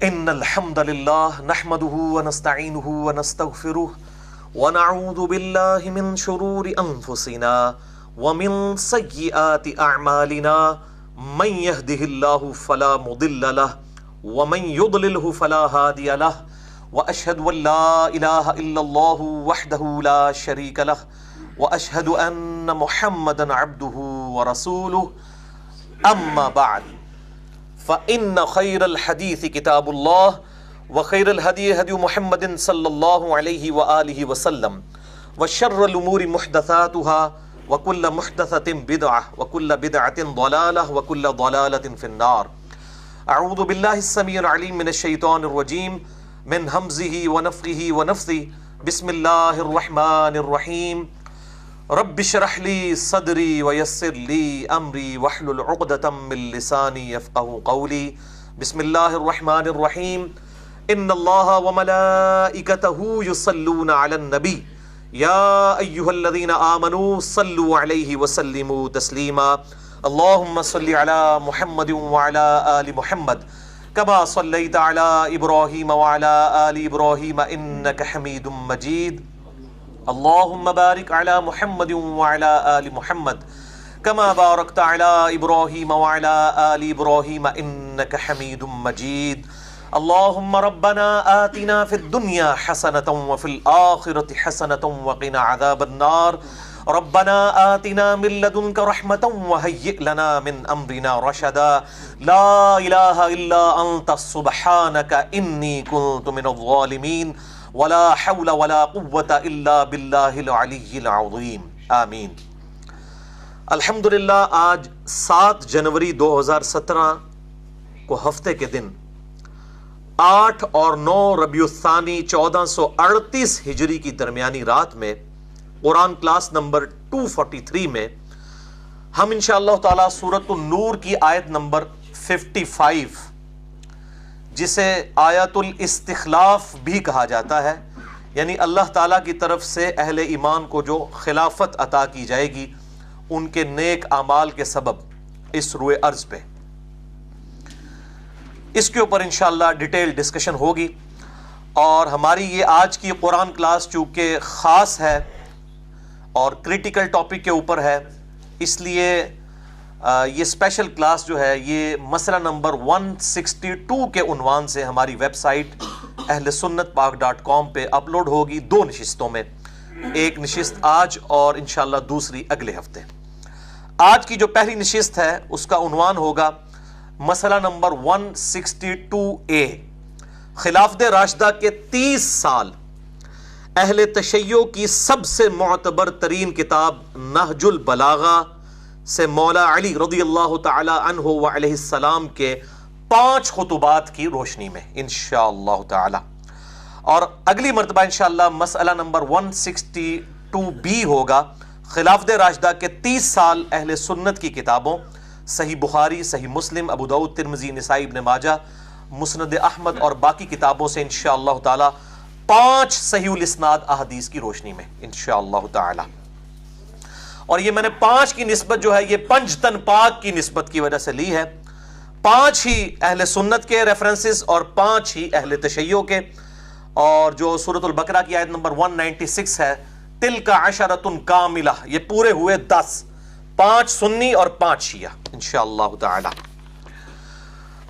ان الحمد للہ نحمده ونستعینه ونستغفره ونعوذ باللہ من شرور انفسنا ومن سیئات اعمالنا من يهده اللہ فلا مضل له ومن يضلله فلا هادی له واشهد ان لا الہ الا اللہ وحدہ لا شریک له واشهد ان محمدا عبدہ ورسولہ اما بعد فإن خير الحديث كتاب الله وخير الهدي هدي محمد صلى الله عليه وآله وسلم وشر الأمور محدثاتها وكل محدثة بدعة وكل بدعة ضلالة وكل ضلالة في النار. أعوذ بالله السميع العليم من الشيطان الرجيم من همزه ونفخه ونفثه بسم الله الرحمن الرحيم. رب اشرح لي صدري ويسر لي امري واحلل عقدة من لساني يفقهوا قولي. بسم الله الرحمن الرحيم. ان الله وملائكته يصلون على النبي يا ايها الذين امنوا صلوا عليه وسلموا تسليما. اللهم صل على محمد وعلى ال محمد كما صليت على ابراهيم وعلى ال ابراهيم انك حميد مجيد. اللهم بارك على محمد وعلى آل محمد كما باركت على إبراهيم وعلى آل إبراهيم إنك حميد مجيد. اللهم ربنا آتنا في الدنيا حسنة وفي الآخرة حسنة وقنا عذاب النار. ربنا آتنا من لدنك رحمة وهيئ لنا من أمرنا رشدا. لا إله إلا أنت سبحانك إني كنت من الظالمين. ولا حول ولا قوة الا باللہ العلی العظیم آمین. الحمدللہ آج 7 جنوری 2017 کو ہفتے کے دن 8 اور 9 ربیع الثانی 1438 ہجری کی درمیانی رات میں قرآن کلاس نمبر 243 میں ہم انشاءاللہ تعالی سورۃ النور کی آیت نمبر 55 جسے آیت الاستخلاف بھی کہا جاتا ہے، یعنی اللہ تعالیٰ کی طرف سے اہل ایمان کو جو خلافت عطا کی جائے گی ان کے نیک اعمال کے سبب اس روئے ارض پہ، اس کے اوپر انشاءاللہ ڈیٹیل ڈسکشن ہوگی. اور ہماری یہ آج کی قرآن کلاس چونکہ خاص ہے اور کریٹیکل ٹاپک کے اوپر ہے، اس لیے یہ اسپیشل کلاس جو ہے یہ مسئلہ نمبر 162 کے عنوان سے ہماری ویب سائٹ اہل سنت پاک .com پہ اپلوڈ ہوگی 2 نشستوں میں، ایک نشست آج اور انشاءاللہ دوسری اگلے ہفتے. آج کی جو پہلی نشست ہے اس کا عنوان ہوگا مسئلہ نمبر 162A، خلافت راشدہ کے 30 سال اہل تشیع کی سب سے معتبر ترین کتاب نہج البلاغہ سے مولا علی رضی اللہ تعالی عنہ و علیہ السلام کے 5 خطبات کی روشنی میں انشاءاللہ تعالی. اور اگلی مرتبہ انشاءاللہ مسئلہ نمبر 162B ہوگا خلافت راشدہ کے 30 سال اہل سنت کی کتابوں صحیح بخاری، صحیح مسلم، ابو داؤد، ترمذی، نسائی، ابن ماجہ، مسند احمد اور باقی کتابوں سے انشاءاللہ تعالی 5 صحیح الاسناد احادیث کی روشنی میں انشاءاللہ تعالی. اور یہ میں نے 5 کی نسبت جو ہے یہ پنجتن پاک کی نسبت کی وجہ سے لی ہے، 5 ہی اہل سنت کے ریفرنسز اور 5 ہی اہل تشیع کے. اور جو سورۃ البقرہ کی آیت نمبر 196 ہے تلک عشرۃ کاملہ، یہ پورے ہوئے 10، 5 سنی اور 5 شیعہ انشاءاللہ تعالی.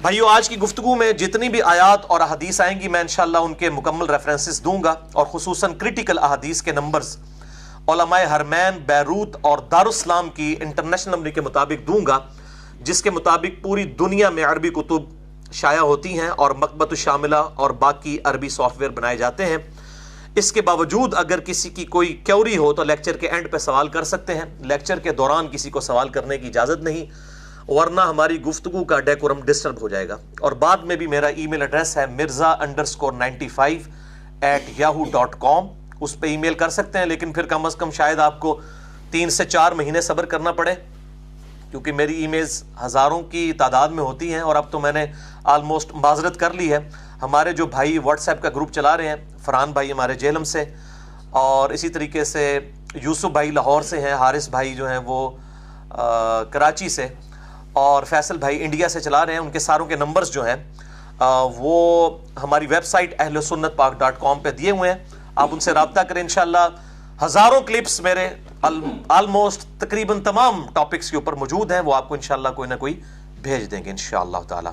بھائیو آج کی گفتگو میں جتنی بھی آیات اور احادیث آئیں گی میں انشاءاللہ ان کے مکمل ریفرنسز دوں گا، اور خصوصاً کریٹیکل احادیث کے نمبرز علماء حرمین، بیروت اور دارالاسلام کی انٹرنیشنل نمبر کے مطابق دوں گا، جس کے مطابق پوری دنیا میں عربی کتب شائع ہوتی ہیں اور مکتبۃ الشاملہ اور باقی عربی سافٹ ویئر بنائے جاتے ہیں. اس کے باوجود اگر کسی کی کوئی کیوری ہو تو لیکچر کے اینڈ پہ سوال کر سکتے ہیں، لیکچر کے دوران کسی کو سوال کرنے کی اجازت نہیں، ورنہ ہماری گفتگو کا ڈیکورم ڈسٹرب ہو جائے گا. اور بعد میں بھی میرا ای میل ایڈریس ہے mirza_95@yahoo.com، اس پہ ای میل کر سکتے ہیں، لیکن پھر کم از کم شاید آپ کو 3 سے 4 مہینے صبر کرنا پڑے، کیونکہ میری ای میلز ہزاروں کی تعداد میں ہوتی ہیں. اور اب تو میں نے آلموسٹ معذرت کر لی ہے. ہمارے جو بھائی واٹس ایپ کا گروپ چلا رہے ہیں، فرحان بھائی ہمارے جہلم سے، اور اسی طریقے سے یوسف بھائی لاہور سے ہیں، حارث بھائی جو ہیں وہ کراچی سے، اور فیصل بھائی انڈیا سے چلا رہے ہیں. ان کے ساروں کے نمبرز جو ہیں وہ ہماری ویب سائٹ ahlsunnatpak.com پہ دیے ہوئے ہیں، آپ ان سے رابطہ کریں. انشاءاللہ ہزاروں کلپس میرے آلموسٹ تقریباً تمام ٹاپکس کے اوپر موجود ہیں، وہ آپ کو انشاءاللہ کوئی نہ کوئی بھیج دیں گے انشاءاللہ تعالی.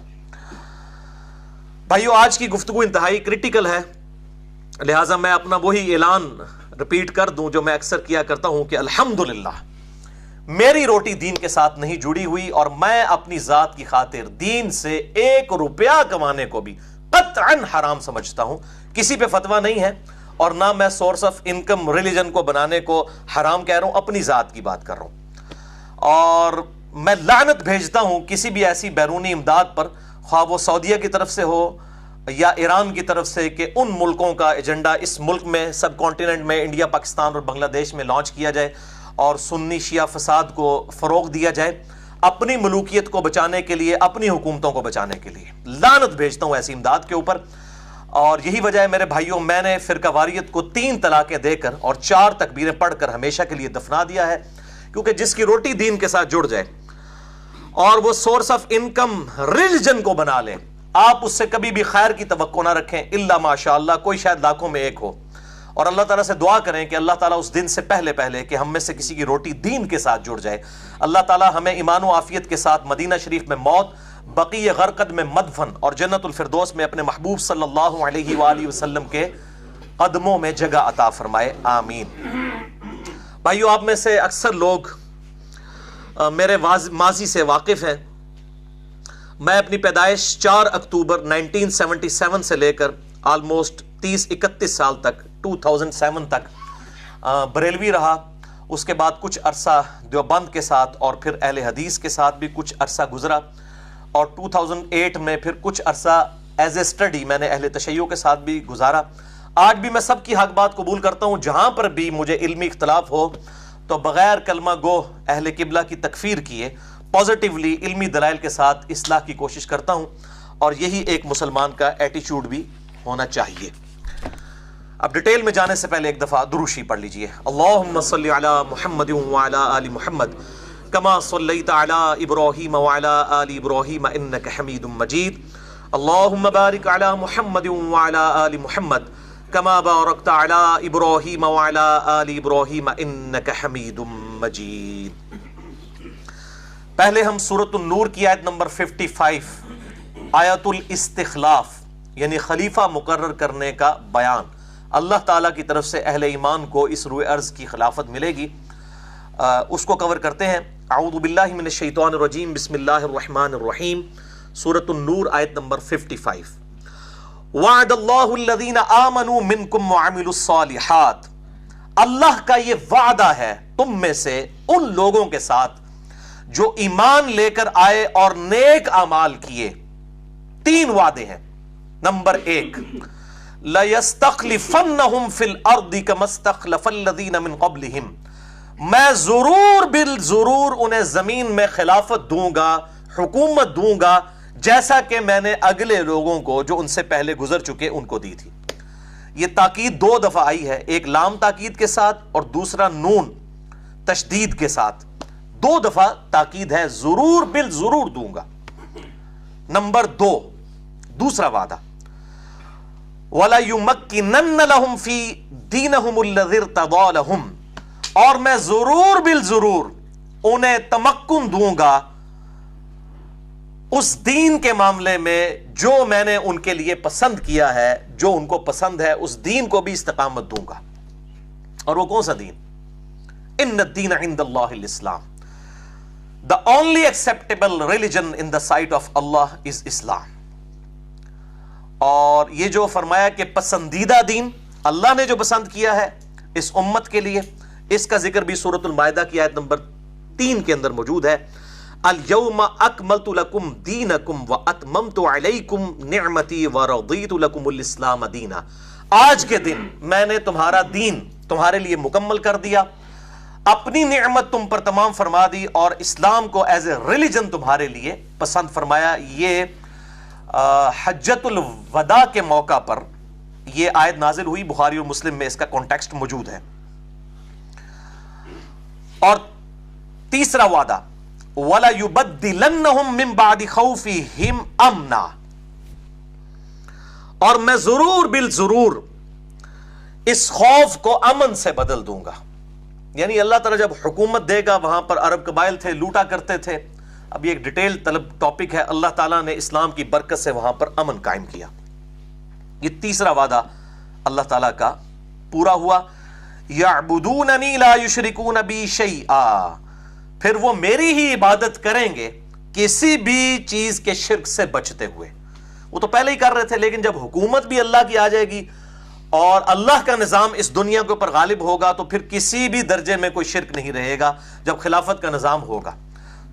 بھائیو، آج کی گفتگو انتہائی کریٹیکل ہے، لہٰذا میں اپنا وہی اعلان ریپیٹ کر دوں جو میں اکثر کیا کرتا ہوں کہ الحمدللہ میری روٹی دین کے ساتھ نہیں جڑی ہوئی، اور میں اپنی ذات کی خاطر دین سے 1 روپیہ کمانے کو بھی قطعاً حرام سمجھتا ہوں. کسی پہ فتویٰ نہیں ہے، اور نہ میں سورس آف انکم ریلیجن کو بنانے کو حرام کہہ رہا ہوں، اپنی ذات کی بات کر رہا ہوں. اور میں لعنت بھیجتا ہوں کسی بھی ایسی بیرونی امداد پر، خواہ وہ سعودیہ کی طرف سے ہو یا ایران کی طرف سے، کہ ان ملکوں کا ایجنڈا اس ملک میں، سب کانٹیننٹ میں، انڈیا، پاکستان اور بنگلہ دیش میں لانچ کیا جائے اور سنی شیعہ فساد کو فروغ دیا جائے اپنی ملوکیت کو بچانے کے لیے، اپنی حکومتوں کو بچانے کے لیے. لعنت بھیجتا ہوں ایسی امداد کے اوپر. اور یہی وجہ ہے میرے بھائیوں، میں نے فرقہ واریت کو 3 طلاقیں دے کر اور 4 تکبیریں پڑھ کر ہمیشہ کے لیے دفنا دیا ہے، کیونکہ جس کی روٹی دین کے ساتھ جڑ جائے اور وہ سورس آف انکم ریلیجن کو بنا لے، آپ اس سے کبھی بھی خیر کی توقع نہ رکھیں الا ماشاء اللہ، کوئی شاید لاکھوں میں ایک ہو. اور اللہ تعالیٰ سے دعا کریں کہ اللہ تعالیٰ اس دن سے پہلے کہ ہم میں سے کسی کی روٹی دین کے ساتھ جڑ جائے، اللہ تعالیٰ ہمیں ایمان و عافیت کے ساتھ مدینہ شریف میں موت، بقیع غرقد میں مدفن اور جنت الفردوس میں اپنے محبوب صلی اللہ علیہ وآلہ وسلم کے قدموں میں جگہ عطا فرمائے، آمین. بھائیو، آپ میں سے اکثر لوگ میرے ماضی سے واقف ہیں. میں اپنی پیدائش 4 اکتوبر 1977 سے لے کر آلموسٹ 30-31 سال تک 2007 تک بریلوی رہا. اس کے بعد کچھ عرصہ دیوبند کے ساتھ اور پھر اہل حدیث کے ساتھ بھی کچھ عرصہ گزرا، اور 2008 میں پھر کچھ عرصہ ایز اے اسٹڈی میں نے اہل تشیع کے ساتھ بھی گزارا. آج بھی میں سب کی حق بات قبول کرتا ہوں، جہاں پر بھی مجھے علمی اختلاف ہو تو بغیر کلمہ گو اہل قبلہ کی تکفیر کیے پازیٹیولی علمی دلائل کے ساتھ اصلاح کی کوشش کرتا ہوں، اور یہی ایک مسلمان کا ایٹیچیوڈ بھی ہونا چاہیے. اب ڈیٹیل میں جانے سے پہلے ایک دفعہ دروشی پڑھ لیجئے. اللہم صلی علی محمد وعلی آل محمد کما صلیت علی ابراہیم وعلی آل ابراہیم انک حمید مجید. اللہم بارک علی محمد وعلی آل محمد کما بارکت علی ابراہیم وعلی آل ابراہیم انک حمید مجید. پہلے ہم سورۃ النور کی آیت نمبر 55 آیت الاستخلاف یعنی خلیفہ مقرر کرنے کا بیان، اللہ تعالیٰ کی طرف سے اہل ایمان کو اس روئے ارض کی خلافت ملے گی، اس کو کور کرتے ہیں. اعوذ باللہ من الشیطان الرجیم، بسم اللہ الرحمن الرحیم. سورۃ النور آیت نمبر 55. وعد اللہ الذین آمنوا منکم وعملوا الصالحات، اللہ کا یہ وعدہ ہے تم میں سے ان لوگوں کے ساتھ جو ایمان لے کر آئے اور نیک اعمال کیے. 3 وعدے ہیں. نمبر 1، لَيَسْتَخْلِفَنَّهُمْ فِي الْأَرْضِ كَمَا اسْتَخْلَفَ الَّذِينَ مِنْ قَبْلِهِمْ، میں ضرور بالضرور انہیں زمین میں خلافت دوں گا، حکومت دوں گا، جیسا کہ میں نے اگلے لوگوں کو جو ان سے پہلے گزر چکے ان کو دی تھی. یہ تاکید 2 دفعہ آئی ہے، ایک لام تاکید کے ساتھ اور دوسرا نون تشدید کے ساتھ. 2 دفعہ تاکید ہے، ضرور بالضرور دوں گا. نمبر 2، دوسرا وعدہ، وَلَيُمَكِّنَنَّ لَهُمْ فِي دِينِهُمُ الَّذِي ارْتَضَىٰ لَهُمْ، اور میں ضرور بالضرور انہیں تمکن دوں گا اس دین کے معاملے میں جو میں نے ان کے لیے پسند کیا ہے، جو ان کو پسند ہے اس دین کو بھی استقامت دوں گا. اور وہ کون سا دین؟ ان الدین عند اللہ الاسلام، the only acceptable religion in the sight of Allah is Islam. اور یہ جو فرمایا کہ پسندیدہ دین اللہ نے جو پسند کیا ہے اس امت کے لیے، اس کا ذکر بھی سورۃ المائدہ کی آیت نمبر 3 کے اندر موجود ہے. اليوم اکملت لکم دینکم واتممت علیکم نعمتی ورضیت لکم الاسلام دینا، آج کے دن میں نے تمہارا دین تمہارے لیے مکمل کر دیا، اپنی نعمت تم پر تمام فرما دی اور اسلام کو ایز اے ریلیجن تمہارے لیے پسند فرمایا. یہ حجت الوداع کے موقع پر یہ آیت نازل ہوئی، بخاری اور مسلم میں اس کا کانٹیکسٹ موجود ہے. اور تیسرا وعدہ، وَلَيُبَدِّلَنَّهُم مِّن بَعْدِ خَوْفِهِمْ أَمْنًا، اور میں ضرور بالضرور اس خوف کو امن سے بدل دوں گا. یعنی اللہ تعالیٰ جب حکومت دے گا، وہاں پر عرب قبائل تھے، لوٹا کرتے تھے. اب یہ ایک ڈیٹیل طلب ٹاپک ہے. اللہ تعالیٰ نے اسلام کی برکت سے وہاں پر امن قائم کیا. یہ تیسرا وعدہ اللہ تعالیٰ کا پورا ہوا. یعبدوننی لا یشرکون بی شیئا، پھر وہ میری ہی عبادت کریں گے کسی بھی چیز کے شرک سے بچتے ہوئے. وہ تو پہلے ہی کر رہے تھے، لیکن جب حکومت بھی اللہ کی آ جائے گی اور اللہ کا نظام اس دنیا کے اوپر غالب ہوگا تو پھر کسی بھی درجے میں کوئی شرک نہیں رہے گا. جب خلافت کا نظام ہوگا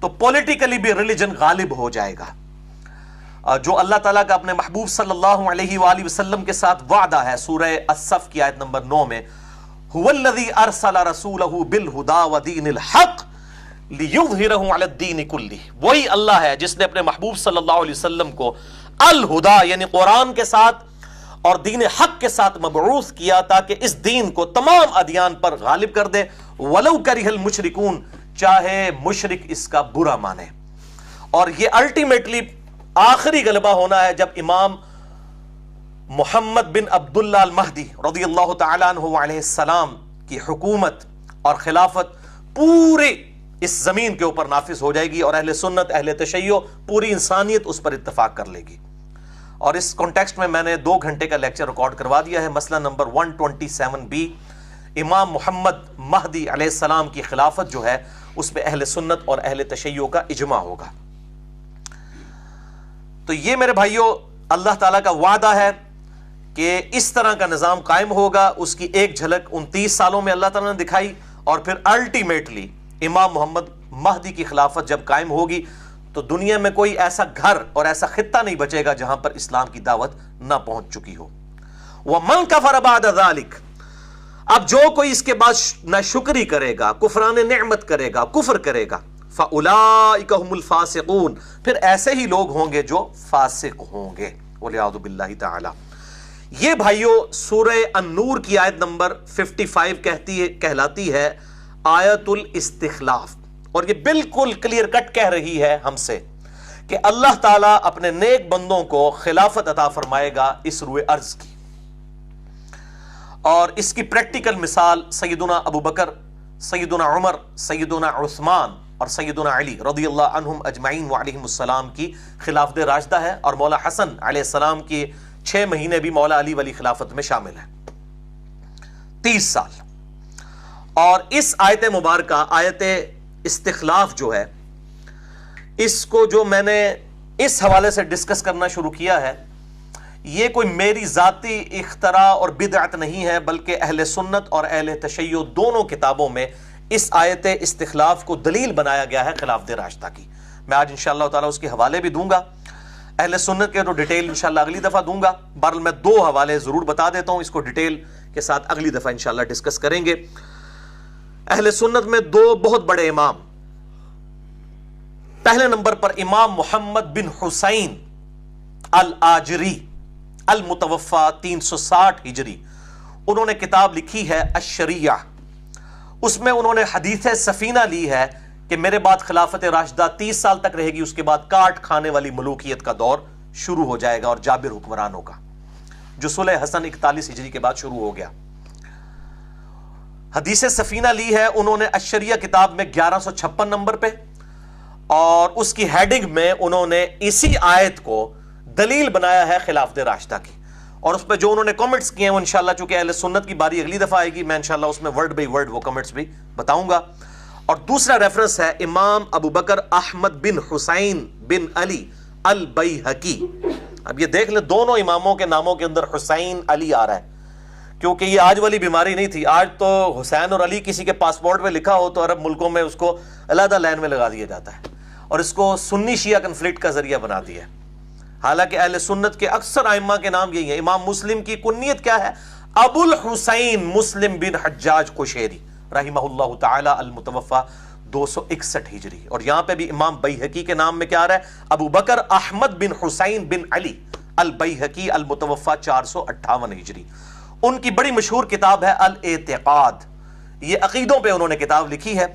تو پولیٹیکلی بھی ریلیجن غالب ہو جائے گا. جو اللہ تعالیٰ کا اپنے محبوب صلی اللہ علیہ وآلہ وسلم کے ساتھ وعدہ ہے سورہ الصف کی آیت نمبر 9 میں، هو الذی ارسل رسولہ بالہدی ودین الحق لیظہرہ علی الدین کلہ. وہی اللہ ہے جس نے اپنے محبوب صلی اللہ علیہ وسلم کو الہدا یعنی قرآن کے ساتھ اور دین حق کے ساتھ مبعوث کیا تاکہ اس دین کو تمام ادیان پر غالب کر دے. ولو کرہ المشرکون، چاہے مشرک اس کا برا مانے. اور یہ الٹیمیٹلی آخری غلبہ ہونا ہے جب امام محمد بن عبداللہ المہدی رضی اللہ تعالیٰ عنہ علیہ السلام کی حکومت اور خلافت پورے اس زمین کے اوپر نافذ ہو جائے گی اور اہل سنت، اہل تشیع، پوری انسانیت اس پر اتفاق کر لے گی. اور اس کانٹیکسٹ میں نے 2 گھنٹے کا لیکچر ریکارڈ کروا دیا ہے. مسئلہ نمبر 127B، امام محمد مہدی علیہ السلام کی خلافت جو ہے اس پہ اہل سنت اور اہل تشیع کا اجماع ہوگا. تو یہ میرے بھائیوں اللہ تعالیٰ کا وعدہ ہے کہ اس طرح کا نظام قائم ہوگا. اس کی ایک جھلک 29 سالوں میں اللہ تعالیٰ نے دکھائی، اور پھر الٹیمیٹلی امام محمد مہدی کی خلافت جب قائم ہوگی تو دنیا میں کوئی ایسا گھر اور ایسا خطہ نہیں بچے گا جہاں پر اسلام کی دعوت نہ پہنچ چکی ہو. وَمَنْ كَفَرَ بَعْدَ ذَلِكَ، اب جو کوئی اس کے بعد ناشکری کرے گا، کفران نعمت کرے گا، کفر کرے گا، فَأُولَئِكَ هُمُ الْفَاسِقُونَ، پھر ایسے ہی لوگ ہوں گے جو فاسق ہوں گے. وَلِعَوْذُ بِاللَّهِ تَعَالَى. یہ بھائیو سورہ النور کی آیت نمبر 55 کہلاتی ہے آیت الاستخلاف. اور یہ بالکل کلیئر کٹ کہہ رہی ہے ہم سے کہ اللہ تعالیٰ اپنے نیک بندوں کو خلافت عطا فرمائے گا اس روئے ارض کی. اور اس کی پریکٹیکل مثال سیدنا ابو بکر، سیدنا عمر، سیدنا عثمان اور سیدنا علی رضی اللہ عنہم اجمعین وعلیہم السلام کی خلافت راشدہ ہے. اور مولا حسن علیہ السلام کی 6 مہینے بھی مولا علی والی خلافت میں شامل ہے، 30 سال. اور اس آیت مبارکہ آیت استخلاف جو ہے، اس کو جو میں نے اس حوالے سے ڈسکس کرنا شروع کیا ہے، یہ کوئی میری ذاتی اختراع اور بدعت نہیں ہے، بلکہ اہل سنت اور اہل تشیع دونوں کتابوں میں اس آیت استخلاف کو دلیل بنایا گیا ہے خلافت راشدہ کی. میں آج انشاءاللہ تعالیٰ اس کے حوالے بھی دوں گا. اہل سنت کے تو ڈیٹیل انشاءاللہ اگلی دفعہ دوں گا. بہرحال میں 2 حوالے ضرور بتا دیتا ہوں، اس کو ڈیٹیل کے ساتھ اگلی دفعہ انشاءاللہ ڈسکس کریں گے. اہل سنت میں 2 بہت بڑے امام. پہلے نمبر پر امام محمد بن حسین الآجری المتوفى 360 ہجری، انہوں نے کتاب لکھی ہے الشریعہ. اس میں انہوں نے حدیث سفینہ لی ہے کہ میرے بعد خلافت راشدہ 30 سال تک رہے گی، اس کے بعد کاٹ کھانے والی ملوکیت کا دور شروع ہو جائے گا اور جابر حکمرانوں کا، جو صلح حسن 41 ہجری کے بعد شروع ہو گیا. حدیث سفینہ لی ہے انہوں نے الشریعہ کتاب میں 1156 نمبر پہ، اور اس کی ہیڈنگ میں انہوں نے اسی آیت کو دلیل بنایا ہے خلافت راشدہ کی. اور اس پہ جو انہوں نے کمنٹس کیے ہیں وہ انشاءاللہ چونکہ اہل سنت کی باری اگلی دفعہ آئے گی، میں انشاءاللہ اس میں ورڈ بائی ورڈ وہ کمنٹس بھی بتاؤں گا. اور دوسرا ریفرنس ہے امام ابو بکر احمد بن حسین بن علی البیہقی. اب یہ دیکھ لیں دونوں اماموں کے ناموں کے اندر حسین علی آ رہا ہے، کیونکہ یہ آج والی بیماری نہیں تھی. آج تو حسین اور علی کسی کے پاسپورٹ پہ لکھا ہو تو عرب ملکوں میں اس کو علیحدہ لائن میں لگا دیا جاتا ہے اور اس کو سنی شیعہ کنفلکٹ کا ذریعہ بنا دیا ہے. حالانکہ اہل سنت کے اکثر ائمہ کے نام یہی ہیں. امام مسلم کی کنیت کیا ہے؟ ابو الحسین مسلم بن حجاج قشیری رحمہ اللہ تعالی المتوفى 261 ہجری. اور یہاں پہ بھی امام بیہقی کے نام میں کیا آ رہا ہے؟ ابو بکر احمد بن حسین بن علی البیہقی المتوفى 458 ہجری. ان کی بڑی مشہور کتاب ہے الاعتقاد، یہ عقیدوں پہ انہوں نے کتاب لکھی ہے.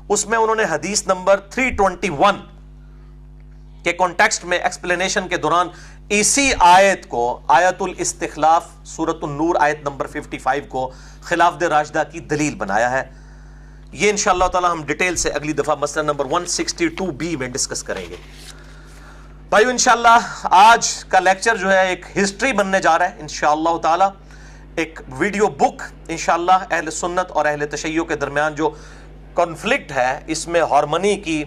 اس میں انہوں نے حدیث نمبر 321 کے کانٹیکسٹ میں ایکسپلینیشن کے دوران اسی آیت کو، آیت الاستخلاف سورۃ النور آیت نمبر 55 کو خلافت راشدہ کی دلیل بنایا ہے۔ یہ انشاءاللہ تعالی ہم ڈیٹیل سے اگلی دفعہ مسئلہ نمبر 162B میں ڈسکس کریں گے۔ بھائیو انشاءاللہ آج کا لیکچر جو ہے ایک ہسٹری بننے جا رہا ہے انشاءاللہ تعالی، ایک ویڈیو بک انشاءاللہ اہل سنت اور اہل تشیع کے درمیان جو کنفلکٹ ہے، اس میں ہارمنی کی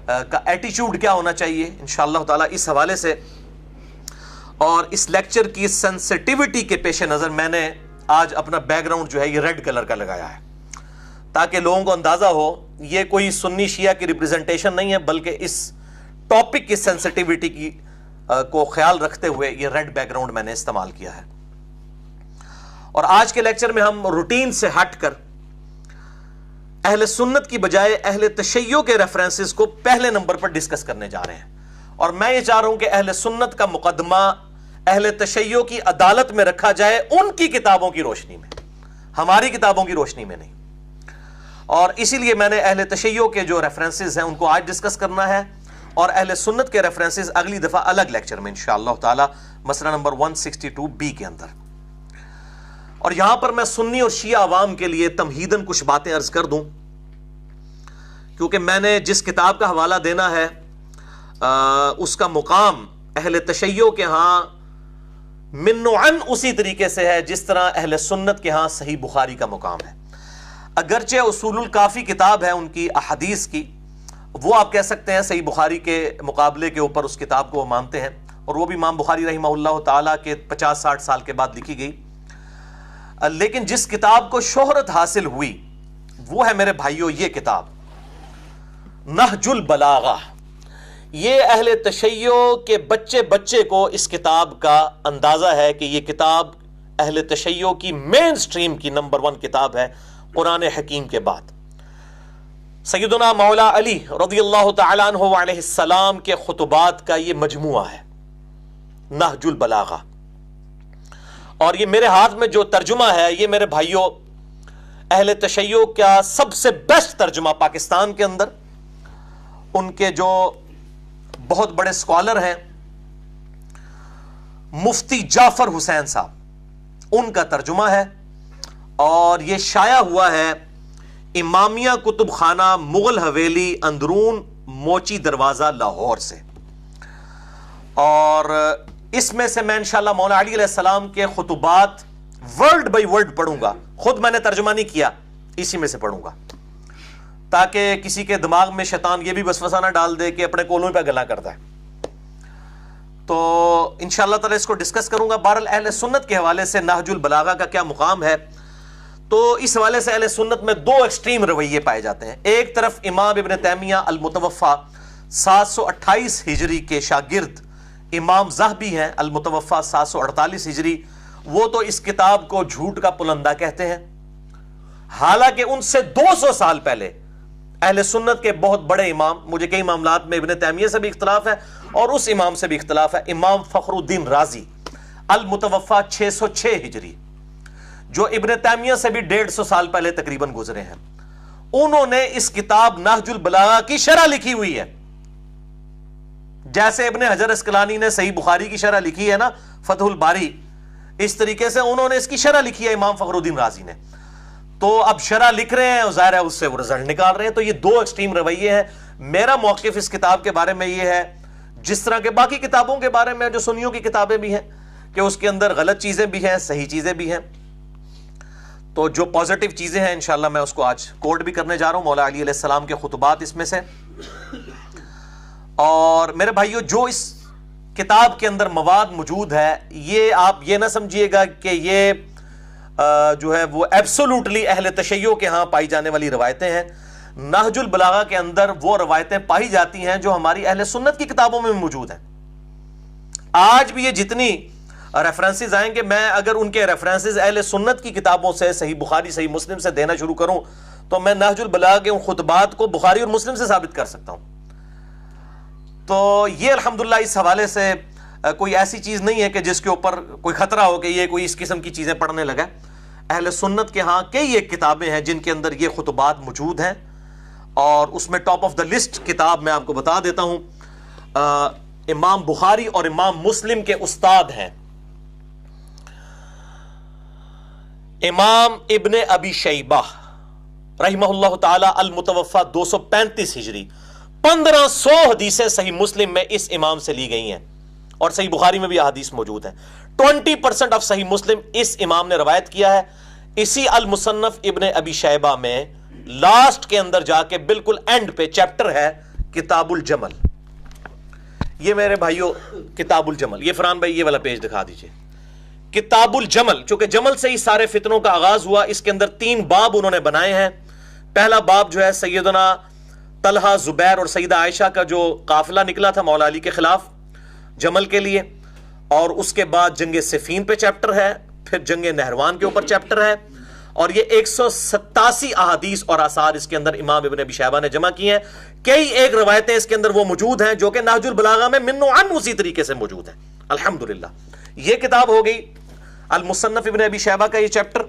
کا ایٹیچیوڈ کیا ہونا چاہیے انشاءاللہ تعالی، اس حوالے سے اور اس لیکچر کی سینسٹیوٹی کے پیش نظر میں نے آج اپنا بیک گراؤنڈ جو ہے یہ ریڈ کلر کا لگایا ہے، تاکہ لوگوں کو اندازہ ہو یہ کوئی سنی شیعہ کی ریپرزنٹیشن نہیں ہے، بلکہ اس ٹاپک کی سینسٹیوٹی کی کو خیال رکھتے ہوئے یہ ریڈ بیک گراؤنڈ میں نے استعمال کیا ہے۔ اور آج کے لیکچر میں ہم روٹین سے ہٹ کر اہل سنت کی بجائے اہل تشیع کے ریفرنسز کو پہلے نمبر پر ڈسکس کرنے جا رہے ہیں، اور میں یہ چاہ رہا ہوں کہ اہل سنت کا مقدمہ اہل تشیع کی عدالت میں رکھا جائے، ان کی کتابوں کی روشنی میں، ہماری کتابوں کی روشنی میں نہیں۔ اور اسی لیے میں نے اہل تشیع کے جو ریفرنسز ہیں ان کو آج ڈسکس کرنا ہے، اور اہل سنت کے ریفرنسز اگلی دفعہ الگ لیکچر میں انشاءاللہ تعالی مسئلہ نمبر 162B کے اندر۔ اور یہاں پر میں سنی اور شیعہ عوام کے لیے تمہیداً کچھ باتیں عرض کر دوں، کیونکہ میں نے جس کتاب کا حوالہ دینا ہے اس کا مقام اہل تشیع کے ہاں من و عن اسی طریقے سے ہے جس طرح اہل سنت کے ہاں صحیح بخاری کا مقام ہے۔ اگرچہ اصول الکافی کتاب ہے ان کی احادیث کی، وہ آپ کہہ سکتے ہیں صحیح بخاری کے مقابلے کے اوپر اس کتاب کو وہ مانتے ہیں، اور وہ بھی امام بخاری رحمہ اللہ تعالیٰ کے 50-60 سال کے بعد لکھی گئی، لیکن جس کتاب کو شہرت حاصل ہوئی وہ ہے میرے بھائیوں یہ کتاب نہج البلاغہ۔ یہ اہل تشیع کے بچے بچے کو اس کتاب کا اندازہ ہے کہ یہ کتاب اہل تشیع کی مین سٹریم کی نمبر 1 کتاب ہے قرآن حکیم کے بعد۔ سیدنا مولا علی رضی اللہ تعالیٰ عنہ علیہ السلام کے خطبات کا یہ مجموعہ ہے نہج البلاغہ، اور یہ میرے ہاتھ میں جو ترجمہ ہے یہ میرے بھائیوں اہل تشیع کا سب سے بیسٹ ترجمہ پاکستان کے اندر، ان کے جو بہت بڑے اسکالر ہیں مفتی جعفر حسین صاحب، ان کا ترجمہ ہے، اور یہ شائع ہوا ہے امامیہ کتب خانہ مغل حویلی اندرون موچی دروازہ لاہور سے۔ اور اس میں سے میں انشاءاللہ مولا علی علیہ السلام کے خطبات ورڈ بائی ورڈ پڑھوں گا، خود میں نے ترجمہ نہیں کیا، اسی میں سے پڑھوں گا، تاکہ کسی کے دماغ میں شیطان یہ بھی وسوسہ نہ ڈال دے کہ اپنے کولوں پہ گلا کرتا ہے۔ تو انشاءاللہ تعالی اس کو ڈسکس کروں گا۔ بہرحال اہل سنت کے حوالے سے نہج البلاغہ کا کیا مقام ہے، تو اس حوالے سے اہل سنت میں 2 ایکسٹریم رویے پائے جاتے ہیں۔ ایک طرف امام ابن تیمیہ المتوفی 728 ہجری کے شاگرد امام ذہبی ہیں المتوفی 748 ہجری، وہ تو اس کتاب کو جھوٹ کا پلندہ کہتے ہیں، حالانکہ ان سے 200 سال پہلے اہل سنت کے بہت بڑے امام، مجھے کئی معاملات میں ابن تیمیہ سے بھی اختلاف ہے اور اس امام سے بھی اختلاف ہے، امام فخر الدین رازی المتوفی 606 ہجری، جو ابن تیمیہ سے بھی 150 سال پہلے تقریباً گزرے ہیں، انہوں نے اس کتاب نہج البلاغہ کی شرح لکھی ہوئی ہے، جیسے ابن حجر اسقلانی نے صحیح بخاری کی شرح لکھی ہے نا فتح الباری، اس طریقے سے انہوں نے اس کی شرح لکھی ہے امام فخر الدین رازی نے۔ تو اب شرح لکھ رہے ہیں، ظاہر ہے اس سے وہ رزلٹ نکال رہے ہیں، تو یہ 2 ایکسٹریم رویے ہیں۔ میرا موقف اس کتاب کے بارے میں یہ ہے، جس طرح کے باقی کتابوں کے بارے میں جو سنیوں کی کتابیں بھی ہیں، کہ اس کے اندر غلط چیزیں بھی ہیں، صحیح چیزیں بھی ہیں، تو جو پازیٹیو چیزیں ہیں انشاءاللہ میں اس کو آج کوٹ بھی کرنے جا رہا ہوں، مولا علی علیہ السلام کے خطبات اس میں سے۔ اور میرے بھائیو جو اس کتاب کے اندر مواد موجود ہے، یہ آپ یہ نہ سمجھیے گا کہ یہ جو ہے وہ ایبسولوٹلی اہل تشیع کے ہاں پائی جانے والی روایتیں ہیں۔ نہج البلاغہ کے اندر وہ روایتیں پائی جاتی ہیں جو ہماری اہل سنت کی کتابوں میں موجود ہیں۔ آج بھی یہ جتنی ریفرنسز آئیں گے، میں اگر ان کے ریفرنسز اہل سنت کی کتابوں سے صحیح بخاری صحیح مسلم سے دینا شروع کروں تو میں نہج البلاغہ کے ان خطبات کو بخاری اور مسلم سے ثابت کر سکتا ہوں۔ تو یہ الحمدللہ اس حوالے سے کوئی ایسی چیز نہیں ہے کہ جس کے اوپر کوئی خطرہ ہو کہ یہ کوئی اس قسم کی چیزیں پڑھنے لگا۔ اہل سنت کے ہاں کئی ایک کتابیں ہیں جن کے اندر یہ خطبات موجود ہیں، اور اس میں ٹاپ آف دا لسٹ کتاب میں آپ کو بتا دیتا ہوں، امام بخاری اور امام مسلم کے استاد ہیں امام ابن ابی شیبہ رحمہ اللہ تعالی المتوفی 235 ہجری. 1500 حدیثیں صحیح مسلم میں اس امام سے لی گئی ہیں اور صحیح بخاری میں بھی احادیث موجود ہیں. 20% آف صحیح مسلم اس امام نے روایت کیا ہے. اسی المصنف ابن ابی شیبہ میں لاسٹ کے اندر جا کے بالکل اینڈ پہ چیپٹر ہے کتاب الجمل. یہ میرے بھائیوں کتاب الجمل, یہ فرحان بھائی یہ والا پیج دکھا دیجئے. کتاب الجمل, چونکہ جمل سے ہی سارے فتنوں کا آغاز ہوا, اس کے اندر 3 باب انہوں نے بنائے ہیں. پہلا باب جو ہے سیدنا طلحہ, زبیر اور سیدہ عائشہ کا جو قافلہ نکلا تھا مولا علی کے خلاف جمل کے لیے, اور اس کے بعد جنگ صفین پہ چیپٹر ہے, پھر جنگ نہروان کے اوپر چیپٹر ہے, اور یہ 187 احادیث اور آثار اس کے اندر امام ابن ابی شیبہ نے جمع کی ہیں. کئی ایک روایتیں اس کے اندر وہ موجود ہیں جو کہ نہج البلاغہ میں من و عن اسی طریقے سے موجود ہیں. الحمدللہ یہ کتاب ہو گئی المصنف ابن ابی شیبہ کا یہ چیپٹر,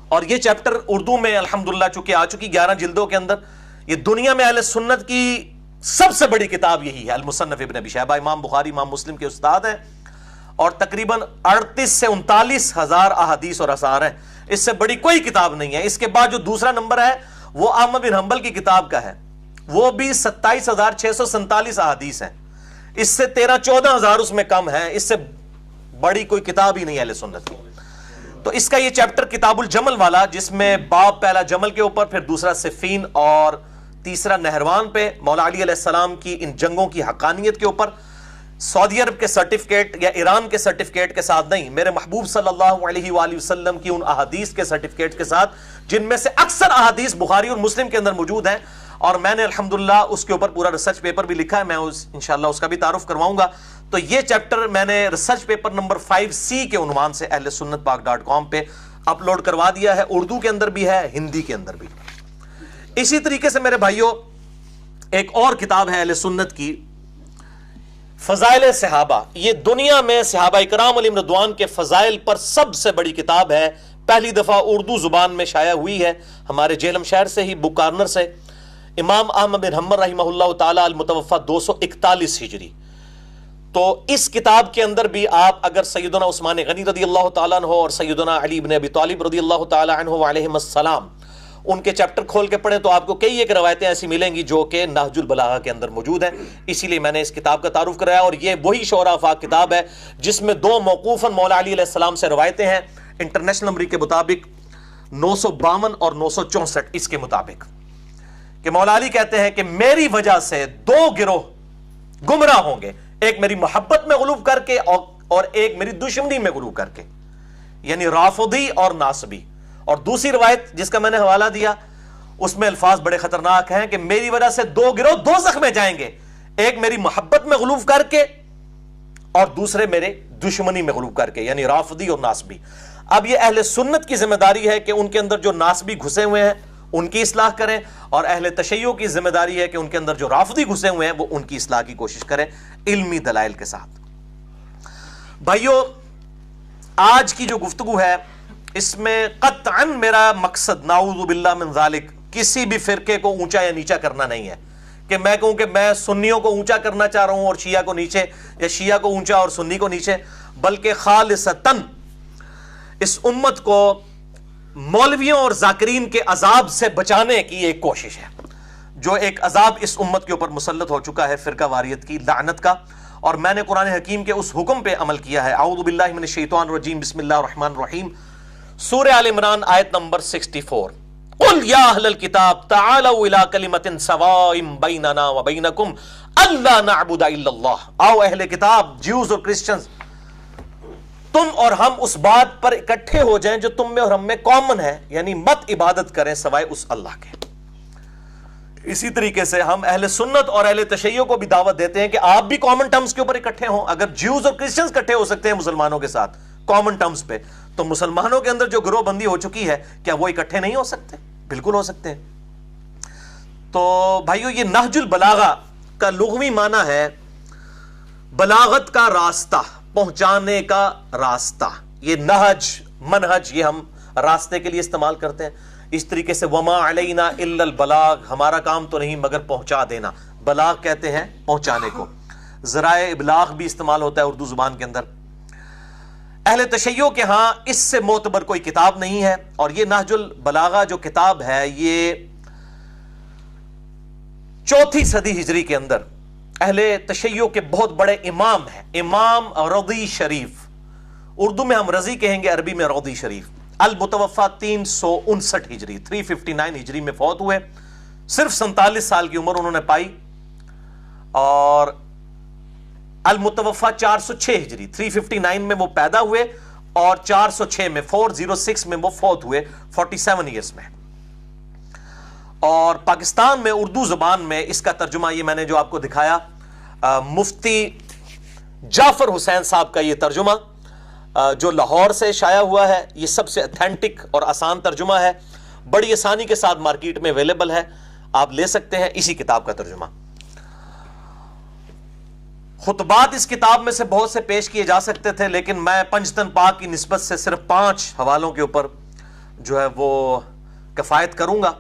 اور یہ چیپٹر اردو میں الحمدللہ چونکہ آ چکی 11 جلدوں کے اندر. یہ دنیا میں اہل سنت کی سب سے بڑی کتاب یہی ہے المصنف ابن ابی شیبہ. امام بخاری امام مسلم کے استاد ہیں اور تقریباً 38 سے 39 ہزار احادیث اور آثار ہیں. اس سے بڑی کوئی کتاب نہیں ہے. اس کے بعد جو دوسرا نمبر ہے وہ احمد بن حنبل کی کتاب کا ہے, وہ بھی 27,647 احادیث ہیں. اس سے 13-14 ہزار اس میں کم ہے. اس سے بڑی کوئی کتاب ہی نہیں ہے اہل سنت کی. تو اس کا یہ چیپٹر کتاب الجمل والا, جس میں باب پہلا جمل کے اوپر, پھر دوسرا صفین اور تیسرا نہروان پہ, مولا علی علیہ السلام کی ان جنگوں کی حقانیت کے اوپر, سعودی عرب کے سرٹیفکیٹ یا ایران کے سرٹیفکیٹ کے ساتھ نہیں, میرے محبوب صلی اللہ علیہ وآلہ وسلم کی ان احادیث کے سرٹیفکیٹ کے ساتھ, جن میں سے اکثر احادیث بخاری اور مسلم کے اندر موجود ہیں. اور میں نے الحمدللہ اس کے اوپر پورا ریسرچ پیپر بھی لکھا ہے, میں انشاءاللہ اس کا بھی تعارف کرواؤں گا. تو یہ چیپٹر میں نے ریسرچ پیپر نمبر 5C کے عنوان سے اہل سنت پاک.com پہ اپلوڈ کروا دیا ہے. اردو کے اندر بھی ہے, ہندی کے اندر بھی. اسی طریقے سے میرے بھائیوں ایک اور کتاب ہے اہل سنت کی, فضائل صحابہ. یہ دنیا میں صحابہ اکرام علیہم رضوان کے فضائل پر سب سے بڑی کتاب ہے. پہلی دفعہ اردو زبان میں شائع ہوئی ہے ہمارے جہلم شہر سے ہی, بک کارنر سے. امام احمد بن حنبل رحمہ اللہ تعالی المتوفی 241 ہجری. تو اس کتاب کے اندر بھی آپ اگر سیدنا عثمان غنی رضی اللہ تعالیٰ عنہ اور سیدنا علی بن ابی طالب رضی اللہ تعالیٰ عنہ علیہم السلام ان کے چیپٹر کھول کے پڑھیں تو آپ کو کئی ایک روایتیں ایسی ملیں گی جو کہ نہج البلاغہ کے اندر موجود ہیں. اسی لیے میں نے اس کتاب کا تعارف کرایا, اور یہ وہی شعراء افاق کتاب ہے جس میں 2 موقوفاً مولا علی علیہ السلام سے روایتیں ہیں انٹرنیشنل نمبر کے مطابق 952 اور 964 اس کے مطابق, کہ مولا علی کہتے ہیں کہ میری وجہ سے 2 گروہ گمراہ ہوں گے, ایک میری محبت میں غلوب کر کے اور ایک میری دشمنی میں غلوب کر کے, یعنی رافضی اور ناصبی. اور دوسری روایت جس کا میں نے حوالہ دیا اس میں الفاظ بڑے خطرناک ہیں کہ میری وجہ سے 2 گروہ دوزخ میں جائیں گے, ایک میری محبت میں غلوب کر کے اور دوسرے میرے دشمنی میں غلوب کر کے, یعنی رافضی اور ناصبی. اب یہ اہل سنت کی ذمہ داری ہے کہ ان کے اندر جو ناصبی گھسے ہوئے ہیں ان کی اصلاح کریں, اور اہل تشیع کی ذمہ داری ہے کہ ان کے اندر جو رافضی گھسے ہوئے ہیں وہ ان کی اصلاح کی کوشش کریں علمی دلائل کے ساتھ. بھائیو آج کی جو گفتگو ہے اس میں قطعاً میرا مقصد نعوذ باللہ من ذالک کسی بھی فرقے کو اونچا یا نیچا کرنا نہیں ہے, کہ میں کہوں کہ میں سنیوں کو اونچا کرنا چاہ رہا ہوں اور شیعہ کو نیچے, یا شیعہ کو اونچا اور سنی کو نیچے, بلکہ خالصتاً اس امت کو مولویوں اور ذاکرین کے عذاب سے بچانے کی ایک کوشش ہے, جو ایک عذاب اس امت کے اوپر مسلط ہو چکا ہے فرقہ واریت کی لعنت کا. اور میں نے قرآن حکیم کے اس حکم پہ عمل کیا ہے. اعوذ باللہ من الشیطان الرجیم, بسم اللہ الرحمن الرحیم. سورہ آل عمران آیت نمبر 64, قل یا اہل الکتاب تعالوا الی کلمۃ سواء بیننا وبینکم الا نعبد الا اللہ. آؤ اہل کتاب, جیوز اور کرسچنز, تم اور ہم اس بات پر اکٹھے ہو جائیں جو تم میں اور ہم میں کامن ہے, یعنی مت عبادت کریں سوائے اس اللہ کے. اسی طریقے سے ہم اہل سنت اور اہل تشیع کو بھی دعوت دیتے ہیں کہ آپ بھی کامن ٹرمز کے اوپر اکٹھے ہوں. اگر جیوز اور کرسچنز اکٹھے ہو سکتے ہیں مسلمانوں کے ساتھ کامن ٹرمز پہ, تو مسلمانوں کے اندر جو گروہ بندی ہو چکی ہے کیا وہ اکٹھے نہیں ہو سکتے؟ بالکل ہو سکتے ہیں. تو بھائیو یہ نہج البلاغہ کا لغوی معنی ہے بلاغت کا راستہ, پہنچانے کا راستہ. یہ نہج منہج یہ ہم راستے کے لیے استعمال کرتے ہیں. اس طریقے سے وما علینا الا البلاغ, ہمارا کام تو نہیں مگر پہنچا دینا. بلاغ کہتے ہیں پہنچانے کو. ذرائع ابلاغ بھی استعمال ہوتا ہے اردو زبان کے اندر. اہل تشیع کے ہاں اس سے معتبر کوئی کتاب نہیں ہے. اور یہ نہج البلاغہ جو کتاب ہے یہ 4 صدی ہجری کے اندر اہل تشیع کے بہت بڑے امام ہیں, امام رضی شریف, اردو میں ہم رضی کہیں گے, عربی میں رضی شریف, المتوفا 359 ہجری 359 ہجری میں فوت ہوئے. صرف 47 سال کی عمر انہوں نے پائی. اور المتوفا 406 ہجری 359 میں وہ پیدا ہوئے اور 406 میں 406 میں وہ فوت ہوئے 47 ایئرز میں. اور پاکستان میں اردو زبان میں اس کا ترجمہ یہ میں نے جو آپ کو دکھایا, مفتی جعفر حسین صاحب کا یہ ترجمہ جو لاہور سے شائع ہوا ہے, یہ سب سے اتھینٹک اور آسان ترجمہ ہے, بڑی آسانی کے ساتھ مارکیٹ میں اویلیبل ہے, آپ لے سکتے ہیں اسی کتاب کا ترجمہ. خطبات اس کتاب میں سے بہت سے پیش کیے جا سکتے تھے, لیکن میں پنجتن پاک کی نسبت سے صرف 5 حوالوں کے اوپر جو ہے وہ کفایت کروں گا.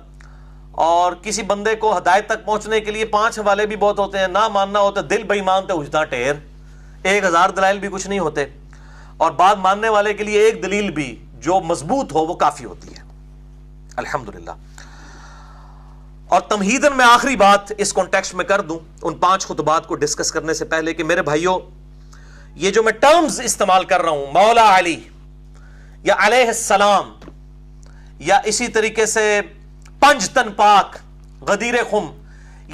اور کسی بندے کو ہدایت تک پہنچنے کے لیے 5 حوالے بھی بہت ہوتے ہیں, نہ ماننا ہوتا دل بے ایمان تے اجدا ٹھیر, 1000 دلائل بھی کچھ نہیں ہوتے, اور بات ماننے والے کے لیے ایک دلیل بھی جو مضبوط ہو وہ کافی ہوتی ہے الحمدللہ. اور تمہیدن میں آخری بات اس کانٹیکسٹ میں کر دوں ان 5 خطبات کو ڈسکس کرنے سے پہلے کہ میرے بھائیوں, یہ جو میں ٹرمز استعمال کر رہا ہوں, مولا علی یا علیہ السلام یا اسی طریقے سے پنجتن پاک, غدیر خم,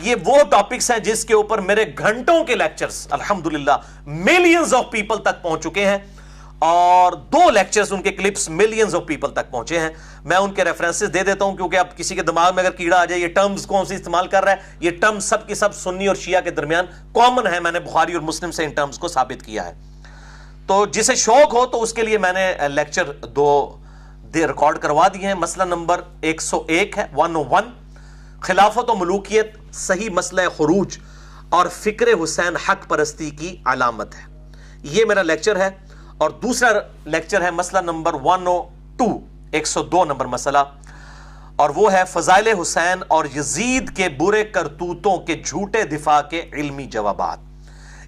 یہ وہ ٹاپکس ہیں جس کے اوپر میرے گھنٹوں کے لیکچرز الحمدللہ ملینز آف پیپل تک پہنچ چکے ہیں, اور 2 لیکچرز ان کے کلپس ملینز آف پیپل تک پہنچے ہیں. میں ان کے ریفرنسز دے دیتا ہوں کیونکہ اب کسی کے دماغ میں اگر کیڑا آ جائے یہ ٹرمز کون سی استعمال کر رہا ہے, یہ ٹرمز سب کی سب سنی اور شیعہ کے درمیان کامن ہے, میں نے بخاری اور مسلم سے ان ٹرمز کو ثابت کیا ہے. تو جسے شوق ہو تو اس کے لیے میں نے لیکچر 2 ریکارڈ کروا دیے ہیں. مسئلہ نمبر 101 ہے 101, خلافت و ملوکیت صحیح مسئلہ خروج اور فکر حسین حق پرستی کی علامت ہے, یہ میرا لیکچر ہے. اور دوسرا لیکچر ہے مسئلہ نمبر 102 102 نمبر مسئلہ, اور وہ ہے فضائل حسین اور یزید کے برے کرتوتوں کے جھوٹے دفاع کے علمی جوابات.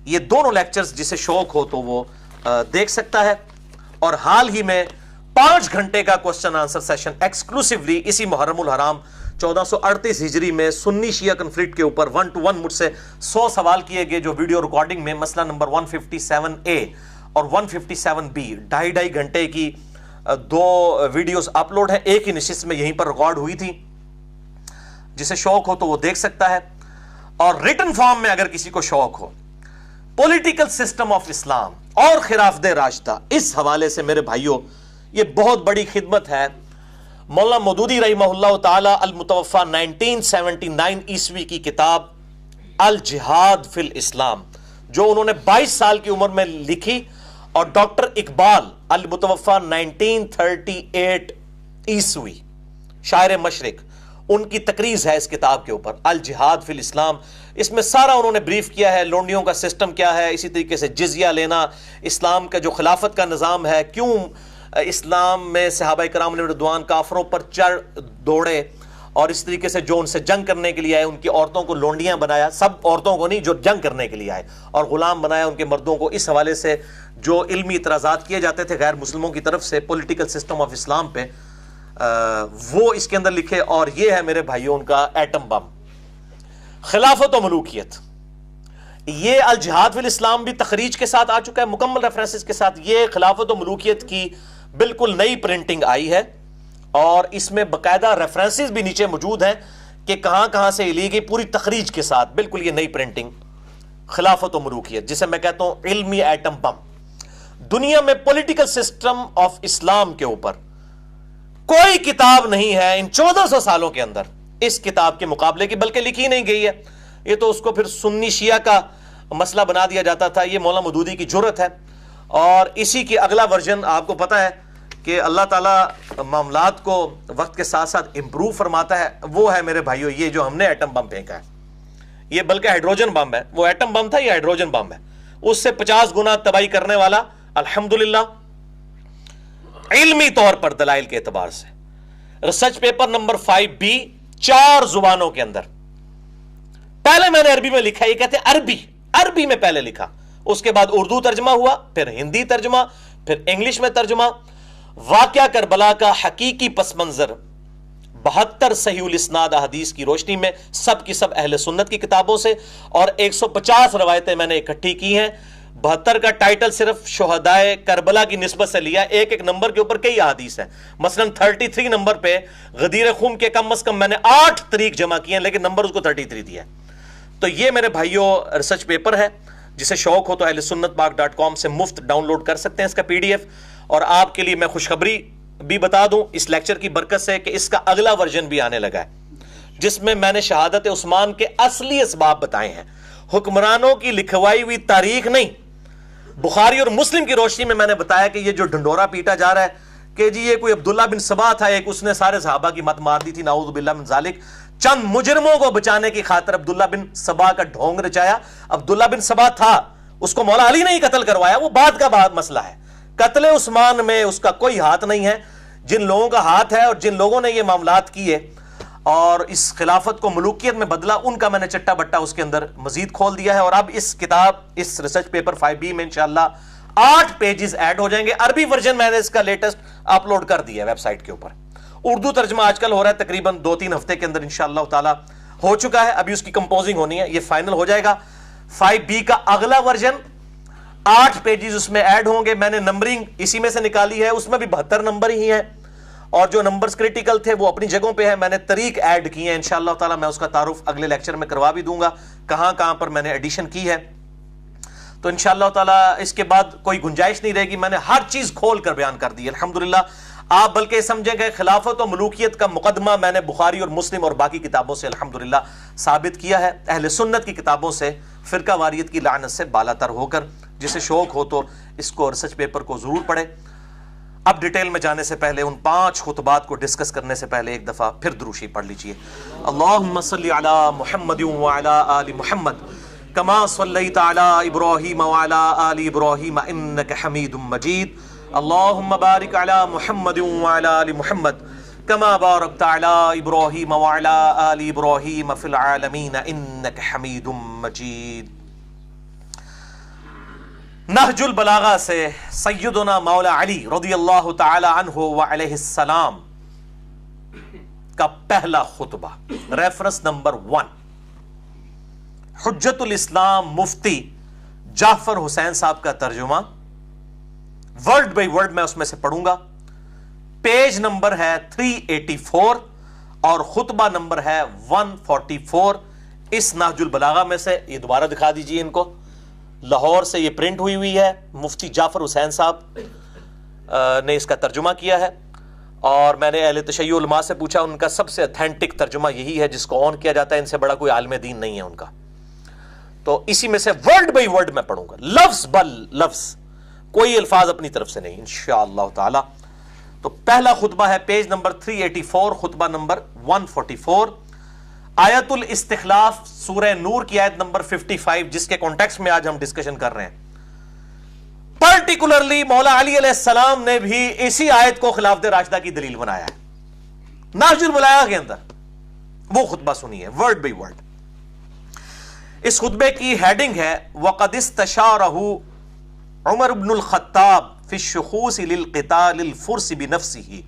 یہ دونوں لیکچرز جسے شوق ہو تو وہ دیکھ سکتا ہے. اور حال ہی میں 5 گھنٹے کا کوسچن آنسر سیشن ایکسکلوسیولی اسی محرم الحرام 1438 ہجری میں سنی شیعہ کنفلکٹ کے اوپر 1 to 1 مجھ سے 100 سوال کیے گئے, جو ویڈیو ریکارڈنگ میں مسئلہ نمبر 157A اور 157B 2.5 گھنٹے کی 2 ویڈیوز اپلوڈ ہیں, ایک ہی نشست میں یہیں پر ریکارڈ ہوئی تھی. جسے شوق ہو تو وہ دیکھ سکتا ہے. اور ریٹن فارم میں اگر کسی کو شوق ہو, پولیٹیکل سسٹم آف اسلام اور خلافت راشدہ, اس حوالے سے میرے بھائیوں یہ بہت بڑی خدمت ہے. مولانا مودودی رحمہ اللہ تعالی المتوفا 1979 عیسوی کی کتاب الجہاد فی الاسلام جو انہوں نے 22 سال کی عمر میں لکھی, اور ڈاکٹر اقبال المتوفا 1938 عیسوی شاعر مشرق, ان کی تقریض ہے اس کتاب کے اوپر الجہاد فی الاسلام. اس میں سارا انہوں نے بریف کیا ہے, لونڈیوں کا سسٹم کیا ہے, اسی طریقے سے جزیہ لینا, اسلام کا جو خلافت کا نظام ہے, کیوں اسلام میں صحابہ کرام علیہ رضوان کافروں پر چڑھ دوڑے, اور اس طریقے سے جو ان سے جنگ کرنے کے لیے آئے ان کی عورتوں کو لونڈیاں بنایا, سب عورتوں کو نہیں جو جنگ کرنے کے لیے آئے, اور غلام بنایا ان کے مردوں کو. اس حوالے سے جو علمی اعتراضات کیے جاتے تھے غیر مسلموں کی طرف سے پولیٹیکل سسٹم آف اسلام پہ, وہ اس کے اندر لکھے. اور یہ ہے میرے بھائیوں ان کا ایٹم بم, خلافت و ملوکیت. یہ الجہاد فی الاسلام بھی تخریج کے ساتھ آ چکا ہے, مکمل ریفرنسز کے ساتھ. یہ خلافت و ملوکیت کی بالکل نئی پرنٹنگ آئی ہے, اور اس میں باقاعدہ ریفرنسز بھی نیچے موجود ہیں کہ کہاں کہاں سے لی گئی, پوری تخریج کے ساتھ. بالکل یہ نئی پرنٹنگ خلافت و ملوکیت, جسے میں کہتا ہوں علمی ایٹم بم. دنیا میں پولیٹیکل سسٹم آف اسلام کے اوپر کوئی کتاب نہیں ہے ان 1400 سالوں کے اندر اس کتاب کے مقابلے کی, بلکہ لکھی نہیں گئی ہے. یہ تو اس کو پھر سنی شیعہ کا مسئلہ بنا دیا جاتا تھا. یہ مولانا مودودی کی جرت ہے, اور اسی کی اگلا ورژن آپ کو پتا ہے کہ اللہ تعالیٰ معاملات کو وقت کے ساتھ ساتھ امپروو فرماتا ہے. وہ ہے میرے بھائیو یہ جو ہم نے ایٹم بم پھینکا ہے, یہ بلکہ ہائیڈروجن بم ہے. وہ ایٹم بم تھا, یہ ہائیڈروجن بم ہے, اس سے 50 گنا تباہی کرنے والا الحمدللہ علمی طور پر دلائل کے اعتبار سے. ریسرچ پیپر نمبر 5B 4 زبانوں کے اندر. پہلے میں نے عربی میں لکھا, یہ کہتے ہیں عربی میں پہلے لکھا، اس کے بعد اردو ترجمہ ہوا، پھر ہندی ترجمہ، پھر انگلش میں ترجمہ۔ واقعہ کربلا کا حقیقی پس منظر 72 صحیح الاسناد احادیث کی روشنی میں، سب کی سب اہل سنت کی کتابوں سے، اور 150 روایتیں میں نے اکٹھی کی ہیں۔ 72 کا ٹائٹل صرف شہدائے کربلا کی نسبت سے لیا، ایک ایک نمبر کے اوپر کئی احادیث ہیں۔ مثلا 33 نمبر پہ غدیر خون کے کم از کم میں نے 8 طریق جمع کیے ہیں، لیکن نمبر اس کو 33 دیا ہے۔ تو یہ میرے بھائیوں ریسرچ پیپر ہے، جسے شوق ہو تو اہل سنت پاک.com سے مفت ڈاؤن لوڈ کر سکتے ہیں اس کا PDF۔ اور آپ کے لیے میں خوشخبری بھی بتا دوں اس لیکچر کی برکت سے کہ اس کا اگلا ورژن بھی آنے لگا ہے، جس میں میں نے شہادت عثمان کے اصلی اسباب بتائے ہیں، حکمرانوں کی لکھوائی ہوئی تاریخ نہیں۔ بخاری اور مسلم کی روشنی میں نے بتایا کہ یہ جو ڈھنڈورا پیٹا جا رہا ہے کہ جی یہ کوئی عبداللہ بن سبا تھا، ایک اس نے سارے صحابہ کی مت مار دی تھی، نعوذ باللہ من ذالک، چند مجرموں کو بچانے کی خاطر عبداللہ بن سبا کا ڈھونگ رچایا۔ عبداللہ بن سبا تھا، اس کو مولا علی نے ہی قتل کروایا، وہ بعد کا مسئلہ ہے۔ قتل عثمان میں اس کا کوئی ہاتھ نہیں ہے، جن لوگوں کا ہاتھ ہے اور جن لوگوں نے یہ معاملات کیے اور اس خلافت کو ملوکیت میں بدلا، ان کا میں نے چٹا بٹا اس کے اندر مزید کھول دیا ہے۔ اور اب اس کتاب، اس ریسرچ پیپر 5B میں انشاءاللہ 8 پیجز ایڈ ہو جائیں گے۔ عربی ورژن میں نے اس کا لیٹسٹ اپلوڈ کر دیا ہے ویب سائٹ کے اوپر۔ اردو ترجمہ آج کل ہو رہا ہے، تقریباً 2-3 ہفتے کے اندر انشاءاللہ تعالی ہو چکا ہے، ابھی اس کی کمپوزنگ ہونی ہے، یہ فائنل ہو جائے گا۔ 5B کا اگلا ورژن 8 پیجز اس میں ایڈ ہوں گے، میں نے نمبرنگ اسی میں سے نکالی ہے، اس میں بھی 72 نمبر ہی ہیں، اور جو نمبرز کریٹیکل تھے وہ اپنی جگہوں پہ ہیں، میں نے طریق ایڈ کیے ہیں، انشاءاللہ تعالی میں اس کا تعارف اگلے لیکچر میں کروا بھی دوں گا، کہاں کہاں پر میں نے ایڈیشن کی ہے۔ تو انشاءاللہ تعالی اس کے بعد کوئی گنجائش نہیں رہے گی، میں نے ہر چیز کھول کر بیان کر دی الحمدللہ۔ آپ بلکہ سمجھیں کہ خلافت و ملوکیت کا مقدمہ میں نے بخاری اور مسلم اور باقی کتابوں سے الحمدللہ ثابت کیا ہے، اہل سنت کی کتابوں سے، فرقہ واریت کی لعنت سے بالا تر ہو کر۔ جسے شوق ہو تو اس کو ریسرچ پیپر کو ضرور پڑھیں۔ اب ڈیٹیل میں جانے سے پہلے ان 5 خطبات کو ڈسکس کرنے سے پہلے ایک دفعہ پھر دروشی پڑھ لیجئے۔ اللہم صلی علی محمد وعلی آل محمد کما صلیت علی ابراہیم وعلی آل ابراہیم انک حمید مجید۔ اللہم بارک علی محمد وعلی آل محمد کما بارکت علی ابراہیم وعلی آل ابراہیم فی العالمین انک حمید مجید۔ نہج البلاغہ سے سیدنا مولا علی رضی اللہ تعالی عنہ وعلیہ السلام کا پہلا خطبہ، ریفرنس نمبر 1، حجت الاسلام مفتی جعفر حسین صاحب کا ترجمہ، ورڈ بائی ورڈ میں اس میں سے پڑھوں گا۔ پیج نمبر ہے 384 اور خطبہ نمبر ہے 144۔ اس نہج البلاغہ میں سے، یہ دوبارہ دکھا دیجئے ان کو، لاہور سے یہ پرنٹ ہوئی ہے، مفتی جعفر حسین صاحب نے اس کا ترجمہ کیا ہے، اور میں نے اہل تشیع علماء سے پوچھا، ان کا سب سے اتھینٹک ترجمہ یہی ہے جس کو آن کیا جاتا ہے، ان سے بڑا کوئی عالم دین نہیں ہے ان کا۔ تو اسی میں سے ورڈ بائی ورڈ میں پڑھوں گا، لفظ بل لفظ، کوئی الفاظ اپنی طرف سے نہیں انشاءاللہ تعالی۔ تو پہلا خطبہ ہے پیج نمبر 384، خطبہ نمبر 144، آیت الاستخلاف، سورہ نور کی آیت نمبر 55، جس کے کانٹیکسٹ میں آج ہم ڈسکشن کر رہے ہیں۔ پرٹیکولرلی مولا علی علیہ السلام نے بھی اسی آیت کو خلافت راشدہ کی دلیل بنایا ہے نہج البلاغہ کے اندر، وہ خطبہ سنیے ورڈ بائی ورڈ۔ اس خطبے کی ہیڈنگ ہے وَقَدْ اسْتَشَارَهُ عمر بن الخطاب فی الشخوص للقتال الفرس بنفسه،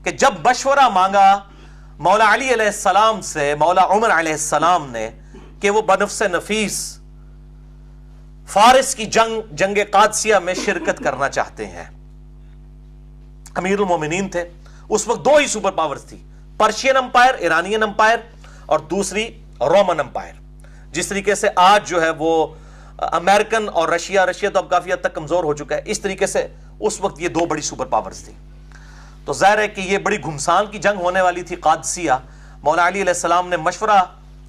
کہ جب مشورہ مانگا مولا علی علیہ السلام سے مولا عمر علیہ السلام نے کہ وہ بنفس نفیس فارس کی جنگ قادسیہ میں شرکت کرنا چاہتے ہیں۔ امیر المومنین تھے اس وقت، 2 ہی سپر پاورز تھی، پرشین امپائر، ایرانین امپائر، اور دوسری رومن امپائر۔ جس طریقے سے آج جو ہے وہ امریکن اور رشیا تو اب کافی حد تک کمزور ہو چکا ہے، اس طریقے سے اس وقت یہ 2 بڑی سپر پاورز تھی۔ تو ظاہر ہے کہ یہ بڑی گھمسان کی جنگ ہونے والی تھی قادسیہ۔ مولا علی علیہ السلام نے مشورہ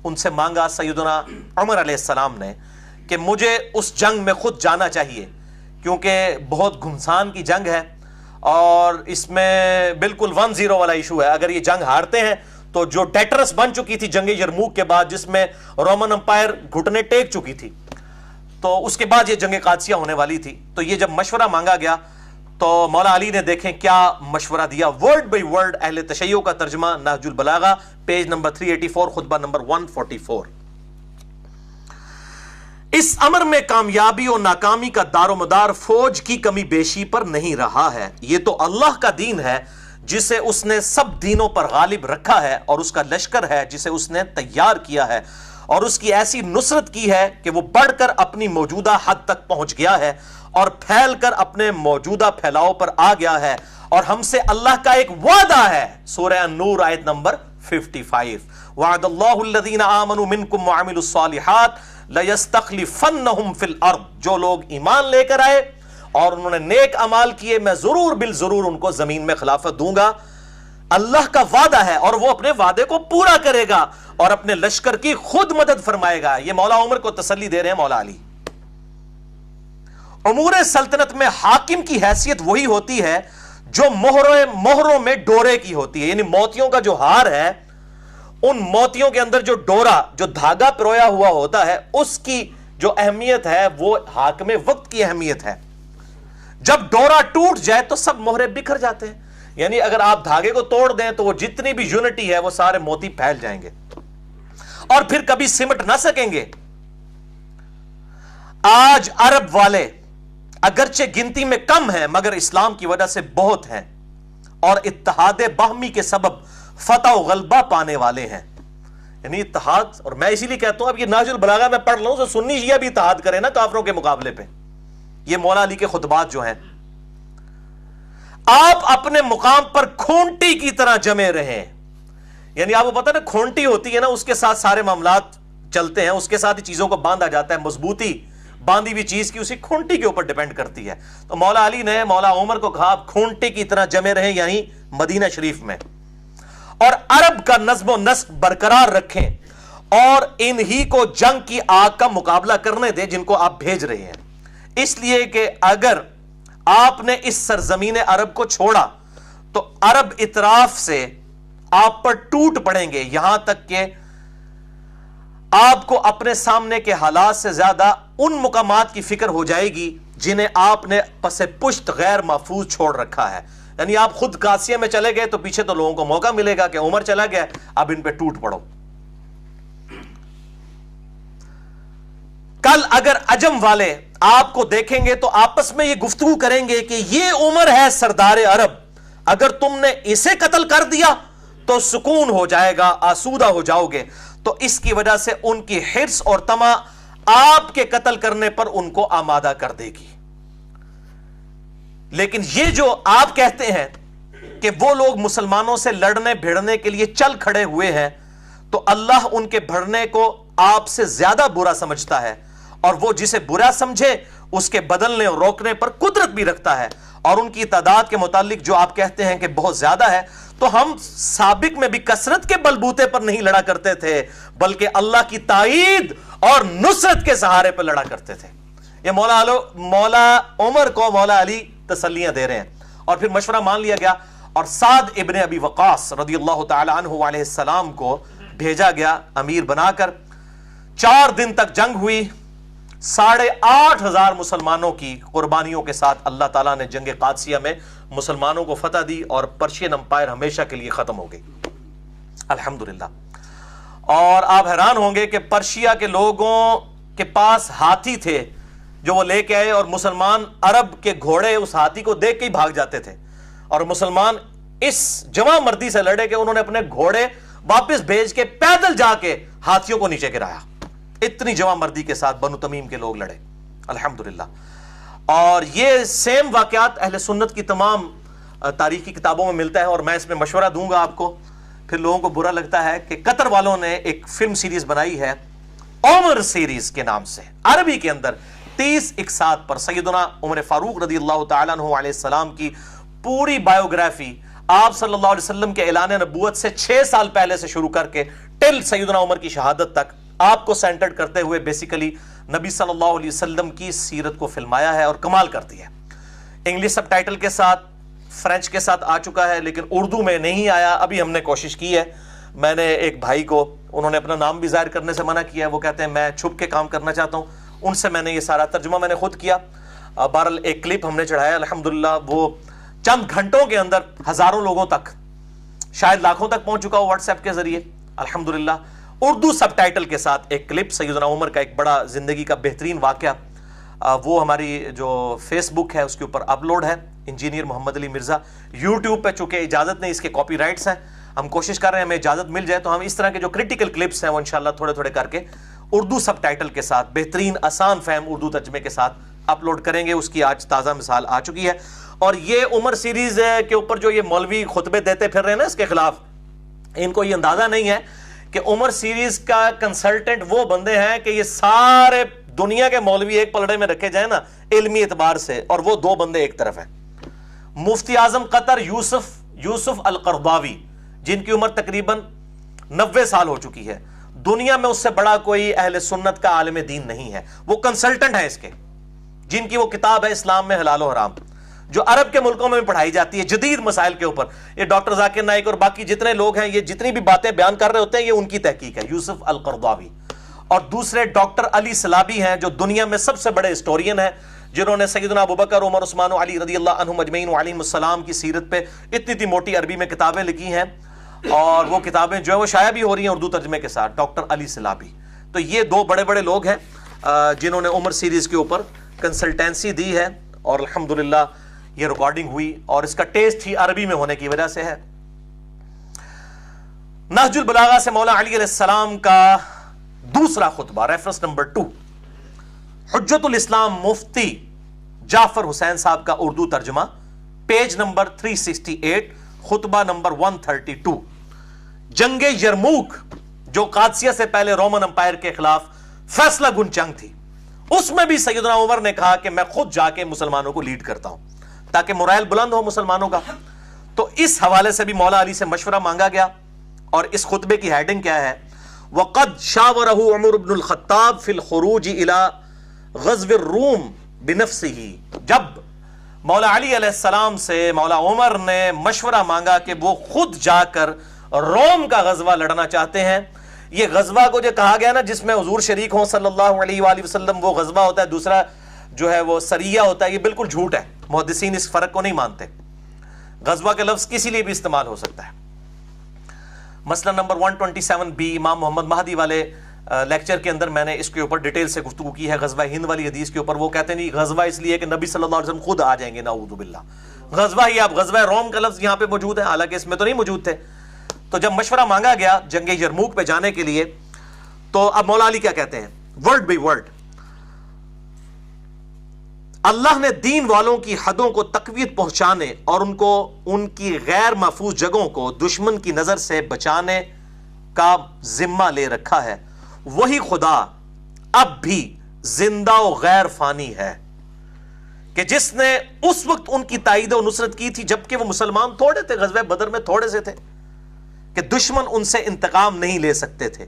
ان سے مانگا، سیدنا عمر علیہ السلام نے، کہ مجھے اس جنگ میں خود جانا چاہیے، کیونکہ بہت گھمسان کی جنگ ہے اور اس میں بالکل 1-0 والا ایشو ہے۔ اگر یہ جنگ ہارتے ہیں تو جو ڈیٹرس بن چکی تھی جنگ یرموک کے بعد، جس میں رومن امپائر گھٹنے ٹیک چکی تھی، تو اس کے بعد یہ جنگ قادسیہ ہونے والی تھی۔ تو یہ جب مشورہ مانگا گیا تو مولا علی نے دیکھیں کیا مشورہ دیا، ورڈ بائی ورڈ اہل تشیع کا ترجمہ، نہج البلاغہ، پیج نمبر 384، خطبہ نمبر 144۔ اس امر میں کامیابی اور ناکامی کا دار و مدار فوج کی کمی بیشی پر نہیں رہا ہے، یہ تو اللہ کا دین ہے جسے اس نے سب دینوں پر غالب رکھا ہے، اور اس کا لشکر ہے جسے اس نے تیار کیا ہے، اور اس کی ایسی نصرت کی ہے کہ وہ بڑھ کر اپنی موجودہ حد تک پہنچ گیا ہے اور پھیل کر اپنے موجودہ پھیلاؤ پر آ گیا ہے، اور ہم سے اللہ کا ایک وعدہ ہے۔ سورہ النور آیت نمبر 55، وعد اللہ الذین آمنوا منکم وعملوا الصالحات لَيَسْتَخْلِفَنَّهُمْ فِي الْأَرْضِ، جو لوگ ایمان لے کر آئے اور انہوں نے نیک اعمال کیے، میں ضرور بالضرور ان کو زمین میں خلافت دوں گا۔ اللہ کا وعدہ ہے اور وہ اپنے وعدے کو پورا کرے گا اور اپنے لشکر کی خود مدد فرمائے گا۔ یہ مولا عمر کو تسلی دے رہے ہیں مولا علی۔ امور سلطنت میں حاکم کی حیثیت وہی ہوتی ہے جو مہروں میں ڈورے کی ہوتی ہے، یعنی موتیوں کا جو ہار ہے، ان موتیوں کے اندر جو ڈورا، جو دھاگا پرویا ہوا ہوتا ہے، اس کی جو اہمیت ہے وہ حاکم وقت کی اہمیت ہے۔ جب ڈورا ٹوٹ جائے تو سب مہرے بکھر جاتے ہیں، یعنی اگر آپ دھاگے کو توڑ دیں تو وہ جتنی بھی یونٹی ہے وہ سارے موتی پھیل جائیں گے اور پھر کبھی سمٹ نہ سکیں گے۔ آج عرب والے اگرچہ گنتی میں کم ہیں مگر اسلام کی وجہ سے بہت ہیں اور اتحاد باہمی کے سبب فتح و غلبہ پانے والے ہیں، یعنی اتحاد۔ اور میں اسی لیے کہتا ہوں اب یہ نہج البلاغہ میں پڑھ لوں تو سنی شیعہ بھی اتحاد کرے نا کافروں کے مقابلے پہ۔ یہ مولا علی کے خطبات جو ہیں، آپ اپنے مقام پر کھونٹی کی طرح جمے رہیں، یعنی آپ کو پتہ نا کھونٹی ہوتی ہے نا، اس کے ساتھ سارے معاملات چلتے ہیں، اس کے ساتھ ہی چیزوں کو باندھا جاتا ہے، مضبوطی باندھی ہوئی چیز کی اسی کھونٹی کے اوپر ڈیپینڈ کرتی ہے۔ تو مولا علی نے مولا عمر کو کہا آپ کھونٹی کی طرح جمے رہیں، یعنی مدینہ شریف میں، اور عرب کا نظم و نسق برقرار رکھیں اور انہی کو جنگ کی آگ کا مقابلہ کرنے دیں جن کو آپ بھیج رہے ہیں، اس لیے کہ اگر آپ نے اس سرزمین عرب کو چھوڑا تو عرب اطراف سے آپ پر ٹوٹ پڑیں گے، یہاں تک کہ آپ کو اپنے سامنے کے حالات سے زیادہ ان مقامات کی فکر ہو جائے گی جنہیں آپ نے پس پشت غیر محفوظ چھوڑ رکھا ہے۔ یعنی آپ خود قاسیہ میں چلے گئے تو پیچھے تو لوگوں کو موقع ملے گا کہ عمر چلا گیا، اب ان پہ ٹوٹ پڑو۔ کل اگر عجم والے آپ کو دیکھیں گے تو آپس میں یہ گفتگو کریں گے کہ یہ عمر ہے سردار عرب، اگر تم نے اسے قتل کر دیا تو سکون ہو جائے گا، آسودہ ہو جاؤ گے۔ تو اس کی وجہ سے ان کی حرص اور طمع آپ کے قتل کرنے پر ان کو آمادہ کر دے گی۔ لیکن یہ جو آپ کہتے ہیں کہ وہ لوگ مسلمانوں سے لڑنے بھیڑنے کے لیے چل کھڑے ہوئے ہیں، تو اللہ ان کے بھڑنے کو آپ سے زیادہ برا سمجھتا ہے، اور وہ جسے برا سمجھے اس کے بدلنے اور روکنے پر قدرت بھی رکھتا ہے۔ اور ان کی تعداد کے متعلق جو آپ کہتے ہیں کہ بہت زیادہ ہے، تو ہم سابق میں بھی کثرت کے بلبوتے پر نہیں لڑا کرتے تھے بلکہ اللہ کی تائید اور نصرت کے سہارے پر لڑا کرتے تھے۔ یہ مولا عمر کو مولا علی تسلیاں دے رہے ہیں، اور پھر مشورہ مان لیا گیا اور سعد ابن ابی وقاص رضی اللہ تعالی عنہ علیہ السلام کو بھیجا گیا امیر بنا کر۔ 4 دن تک جنگ ہوئی، 8,500 مسلمانوں کی قربانیوں کے ساتھ اللہ تعالیٰ نے جنگ قادسیہ میں مسلمانوں کو فتح دی اور پرشین امپائر ہمیشہ کے لیے ختم ہو گئی، الحمدللہ۔ اور آپ حیران ہوں گے کہ پرشیا کے لوگوں کے پاس ہاتھی تھے جو وہ لے کے آئے، اور مسلمان عرب کے گھوڑے اس ہاتھی کو دیکھ کے ہی بھاگ جاتے تھے، اور مسلمان اس جواں مردی سے لڑے کہ انہوں نے اپنے گھوڑے واپس بھیج کے پیدل جا کے ہاتھیوں کو نیچے گرایا۔ اتنی جواں مردی کے ساتھ بنو تمیم کے لوگ لڑے، الحمدللہ۔ اور یہ سیم واقعات اہل سنت کی تمام تاریخی کتابوں میں ملتا ہے، اور میں اس میں مشورہ دوں گا آپ کو۔ پھر لوگوں کو برا لگتا ہے کہ قطر والوں نے ایک فلم سیریز بنائی ہے عمر سیریز کے نام سے، عربی کے اندر 30 اقساط پر سیدنا عمر فاروق رضی اللہ تعالیٰ عنہ علیہ السلام کی پوری بایوگرافی، آپ صلی اللہ علیہ وسلم کے اعلان نبوت سے 6 سال پہلے سے شروع کر کے ٹل سیدنا عمر کی شہادت تک آپ کو سینٹرڈ کرتے ہوئے بیسیکلی نبی صلی اللہ علیہ وسلم کی سیرت کو فلمایا ہے اور کمال کرتی ہے۔ انگلش سب ٹائٹل کے ساتھ، فرینچ کے ساتھ آ چکا ہے، لیکن اردو میں نہیں آیا، ابھی ہم نے کوشش کی ہے۔ میں نے ایک بھائی کو، انہوں نے اپنا نام بھی ظاہر کرنے سے منع کیا ہے، وہ کہتے ہیں میں چھپ کے کام کرنا چاہتا ہوں، ان سے میں نے یہ سارا ترجمہ میں نے خود کیا۔ بہرحال ایک کلپ ہم نے چڑھایا، الحمدللہ وہ چند گھنٹوں کے اندر ہزاروں لوگوں تک، شاید لاکھوں تک پہنچ چکا ہو واٹس ایپ کے ذریعے، الحمدللہ۔ اردو سب ٹائٹل کے ساتھ ایک کلپ سیدنا عمر کا ایک بڑا زندگی کا بہترین واقعہ، وہ ہماری جو فیس بک ہے اس کے اوپر اپلوڈ ہے، انجینئر محمد علی مرزا۔ یوٹیوب پہ چونکہ اجازت نہیں، اس کے کاپی رائٹس ہیں، ہم کوشش کر رہے ہیں ہمیں اجازت مل جائے تو ہم اس طرح کے جو کرٹیکل کلپس ہیں وہ انشاءاللہ تھوڑے تھوڑے کر کے اردو سب ٹائٹل کے ساتھ بہترین آسان فہم اردو ترجمے کے ساتھ اپلوڈ کریں گے۔ اس کی آج تازہ مثال آ چکی ہے، اور یہ عمر سیریز کے اوپر جو یہ مولوی خطبے دیتے پھر رہے ہیں نا اس کے خلاف، ان کو یہ اندازہ نہیں ہے کہ عمر سیریز کا کنسلٹنٹ وہ بندے ہیں کہ یہ سارے دنیا کے مولوی ایک پلڑے میں رکھے جائیں نا علمی اعتبار سے، اور وہ دو بندے ایک طرف ہیں۔ مفتی اعظم قطر یوسف القرضاوی، جن کی عمر تقریباً 90 سال ہو چکی ہے، دنیا میں اس سے بڑا کوئی اہل سنت کا عالم دین نہیں ہے، وہ کنسلٹنٹ ہے اس کے، جن کی وہ کتاب ہے اسلام میں حلال و حرام، جو عرب کے ملکوں میں پڑھائی جاتی ہے جدید مسائل کے اوپر۔ یہ ڈاکٹر ذاکر نائک اور باقی جتنے لوگ ہیں، یہ جتنی بھی باتیں بیان کر رہے ہوتے ہیں، یہ ان کی تحقیق ہے، یوسف القرضاوی۔ اور دوسرے ڈاکٹر علی سلابی ہیں، جو دنیا میں سب سے بڑے ہسٹورین ہیں، جنہوں نے سیدنا ابوبکر، عمر، عثمان و علی رضی اللہ عنہم اجمعین وعلیہم السلام کی سیرت پہ اتنی موٹی عربی میں کتابیں لکھی ہیں، اور وہ کتابیں جو ہے وہ شائع بھی ہو رہی ہیں اردو ترجمے کے ساتھ، ڈاکٹر علی سلابی۔ تو یہ دو بڑے بڑے لوگ ہیں جنہوں نے عمر سیریز کے اوپر کنسلٹینسی دی ہے، اور الحمدللہ یہ ریکارڈنگ ہوئی، اور اس کا ٹیسٹ ہی عربی میں ہونے کی وجہ سے ہے۔ نہج البلاغہ سے مولا علی علیہ السلام کا دوسرا خطبہ، ریفرنس نمبر 2، حجت الاسلام مفتی جعفر حسین صاحب کا اردو ترجمہ، پیج نمبر 368، خطبہ نمبر 132۔ جنگ یرموک، جو قادسیہ سے پہلے رومن امپائر کے خلاف فیصلہ گن جنگ تھی، اس میں بھی سیدنا عمر نے کہا کہ میں خود جا کے مسلمانوں کو لیڈ کرتا ہوں تاکہ مرائل بلند ہو مسلمانوں کا۔ تو اس حوالے سے بھی مولا علی سے مشورہ مانگا گیا، اور اس خطبے کی ہیڈنگ کیا ہے؟ وَقَدْ شَاوَرَهُ عمر بن الخطاب فی الخروج الى غزو الروم بنفسه۔ جب مولا علی علیہ السلام سے مولا عمر نے مشورہ مانگا کہ وہ خود جا کر روم کا غزوہ لڑنا چاہتے ہیں۔ یہ غزوہ کو جو کہا گیا نا جس میں حضور شریک ہوں صلی اللہ علیہ وآلہ وسلم، وہ غزوہ ہوتا ہے، دوسرا جو ہے وہ سریہ ہوتا ہے، یہ بالکل جھوٹ ہے، محدثین اس فرق کو نہیں مانتے۔ غزوہ کے لفظ کسی لیے بھی استعمال ہو سکتا ہے۔ مسئلہ نمبر 127B امام محمد مہدی والے لیکچر کے اندر میں نے اس کے اوپر ڈیٹیل سے گفتگو کی ہے، غزوہ ہند والی حدیث کے اوپر۔ وہ کہتے ہیں نہیں، غزوہ اس لیے کہ نبی صلی اللہ علیہ وسلم خود آ جائیں گے، نعوذ باللہ۔ غزوہ ہی، اب غزوہ روم کا لفظ یہاں پہ موجود ہے، حالانکہ اس میں تو نہیں موجود تھے۔ تو جب مشورہ مانگا گیا جنگ یرموک پہ جانے کے لیے، تو اب مولا علی کیا کہتے ہیں، ورڈ بائی ورڈ: اللہ نے دین والوں کی حدوں کو تقویت پہنچانے اور ان کو ان کی غیر محفوظ جگہوں کو دشمن کی نظر سے بچانے کا ذمہ لے رکھا ہے۔ وہی خدا اب بھی زندہ و غیر فانی ہے کہ جس نے اس وقت ان کی تائید و نصرت کی تھی جبکہ وہ مسلمان تھوڑے تھے، غزوہ بدر میں تھوڑے سے تھے، کہ دشمن ان سے انتقام نہیں لے سکتے تھے،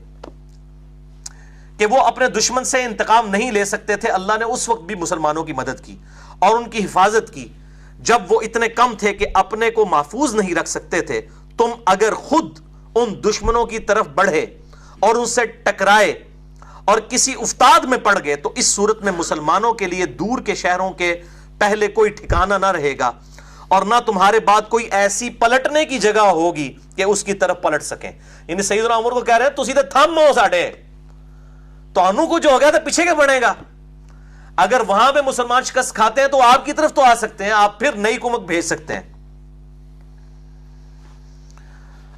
کہ وہ اپنے دشمن سے انتقام نہیں لے سکتے تھے۔ اللہ نے اس وقت بھی مسلمانوں کی مدد کی اور ان کی حفاظت کی جب وہ اتنے کم تھے کہ اپنے کو محفوظ نہیں رکھ سکتے تھے۔ تم اگر خود ان دشمنوں کی طرف بڑھے اور ان سے ٹکرائے اور کسی افتاد میں پڑ گئے تو اس صورت میں مسلمانوں کے لیے دور کے شہروں کے پہلے کوئی ٹھکانہ نہ رہے گا، اور نہ تمہارے بعد کوئی ایسی پلٹنے کی جگہ ہوگی کہ اس کی طرف پلٹ سکیں۔ یعنی سیدنا عمر کو کہہ رہے ہیں تو سیدھے تھم ہو ساڑھے تو انو کو جو ہو گیا تھا پیچھے کے بڑھے گا۔ اگر وہاں پہ مسلمان شکست کھاتے ہیں تو آپ کی طرف تو آ سکتے ہیں، آپ پھر نئی کمک بھیج سکتے ہیں۔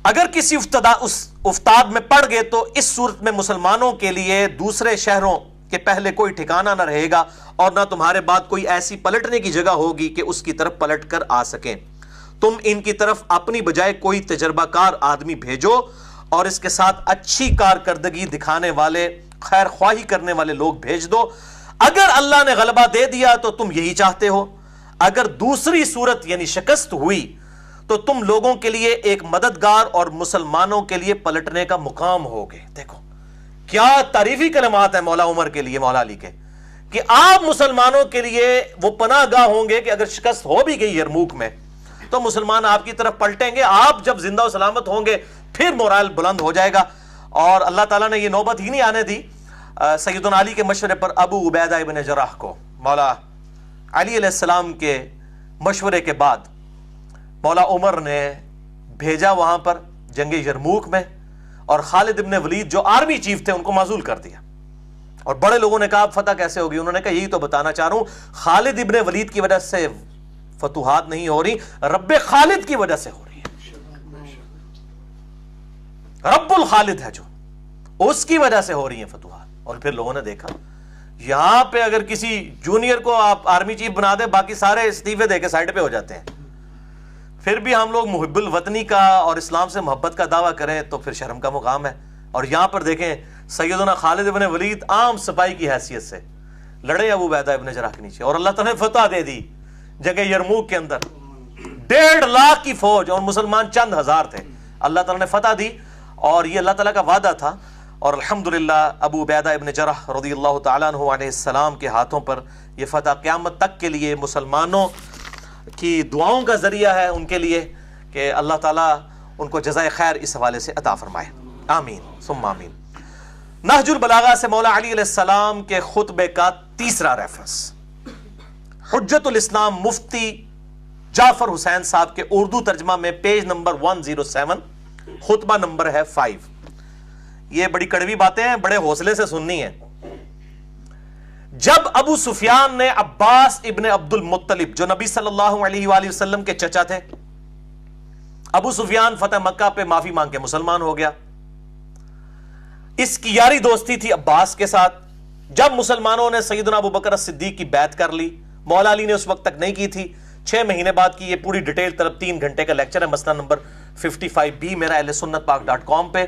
اگر کسی افتاد میں پڑ گئے تو اس صورت میں مسلمانوں کے لیے دوسرے شہروں کے پہلے کوئی ٹھکانہ نہ رہے گا، اور نہ تمہارے بعد کوئی ایسی پلٹنے کی جگہ ہوگی کہ اس کی طرف پلٹ کر آ سکیں۔ تم ان کی طرف اپنی بجائے کوئی تجربہ کار آدمی بھیجو اور اس کے ساتھ اچھی کارکردگی دکھانے والے، خیر خواہی کرنے والے لوگ بھیج دو۔ اگر اللہ نے غلبہ دے دیا تو تم یہی چاہتے ہو، اگر دوسری صورت یعنی شکست ہوئی تو تم لوگوں کے لیے ایک مددگار اور مسلمانوں کے لیے پلٹنے کا مقام ہوگے۔ دیکھو کیا تعریفی کلمات ہیں مولا عمر کے لیے، مولا علی کے، کہ آپ مسلمانوں کے لیے وہ پناہ گاہ ہوں گے کہ اگر شکست ہو بھی گئی یرموک میں تو مسلمان آپ کی طرف پلٹیں گے، آپ جب زندہ و سلامت ہوں گے پھر مورال بلند ہو جائے گا۔ اور اللہ تعالیٰ نے یہ نوبت ہی نہیں آنے دی۔ سیدنا علی کے مشورے پر ابو عبیدہ ابن جراح کو مولا علی علیہ السلام کے مشورے کے بعد مولا عمر نے بھیجا وہاں پر جنگ یرموک میں، اور خالد ابن ولید جو آرمی چیف تھے ان کو معزول کر دیا. اور بڑے لوگوں نے کہا فتح کیسے ہوگی؟ انہوں نے کہا یہی تو بتانا چاہ رہا ہوں، خالد ابن ولید کی وجہ سے فتوحات نہیں ہو رہی، رب خالد کی وجہ سے ہو رہی ہے. رب الخالد ہے جو، اس کی وجہ سے ہو رہی ہیں فتوحات. اور پھر لوگوں نے دیکھا یہاں پہ اگر کسی جونیئر کو آپ آرمی چیف بنا دیں، باقی سارے استعفے دے کے سائڈ پہ ہو جاتے ہیں. پھر بھی ہم لوگ محب الوطنی کا اور اسلام سے محبت کا دعویٰ کریں تو پھر شرم کا مقام ہے. اور یہاں پر دیکھیں سیدنا خالد ابن ولید عام سپاہی کی حیثیت سے لڑے ابو عبیدہ ابن جراح کے نیچے، اور اللہ تعالیٰ نے فتح دے دی جگہ یرموک کے اندر. 1.5 لاکھ کی فوج اور مسلمان چند ہزار تھے، اللہ تعالیٰ نے فتح دی. اور یہ اللہ تعالیٰ کا وعدہ تھا. اور الحمدللہ ابو عبیدہ ابن جراح رضی اللہ تعالیٰ عنہ علیہ السلام کے ہاتھوں پر یہ فتح قیامت تک کے لیے مسلمانوں کی دعاؤں کا ذریعہ ہے ان کے لیے، کہ اللہ تعالیٰ ان کو جزائے خیر اس حوالے سے عطا فرمائے. آمین ثم آمین. نہج البلاغہ سے مولا علی علیہ السلام کے خطبے کا تیسرا ریفرنس، حجت الاسلام مفتی جعفر حسین صاحب کے اردو ترجمہ میں پیج نمبر 107، خطبہ نمبر ہے 5. یہ بڑی کڑوی باتیں ہیں، بڑے حوصلے سے سننی ہیں. جب ابو سفیان نے عباس ابن عبد المطلب جو نبی صلی اللہ علیہ وآلہ وسلم کے چچا تھے، ابو سفیان فتح مکہ پہ معافی مانگ کے مسلمان ہو گیا. اس کی یاری دوستی تھی عباس کے ساتھ. جب مسلمانوں نے سیدنا ابو بکر صدیق کی بیعت کر لی، مولا علی نے اس وقت تک نہیں کی تھی، 6 مہینے بعد کی. یہ پوری ڈیٹیل طرف 3 گھنٹے کا لیکچر ہے، مسئلہ نمبر 55B میرا اہل سنت پاک.com پہ.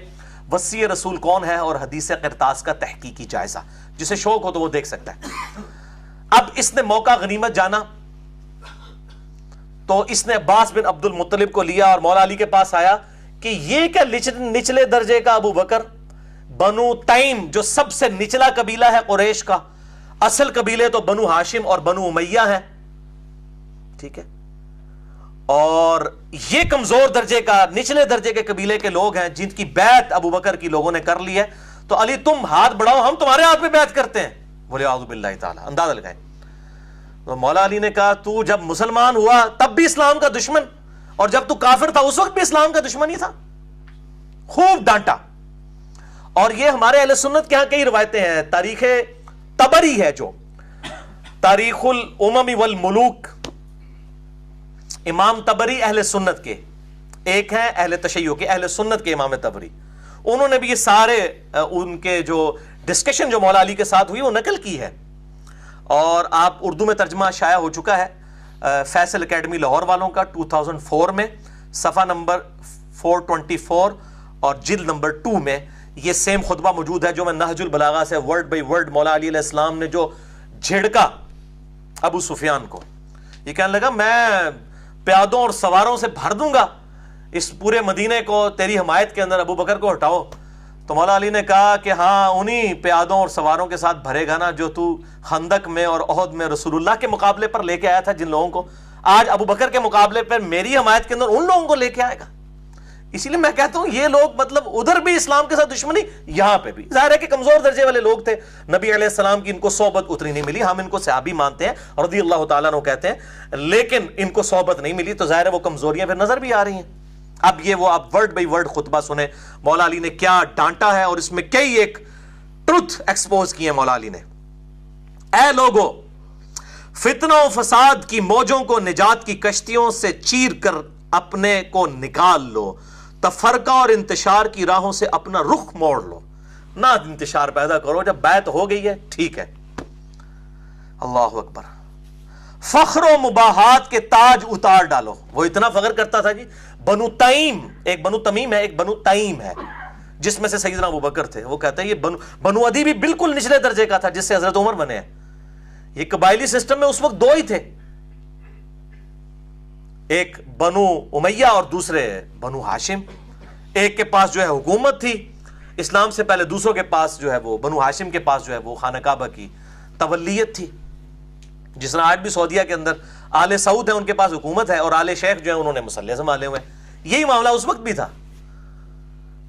وصی رسول کون ہے اور حدیث قرطاس کا تحقیقی جائزہ، جسے شوق ہو تو وہ دیکھ سکتا ہے. اب اس نے موقع غنیمت جانا تو اس نے عباس بن عبد المطلب کو لیا اور مولا علی کے پاس آیا کہ یہ کیا نچلے درجے کا ابو بکر، بنو تیم جو سب سے نچلا قبیلہ ہے قریش کا، اصل قبیلے تو بنو ہاشم اور بنو امیہ ہیں، ٹھیک ہے، اور یہ کمزور درجے کا نچلے درجے کے قبیلے کے لوگ ہیں جن کی بیعت ابو بکر کی لوگوں نے کر لی ہے. تو علی تم ہاتھ بڑھاؤ، ہم تمہارے ہاتھ میں بیعت کرتے ہیں. بولے اعوذ باللہ تعالی، اندازہ لگائیں. تو مولا علی نے کہا تو جب مسلمان ہوا تب بھی اسلام کا دشمن، اور جب تو کافر تھا اس وقت بھی اسلام کا دشمن ہی تھا. خوب ڈانٹا. اور یہ ہمارے اہل سنت کے ہاں کئی روایتیں ہیں. تاریخ طبری ہے جو تاریخ الامم والملوک، امام طبری اہل سنت کے ایک ہیں، اہل تشیع کے، اہل سنت کے امام طبری. انہوں نے بھی یہ سارے ان کے جو ڈسکشن جو مولا علی کے ساتھ ہوئی وہ نقل کی ہے، اور آپ اردو میں ترجمہ شائع ہو چکا ہے فیصل اکیڈمی لاہور والوں کا 2004 میں، صفحہ نمبر 424 اور جلد نمبر 2 میں یہ سیم خطبہ موجود ہے جو میں نہج البلاغہ سے ورڈ بائی ورڈ مولا علی علیہ السلام نے جو جھڑکا ابو سفیان کو. یہ کہنے لگا میں پیادوں اور سواروں سے بھر دوں گا اس پورے مدینے کو، تیری حمایت کے اندر ابو بکر کو ہٹاؤ. تو مولا علی نے کہا کہ ہاں انہی پیادوں اور سواروں کے ساتھ بھرے گا نا جو تو خندق میں اور احد میں رسول اللہ کے مقابلے پر لے کے آیا تھا جن لوگوں کو، آج ابو بکر کے مقابلے پر میری حمایت کے اندر ان لوگوں کو لے کے آئے گا. اسی لیے میں کہتا ہوں یہ لوگ مطلب ادھر بھی اسلام کے ساتھ دشمنی، یہاں پہ بھی. ظاہر ہے کہ کمزور درجے والے لوگ تھے، نبی علیہ السلام کی ان کو صحبت اتنی نہیں ملی. ہم ان کو صحابی مانتے ہیں، رضی اللہ تعالیٰ عنہ کہتے ہیں، لیکن ان کو صحبت نہیں ملی تو ظاہر ہے وہ کمزوریاں پھر نظر بھی آ رہی ہیں. اب یہ وہ آپ ورڈ بائی ورڈ خطبہ سنیں مولا علی نے کیا ڈانٹا ہے، اور اس میں کئی ایک ٹروتھ ایکسپوز کیے مولا علی نے. اے لوگو، فتنہ و فساد کی موجوں کو نجات کی کشتیوں سے چیر کر اپنے کو نکال لو، تفرقہ اور انتشار کی راہوں سے اپنا رخ موڑ لو. نہ انتشار پیدا کرو، جب بیعت ہو گئی ہے ٹھیک ہے. اللہ اکبر. فخر و مباحات کے تاج اتار ڈالو. وہ اتنا فخر کرتا تھا جی، بنو تیم، ایک بنو تمیم ہے ایک بنو تیم ہے جس میں سے سیدنا ابو بکر تھے. وہ کہتے ہیں یہ بنو عدی بھی بالکل نچلے درجے کا تھا جس سے حضرت عمر بنے ہیں. یہ قبائلی سسٹم میں اس وقت 2 ہی تھے، ایک بنو امیہ اور دوسرے بنو ہاشم. ایک کے پاس جو ہے حکومت تھی اسلام سے پہلے، دوسروں کے پاس جو ہے وہ بنو ہاشم کے پاس جو ہے وہ خانہ کعبہ کی تولیت تھی. جس طرح آج بھی سعودیہ کے اندر آل سعود ہیں، ان کے پاس حکومت ہے، اور آل شیخ جو ہیں انہوں نے مسلح سنبھالے ہوئے ہیں. یہی معاملہ اس وقت بھی تھا.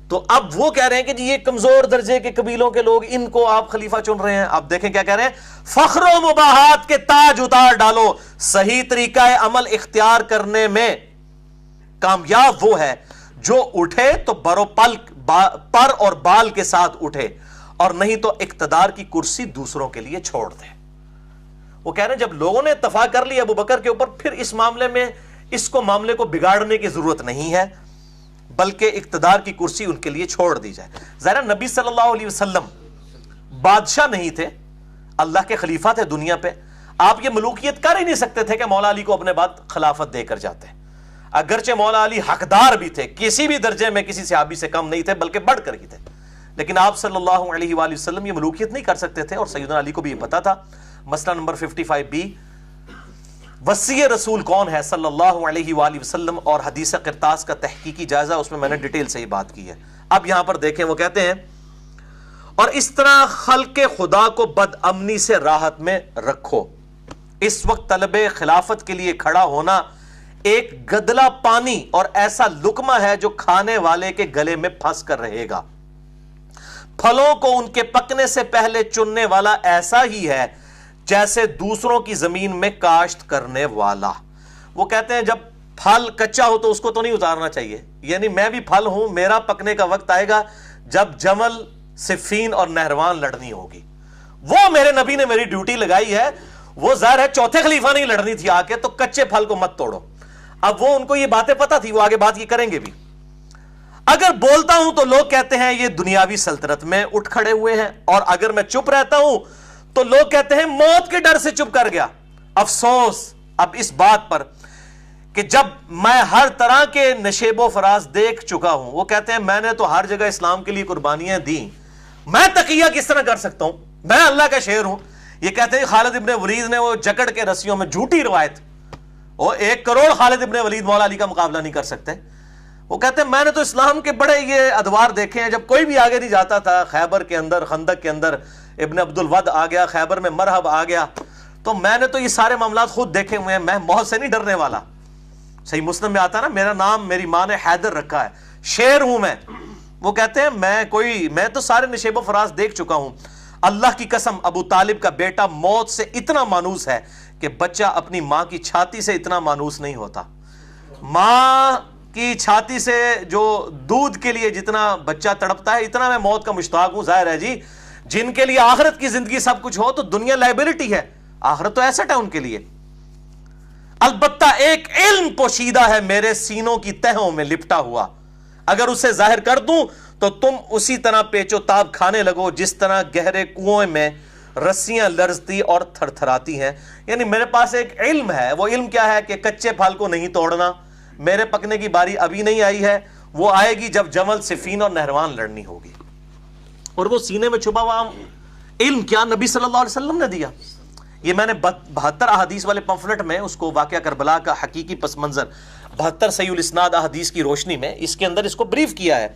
تو اب وہ کہہ رہے ہیں کہ جی یہ کمزور درجے کے قبیلوں کے لوگ، ان کو آپ خلیفہ چن رہے ہیں. اب دیکھیں کیا کہہ رہے ہیں، فخر و مباحات کے تاج اتار ڈالو. صحیح طریقہ عمل اختیار کرنے میں کامیاب وہ ہے جو اٹھے تو پر اور بال کے ساتھ اٹھے اور نہیں تو اقتدار کی کرسی دوسروں کے لیے چھوڑ دے۔ وہ کہہ رہے ہیں جب لوگوں نے اتفاق کر لیا ابو بکر کے اوپر، پھر اس معاملے میں معاملے کو بگاڑنے کی ضرورت نہیں ہے، بلکہ اقتدار کی کرسی ان کے لیے چھوڑ دی جائے۔ ظاہر نبی صلی اللہ علیہ وسلم بادشاہ نہیں تھے، اللہ کے خلیفہ تھے دنیا پہ۔ آپ یہ ملوکیت کر ہی نہیں سکتے تھے کہ مولا علی کو اپنے بعد خلافت دے کر جاتے، اگرچہ مولا علی حقدار بھی تھے، کسی بھی درجے میں کسی صحابی سے کم نہیں تھے بلکہ بڑھ کر ہی تھے، لیکن آپ صلی اللہ علیہ وآلہ وسلم یہ ملوکیت نہیں کر سکتے تھے، اور سیدنا علی کو بھی یہ پتا تھا۔ مسئلہ نمبر 55B، وصی رسول کون ہے صلی اللہ علیہ وآلہ وسلم اور حدیث قرطاس کا تحقیقی جائزہ، اس میں نے ڈیٹیل سے یہ بات کی ہے۔ اب یہاں پر دیکھیں، وہ کہتے ہیں اور اس طرح خلق خدا کو بد امنی سے راحت میں رکھو۔ اس وقت طلب خلافت کے لیے کھڑا ہونا ایک گدلا پانی اور ایسا لقمہ ہے جو کھانے والے کے گلے میں پھنس کر رہے گا۔ پھلوں کو ان کے پکنے سے پہلے چننے والا ایسا ہی ہے جیسے دوسروں کی زمین میں کاشت کرنے والا۔ وہ کہتے ہیں جب پھل کچا ہو تو اس کو تو نہیں اتارنا چاہیے، یعنی میں بھی پھل ہوں، میرا پکنے کا وقت آئے گا جب جمل، صفین اور نہروان لڑنی ہوگی، وہ میرے نبی نے میری ڈیوٹی لگائی ہے۔ وہ ظاہر ہے چوتھے خلیفہ نہیں لڑنی تھی آ کے، تو کچے پھل کو مت توڑو۔ اب وہ ان کو یہ باتیں پتہ تھی، وہ آگے بات یہ کریں گے بھی۔ اگر بولتا ہوں تو لوگ کہتے ہیں یہ دنیاوی سلطنت میں اٹھ کھڑے ہوئے ہیں، اور اگر میں چپ رہتا ہوں تو لوگ کہتے ہیں موت کے ڈر سے چپ کر گیا۔ افسوس اب اس بات پر کہ جب میں ہر طرح کے نشیب و فراز دیکھ چکا ہوں۔ وہ کہتے ہیں میں نے تو ہر جگہ اسلام کے لیے قربانیاں دیں، میں تقیہ کس طرح کر سکتا ہوں، میں اللہ کا شیر ہوں۔ یہ کہتے ہیں خالد ابن ولید نے وہ جکڑ کے رسیوں میں، جھوٹی روایت، وہ 1 کروڑ خالد ابن ولید مولا علی کا مقابلہ نہیں کر سکتے۔ وہ کہتے ہیں میں نے تو اسلام کے بڑے یہ ادوار دیکھے ہیں، جب کوئی بھی آگے نہیں جاتا تھا، خیبر کے اندر، خندق کے اندر ابن عبد الود آ گیا، خیبر میں مرحب آ گیا، تو میں نے تو یہ سارے معاملات خود دیکھے ہوئے ہیں، میں موت سے نہیں ڈرنے والا۔ صحیح مسلم میں آتا نا، میرا نام میری ماں نے حیدر رکھا ہے، شیر ہوں میں۔ وہ کہتے ہیں میں تو سارے نشیب و فراز دیکھ چکا ہوں۔ اللہ کی قسم ابو طالب کا بیٹا موت سے اتنا مانوس ہے کہ بچہ اپنی ماں کی چھاتی سے اتنا مانوس نہیں ہوتا۔ ماں کی چھاتی سے جو دودھ کے لیے جتنا بچہ تڑپتا ہے، اتنا میں موت کا مشتاق ہوں۔ ظاہر ہے جی، جن کے لیے آخرت کی زندگی سب کچھ ہو تو دنیا لائبلٹی ہے، آخرت تو ایسٹ ہے ان کے لیے۔ البتہ ایک علم پوشیدہ ہے میرے سینوں کی تہوں میں لپٹا ہوا، اگر اسے ظاہر کر دوں تو تم اسی طرح پیچ و تاب کھانے لگو جس طرح گہرے کنویں میں رسیاں لرزتی اور تھر تھراتی ہیں۔ یعنی میرے پاس ایک علم ہے، وہ علم کیا ہے کہ کچے پھل کو نہیں توڑنا، میرے پکنے کی باری ابھی نہیں آئی ہے، وہ آئے گی جب جمل، صفین اور نہروان لڑنی ہوگی۔ اور وہ سینے میں چھپا ہوا علم کیا نبی صلی اللہ علیہ وسلم نے دیا۔ یہ میں نے 72 احادیث والے پمفلٹ میں اس کو واقعہ کربلا کا حقیقی پس منظر 72 صحیح الاسناد احادیث کی روشنی میں اس کے اندر اس کو بریف کیا ہے۔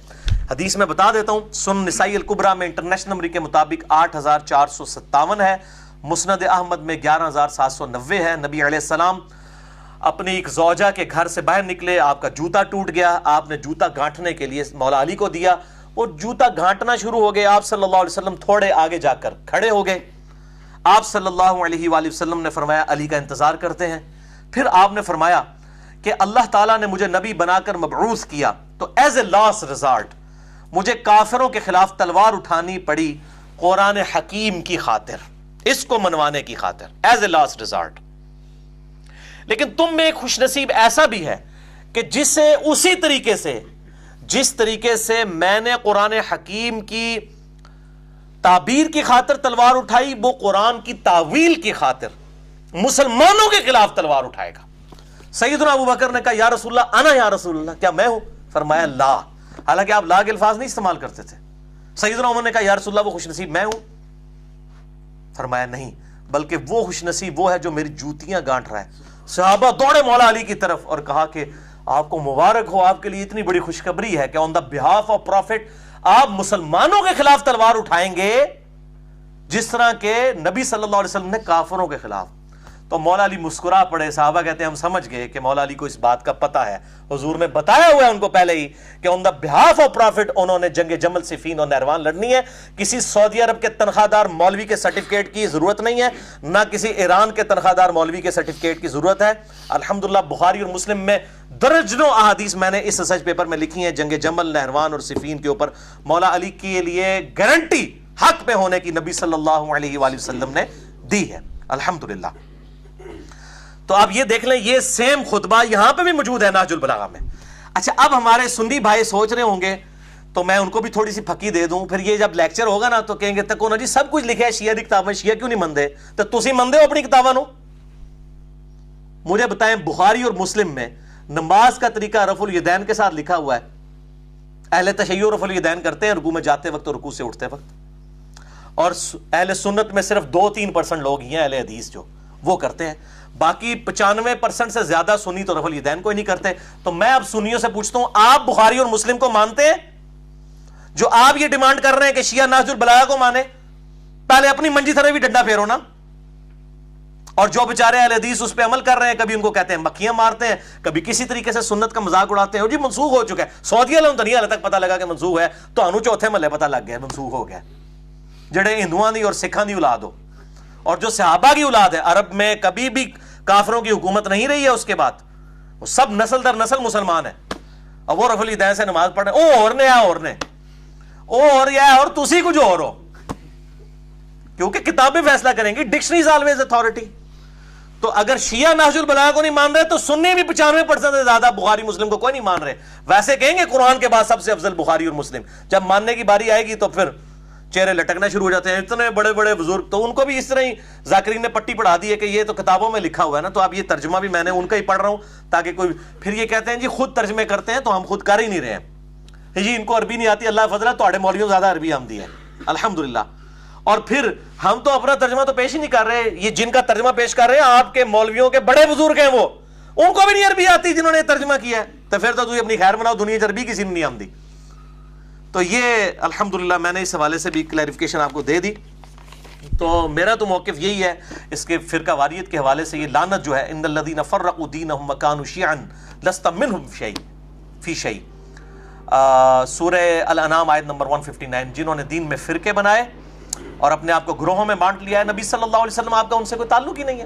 حدیث میں بتا دیتا ہوں، سنن نسائی الکبریٰ میں انٹرنیشنل نمبر کے مطابق 8457 ہے، مسند احمد میں 11790 ہے۔ نبی علیہ السلام اپنی ایک زوجہ کے گھر سے باہر نکلے، آپ کا جوتا ٹوٹ گیا، آپ نے جوتا گھانٹنے کے لیے مولا علی کو دیا، وہ جوتا گھانٹنا شروع ہو گئے۔ آپ صلی اللہ علیہ وسلم تھوڑے آگے جا کر کھڑے ہو گئے۔ آپ صلی اللہ علیہ وآلہ وسلم نے فرمایا علی کا انتظار کرتے ہیں۔ پھر آپ نے فرمایا کہ اللہ تعالیٰ نے مجھے نبی بنا کر مبعوث کیا تو ایز اے لاسٹ ریزارٹ مجھے کافروں کے خلاف تلوار اٹھانی پڑی، قرآن حکیم کی خاطر، اس کو منوانے کی خاطر، ایز اے لاسٹ ریزارٹ۔ لیکن تم میں ایک خوش نصیب ایسا بھی ہے کہ جسے اسی طریقے سے جس طریقے سے میں نے قرآن حکیم کی تعبیر کی خاطر تلوار اٹھائی، وہ قرآن کی تعویل کی خاطر مسلمانوں کے خلاف تلوار اٹھائے گا۔ سیدنا ابو بکر نے کہا یا رسول اللہ، انا یا رسول اللہ، کیا میں ہوں؟ فرمایا لا، حالانکہ آپ لا کے الفاظ نہیں استعمال کرتے تھے۔ سیدنا عمر نے کہا یا رسول اللہ وہ خوش نصیب میں ہوں؟ فرمایا نہیں، بلکہ وہ خوش نصیب وہ ہے جو میری جوتیاں گانٹ رہا ہے۔ صحابہ دوڑے مولا علی کی طرف اور کہا کہ آپ کو مبارک ہو، آپ کے لیے اتنی بڑی خوشخبری ہے کہ آن دا بہاف آف پروفٹ آپ مسلمانوں کے خلاف تلوار اٹھائیں گے جس طرح کہ نبی صلی اللہ علیہ وسلم نے کافروں کے خلاف۔ تو مولا علی مسکرا پڑے. صحابہ کہتے ہیں ہم سمجھ گئے کہ مولا علی کو اس بات کا پتہ ہے, حضور نے بتایا ہوا ہے ان کو پہلے ہی کہ آن دا بہاف آف پرافٹ انہوں نے جنگ جمل صفین اور نہروان لڑنی ہے. کسی سعودی عرب کے تنخواہ دار مولوی کے سرٹیفکیٹ کی ضرورت نہیں ہے, نہ کسی ایران کے تنخواہ دار مولوی کے سرٹیفکیٹ کی ضرورت ہے. الحمدللہ بخاری اور مسلم میں درجنوں احادیث میں نے اس ریسرچ پیپر میں لکھی ہیں جنگ جمل, نہروان اور صفین کے اوپر مولا علی کے لیے گارنٹی حق پہ ہونے کی نبی صلی اللہ علیہ وآلہ وسلم نے دی ہے الحمدللہ. تو آپ یہ دیکھ لیں, یہ سیم خطبہ یہاں پہ بھی موجود ہے نہج البلاغہ میں. اچھا اب ہمارے سنی بھائی سوچ رہے ہوں گے, تو میں ان کو بھی تھوڑی سی پھکی دے دوں, پھر یہ جب لیکچر ہوگا نا تو کہیں گے تکو نا جی سب کچھ لکھا ہے شیعہ دی کتاب میں, شیعہ کیوں نہیں مندے؟ تو تسی مندے ہو اپنی کتاباں نو؟ مجھے بتائیں بخاری اور مسلم میں نماز کا طریقہ رفع الیدین کے ساتھ لکھا ہوا ہے. اہل تشیع رفع الیدین کرتے ہیں رکوع میں جاتے وقت اور رکوع سے اٹھتے وقت, اور اہل سنت میں صرف 2-3% لوگ ہی ہیں اہل حدیث جو وہ کرتے ہیں, باقی 95% سے زیادہ سنی تو رفع الیدین کوئی نہیں کرتے. تو میں اب سنیوں سے پوچھتا ہوں, آپ بخاری اور مسلم کو مانتے ہیں جو آپ یہ ڈیمانڈ کر رہے ہیں کہ شیعہ نہج البلاغہ کو مانے؟ پہلے اپنی منجی تھرے بھی ڈنڈا پھیرو نا. اور جو بیچارے اہل حدیث اس پہ عمل کر رہے ہیں, کبھی ان کو کہتے ہیں مکھیاں مارتے ہیں, کبھی کسی طریقے سے سنت کا مذاق اڑاتے ہیں, اور جی منسوخ ہو چکا ہے. سعودی عالم تو نہیں حال تک پتہ لگا کہ منسوخ ہے, تو انو چوتھے محلے پتہ لگ گیا منسوخ ہو گیا. جڑے ہندوؤں دی اور سکھاں دی اولاد ہو, اور جو صحابہ کی اولاد ہے, عرب میں کبھی بھی کافروں کی حکومت نہیں رہی ہے اس کے بعد, وہ سب نسل در نسل مسلمان ہیں, اور وہ رفع الیدین سے نماز پڑھ رہے ہیں. او اور نے اور نے او اور یا اور تسی کچھ اور ہو, کیونکہ کتابیں فیصلہ کریں گی, ڈکشنری از آلویز اتھارٹی. تو اگر شیعہ نہج البلاغہ کو نہیں مان رہے تو سنی بھی 95% سے زیادہ بخاری مسلم کو کوئی نہیں مان رہے. ویسے کہیں گے قرآن کے بعد سب سے افضل بخاری اور مسلم, جب ماننے کی باری آئے گی تو پھر چہرے لٹکنا شروع ہو جاتے ہیں. اتنے بڑے بڑے بزرگ, تو ان کو بھی اس طرح ہی ذاکرین نے پٹی پڑھا دی ہے کہ یہ تو کتابوں میں لکھا ہوا ہے نا, تو اب یہ ترجمہ بھی میں نے ان کا ہی پڑھ رہا ہوں تاکہ کوئی پھر یہ کہتے ہیں جی خود ترجمے کرتے ہیں, تو ہم خود کر ہی نہیں رہے ہیں جی, ان کو عربی نہیں آتی, اللہ فضل ہے تو مولویوں زیادہ عربی آمدی ہے الحمدللہ. اور پھر ہم تو اپنا ترجمہ تو پیش ہی نہیں کر رہے, یہ جن کا ترجمہ پیش کر رہے ہیں آپ کے مولویوں کے بڑے بزرگ ہیں, وہ ان کو بھی نہیں عربی آتی جنہوں نے ترجمہ کیا ہے. تو پھر تو اپنی خیر بناؤ, دنیا عربی کسی نے نہیں آمدی. تو یہ الحمدللہ میں نے اس حوالے سے بھی کلیریفیکیشن آپ کو دے دی. تو میرا تو موقف یہی ہے اس کے فرقہ واریت کے حوالے سے, یہ لعنت جو ہے, ان الذین فرقوا دینہم وکانوا شیعا لست منہم فی شیء, سورہ الانعام آیت نمبر 159, جنہوں نے دین میں فرقے بنائے اور اپنے آپ کو گروہوں میں بانٹ لیا ہے, نبی صلی اللہ علیہ وسلم آپ کا ان سے کوئی تعلق ہی نہیں ہے.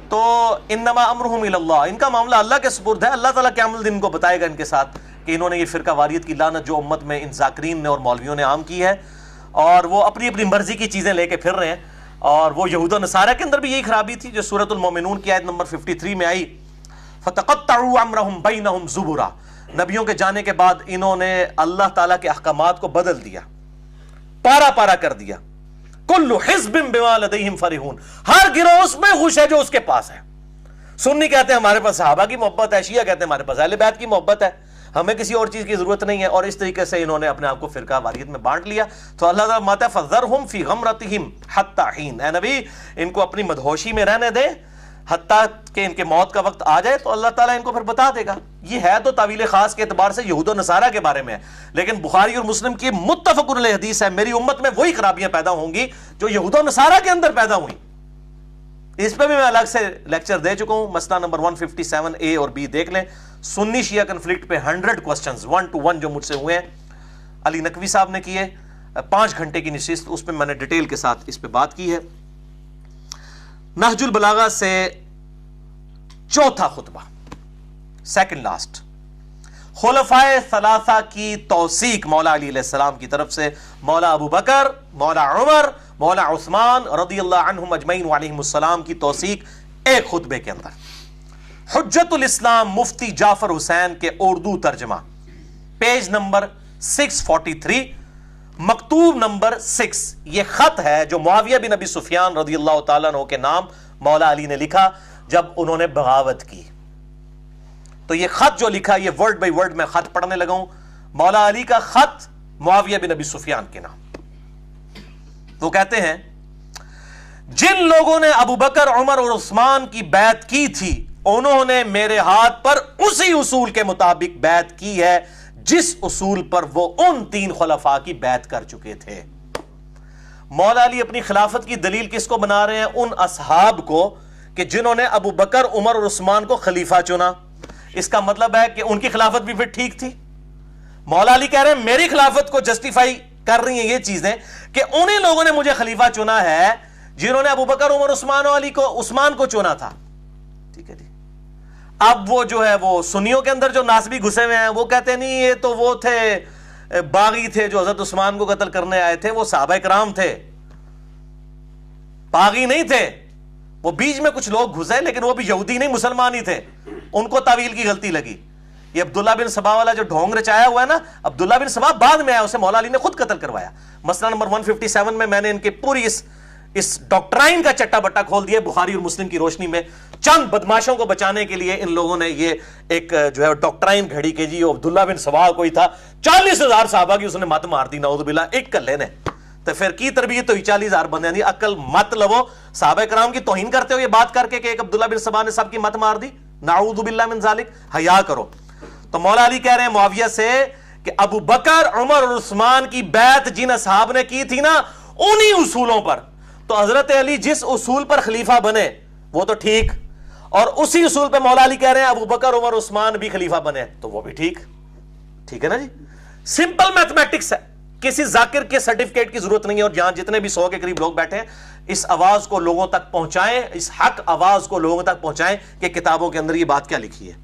تو انما امرہم الی اللہ, ان کا معاملہ اللہ کے سپرد ہے. اللہ تعالیٰ قیامت الدین کو بتائے گا ان کے ساتھ کہ انہوں نے یہ فرقہ واریت کی لعنت جو امت میں ان ذاکرین نے اور مولویوں نے عام کی ہے, اور وہ اپنی اپنی مرضی کی چیزیں لے کے پھر رہے ہیں. اور وہ یہود و نصارہ کے اندر بھی یہی خرابی تھی جو سورۃ المومنون کی آیت نمبر 53 میں آئی, فتقطعوا امرہم بینہم زبرا, نبیوں کے جانے کے بعد انہوں نے اللہ تعالیٰ کے احکامات کو بدل دیا, پارا پارا کر دیا. کل حزب بما لدیہم فرحون, ہر گروہ اس میں خوش ہے جو اس کے پاس ہے. سنی کہتے ہیں ہمارے پاس صحابہ کی محبت ہے, شیعہ کہتے ہیں ہمارے پاس اہل بیت کی محبت ہے, ہمیں کسی اور چیز کی ضرورت نہیں ہے. اور اس طریقے سے انہوں نے اپنے آپ کو فرقہ واریت میں بانٹ لیا. تو اللہ تعالیٰ ماتا فذرہم فی غمرتہم حتی حین, اے نبی ان کو اپنی مدہوشی میں رہنے دیں حتیٰ کہ ان کے موت کا وقت آ جائے, تو اللہ تعالیٰ ان کو پھر بتا دے گا. یہ ہے تو تعویل خاص کے اعتبار سے یہود و نصارہ کے بارے میں ہے, لیکن بخاری اور مسلم کی متفق علیہ حدیث ہے, میری امت میں وہی خرابیاں پیدا ہوں گی جو یہود و نصارہ کے اندر پیدا ہوئیں. اس پہ بھی میں الگ سے لیکچر دے چکا ہوں, مسئلہ نمبر 157A اور B دیکھ لیں. سنی شیعہ کنفلکٹ پہ 100 کوسچنز 1 to 1 جو مجھ سے ہوئے ہیں, علی نقوی صاحب نے کیے, 5 گھنٹے کی نشست, اس پہ میں نے ڈیٹیل کے ساتھ اس پہ بات کی ہے. نہج البلاغہ سے چوتھا خطبہ, سیکنڈ لاسٹ, خلفائے ثلاثہ کی توثیق مولا علی علیہ السلام کی طرف سے, مولا ابو بکر, مولا عمر, مولا عثمان رضی اللہ عنہم اجمعین وعلیہم السلام کی توثیق ایک خطبے کے اندر. حجت الاسلام مفتی جعفر حسین کے اردو ترجمہ, پیج نمبر 643, مکتوب نمبر 6. یہ خط ہے جو معاویہ بن ابی سفیان رضی اللہ تعالیٰ عنہ کے نام مولا علی نے لکھا جب انہوں نے بغاوت کی. تو یہ خط جو لکھا, یہ ورڈ بائی ورڈ میں خط پڑھنے لگا ہوں, مولا علی کا خط معاویہ بن ابی سفیان کے نام. وہ کہتے ہیں جن لوگوں نے ابو بکر, عمر اور عثمان کی بیعت کی تھی انہوں نے میرے ہاتھ پر اسی اصول کے مطابق بیعت کی ہے جس اصول پر وہ ان 3 خلفاء کی بیعت کر چکے تھے. مولا علی اپنی خلافت کی دلیل کس کو بنا رہے ہیں؟ ان اصحاب کو کہ جنہوں نے ابو بکر، عمر اور عثمان کو خلیفہ چنا. اس کا مطلب ہے کہ ان کی خلافت بھی پھر ٹھیک تھی. مولا علی کہہ رہے ہیں میری خلافت کو جسٹیفائی کر رہی ہیں یہ چیزیں کہ انہیں لوگوں نے مجھے خلیفہ چنا ہے جنہوں نے ابو بکر، عمر، عثمان کو چنا تھا. ٹھیک ہے جی. اب وہ جو ہے وہ سنیوں کے اندر جو ناسبی گھسے ہوئے ہیں وہ کہتے ہیں نہیں یہ تو وہ تھے باغی تھے جو حضرت عثمان کو قتل کرنے آئے تھے، وہ صحابہ کرام تھے، باغی نہیں تھے. وہ بیچ میں کچھ لوگ گھسے لیکن وہ بھی یہودی نہیں، مسلمان ہی تھے. ان کو تعویل کی غلطی لگی. یہ عبداللہ بن سبا والا جو ڈھونگ رچایا ہوا ہے نا، عبداللہ بن سبا بعد میں آیا، اسے مولا علی نے خود قتل کروایا. مسئلہ نمبر 157 میں نے ان کے پوری اس ڈاکٹرائن کا چٹا بٹا کھول دیا. بخاری اور مسلم کی روشنی میں چند بدماشوں کو بچانے کے لیے ان لوگوں نے یہ ایک جو ہے ڈاکٹرائن گھڑی کہ جی عبداللہ بن سبا کوئی تھا، 40,000 صحابہ کی اس نے مت مار دی، نعوذ باللہ، ایک کلے نے. تو پھر کی تربیت تو 40,000 بندے دی. عقل مت لو، صحابہ کرام کی توہین کرتے ہو یہ بات کر کے کہ ایک عبداللہ بن سبا نے سب کی مت مار دی. نعوذ باللہ من ذالک، حیا کرو. تو مولا علی کہہ رہے ہیں معاویہ سے کہ ابو بکر، عمر اور عثمان کی بیعت جن اصحاب نے کی تھی نا انہی اصولوں پر، تو حضرت علی جس اصول پر خلیفہ بنے وہ تو ٹھیک، اور اسی اصول پہ مولا علی کہہ رہے ہیں ابو بکر، عمر، عثمان بھی خلیفہ بنے تو وہ بھی ٹھیک. ٹھیک ہے نا جی. سمپل میتھمیٹکس ہے، کسی ذاکر کے سرٹیفکیٹ کی ضرورت نہیں ہے. اور جہاں جتنے بھی 100 کے قریب لوگ بیٹھے ہیں اس آواز کو لوگوں تک پہنچائیں، اس حق آواز کو لوگوں تک پہنچائیں کہ کتابوں کے اندر یہ بات کیا لکھی ہے.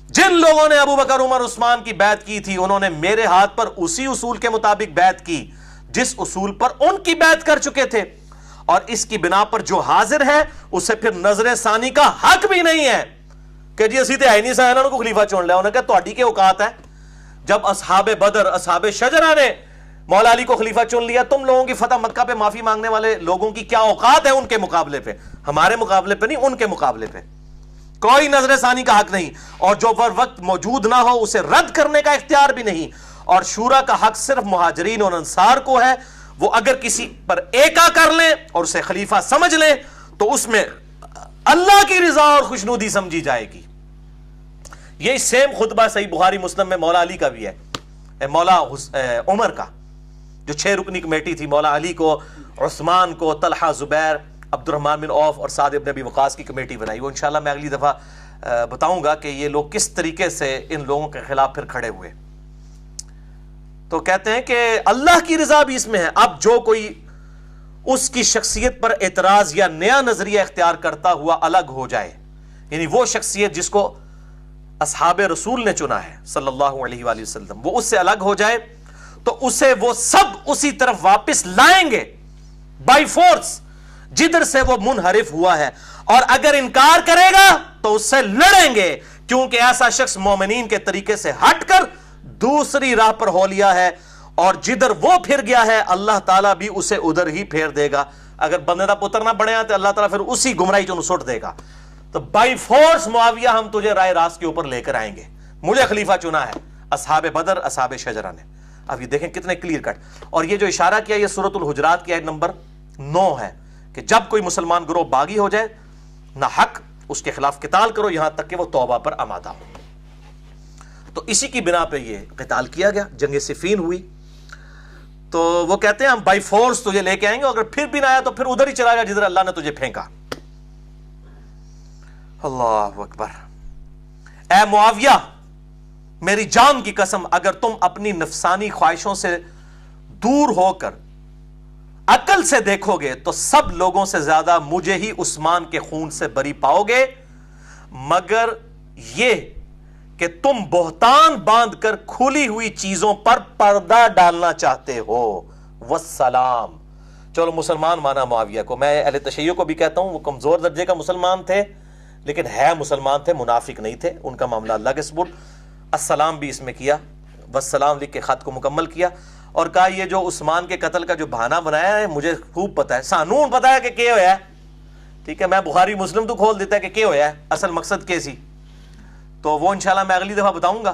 جن لوگوں نے ابو بکر، عمر، عثمان کی بیعت کی تھی انہوں نے میرے ہاتھ پر اسی اصول کے مطابق بیعت کی جس اصول پر ان کی بیعت کر چکے تھے، اور اس کی بنا پر جو حاضر ہے اسے پھر نظر ثانی کا حق بھی نہیں ہے کہ جی اسی تے ہے نہیں انہوں کو خلیفہ چن لیا. انہوں نے کہا تہاڈی کے اوقات ہے؟ جب اصحاب بدر، اصحاب شجرہ نے مولا علی کو خلیفہ چن لیا، تم لوگوں کی فتح مکہ پہ معافی مانگنے والے لوگوں کی کیا اوقات ہے ان کے مقابلے پہ؟ ہمارے مقابلے پہ نہیں، ان کے مقابلے پہ کوئی نظر ثانی کا حق نہیں. اور جو وقت موجود نہ ہو اسے رد کرنے کا اختیار بھی نہیں. اور شورا کا حق صرف مہاجرین اور انصار کو ہے. وہ اگر کسی پر ایکا کر لیں اور اسے خلیفہ سمجھ لیں تو اس میں اللہ کی رضا اور خوشنودی سمجھی جائے گی. یہ سیم خطبہ صحیح بخاری مسلم میں مولا علی کا بھی ہے، مولا عمر کا، جو 6 رکنی کمیٹی تھی، مولا علی کو، عثمان کو، طلحہ، زبیر، عبد الرحمن بن عوف اور سعد بن ابی وقاص کی کمیٹی بنائی. وہ انشاءاللہ میں اگلی دفعہ بتاؤں گا کہ یہ لوگ کس طریقے سے ان لوگوں کے خلاف پھر کھڑے ہوئے. تو کہتے ہیں کہ اللہ کی رضا بھی اس میں ہے. اب جو کوئی اس کی شخصیت پر اعتراض یا نیا نظریہ اختیار کرتا ہوا الگ ہو جائے، یعنی وہ شخصیت جس کو اصحاب رسول نے چنا ہے صلی اللہ علیہ وآلہ وسلم، وہ اس سے الگ ہو جائے تو اسے وہ سب اسی طرف واپس لائیں گے بائی فورس جدھر سے وہ منحرف ہوا ہے. اور اگر انکار کرے گا تو اس سے لڑیں گے، کیونکہ ایسا شخص مومنین کے طریقے سے ہٹ کر دوسری راہ پر ہو لیا ہے، اور جدھر وہ پھر گیا ہے اللہ تعالیٰ بھی اسے ادھر ہی پھیر دے گا. اگر بندے دا پتر نہ بڑھے تو اللہ تعالیٰ پھر اسی گمراہی چوں سٹ دے گا. تو بائی فورس معاویہ ہم تجھے رائے راست کے اوپر لے کر آئیں گے، مجھے خلیفہ چنا ہے اصحاب بدر، اصحاب شجرہ نے. اب یہ دیکھیں کتنے کلیئر کٹ. اور یہ جو اشارہ کیا یہ سورۃ الحجرات کی آیت نمبر 9 ہے کہ جب کوئی مسلمان گروہ باغی ہو جائے نہ حق اس کے خلاف قتال کرو یہاں تک کہ وہ توبہ پر آمادہ ہو. تو اسی کی بنا پہ یہ قتال کیا گیا، جنگ صفین ہوئی. تو وہ کہتے ہیں ہم بائی فورس تجھے لے کے آئیں گے، اگر پھر بھی نہ آیا تو پھر ادھر ہی چلا جا جدھر اللہ نے تجھے پھینکا. اللہ اکبر. اے معاویہ میری جان کی قسم اگر تم اپنی نفسانی خواہشوں سے دور ہو کر عقل سے دیکھو گے تو سب لوگوں سے زیادہ مجھے ہی عثمان کے خون سے بری پاؤ گے، مگر یہ کہ تم بہتان باندھ کر کھلی ہوئی چیزوں پر پردہ ڈالنا چاہتے ہو. والسلام. چلو مسلمان مانا معاویہ کو، میں اہل تشیع کو بھی کہتا ہوں وہ کمزور درجے کا مسلمان تھے لیکن ہے مسلمان تھے، منافق نہیں تھے. ان کا معاملہ اللہ کے سپرد. السلام بھی اس میں کیا، والسلام لکھ کے خط کو مکمل کیا اور کہا یہ جو عثمان کے قتل کا جو بہانہ بنایا ہے مجھے خوب پتا ہے، سانون پتا ہے کہ کیا ہوا ہے. ٹھیک ہے، میں بخاری مسلم تو کھول دیتا ہے کہ کیا ہوا ہے، اصل مقصد کیسی. تو وہ انشاءاللہ میں اگلی دفعہ بتاؤں گا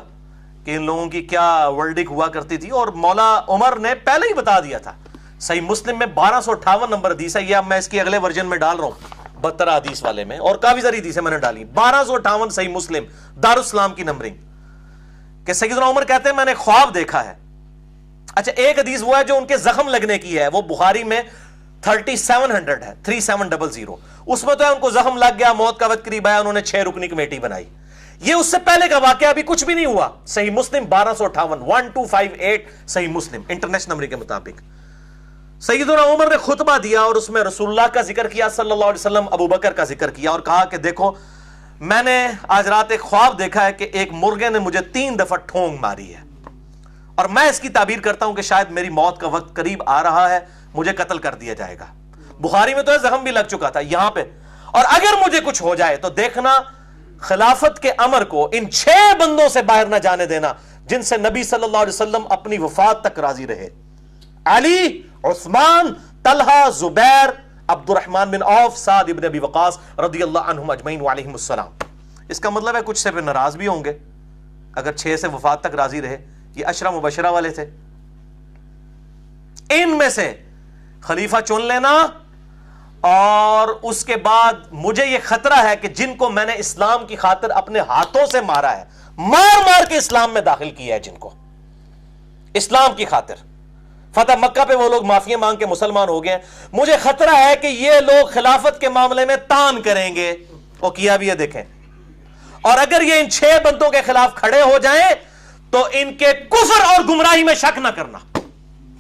کہ ان لوگوں کی کیا ورڈک ہوا کرتی تھی. اور مولا عمر نے پہلے ہی بتا دیا تھا. صحیح مسلم میں 1258 نمبر حدیث ہے، یہ اب میں اس کی اگلے ورژن میں ڈال رہا ہوں 72 حدیث والے میں، اور کافی ساری حدیثیں میں نے ڈالی. 1258 صحیح مسلم دارالاسلام کی نمبرنگ کہ سیدنا عمر کہتے ہیں میں نے خواب دیکھا ہے اچھا ایک حدیث وہ ہے جو ان کے زخم لگنے کی ہے، وہ بخاری میں 3700 ہے، 3700، اس میں تو ہے ان کو زخم لگ گیا، موت کا وقت قریب آیا، انہوں نے 6 رکنی کمیٹی بنائی۔ یہ اس سے پہلے کا واقعہ، ابھی کچھ بھی نہیں ہوا۔ صحیح مسلم 1258 1258 صحیح مسلم انٹرنیشنل نمبر کے مطابق سیدنا عمر نے خطبہ دیا اور اس میں رسول اللہ کا ذکر کیا صلی اللہ علیہ وسلم، ابو بکر کا ذکر کیا اور کہا کہ دیکھو میں نے آج رات ایک خواب دیکھا ہے کہ ایک مرغے نے مجھے 3 دفعہ ٹھونگ ماری ہے، اور میں اس کی تعبیر کرتا ہوں کہ شاید میری موت کا وقت قریب آ رہا ہے، مجھے قتل کر دیا جائے گا۔ بخاری میں تو ہے زخم بھی لگ چکا تھا یہاں پہ، اور اگر مجھے کچھ ہو جائے تو دیکھنا خلافت کے امر کو ان 6 بندوں سے باہر نہ جانے دینا جن سے نبی صلی اللہ علیہ وسلم اپنی وفات تک راضی رہے، علی، عثمان، طلحہ، زبیر، عبد الرحمن بن عوف، سعد ابن ابی وقاص رضی اللہ عنہم اجمعین وعلیہم السلام۔ اس کا مطلب ہے کچھ سے پھر ناراض بھی ہوں گے اگر 6 سے وفات تک راضی رہے۔ یہ عشرہ مبشرہ والے تھے، ان میں سے خلیفہ چن لینا، اور اس کے بعد مجھے یہ خطرہ ہے کہ جن کو میں نے اسلام کی خاطر اپنے ہاتھوں سے مارا ہے، مار مار کے اسلام میں داخل کیا ہے، جن کو اسلام کی خاطر فتح مکہ پہ وہ لوگ معافی مانگ کے مسلمان ہو گئے ہیں، مجھے خطرہ ہے کہ یہ لوگ خلافت کے معاملے میں تان کریں گے، وہ کیا بھی ہے دیکھیں، اور اگر یہ ان 6 بندوں کے خلاف کھڑے ہو جائیں تو ان کے کفر اور گمراہی میں شک نہ کرنا۔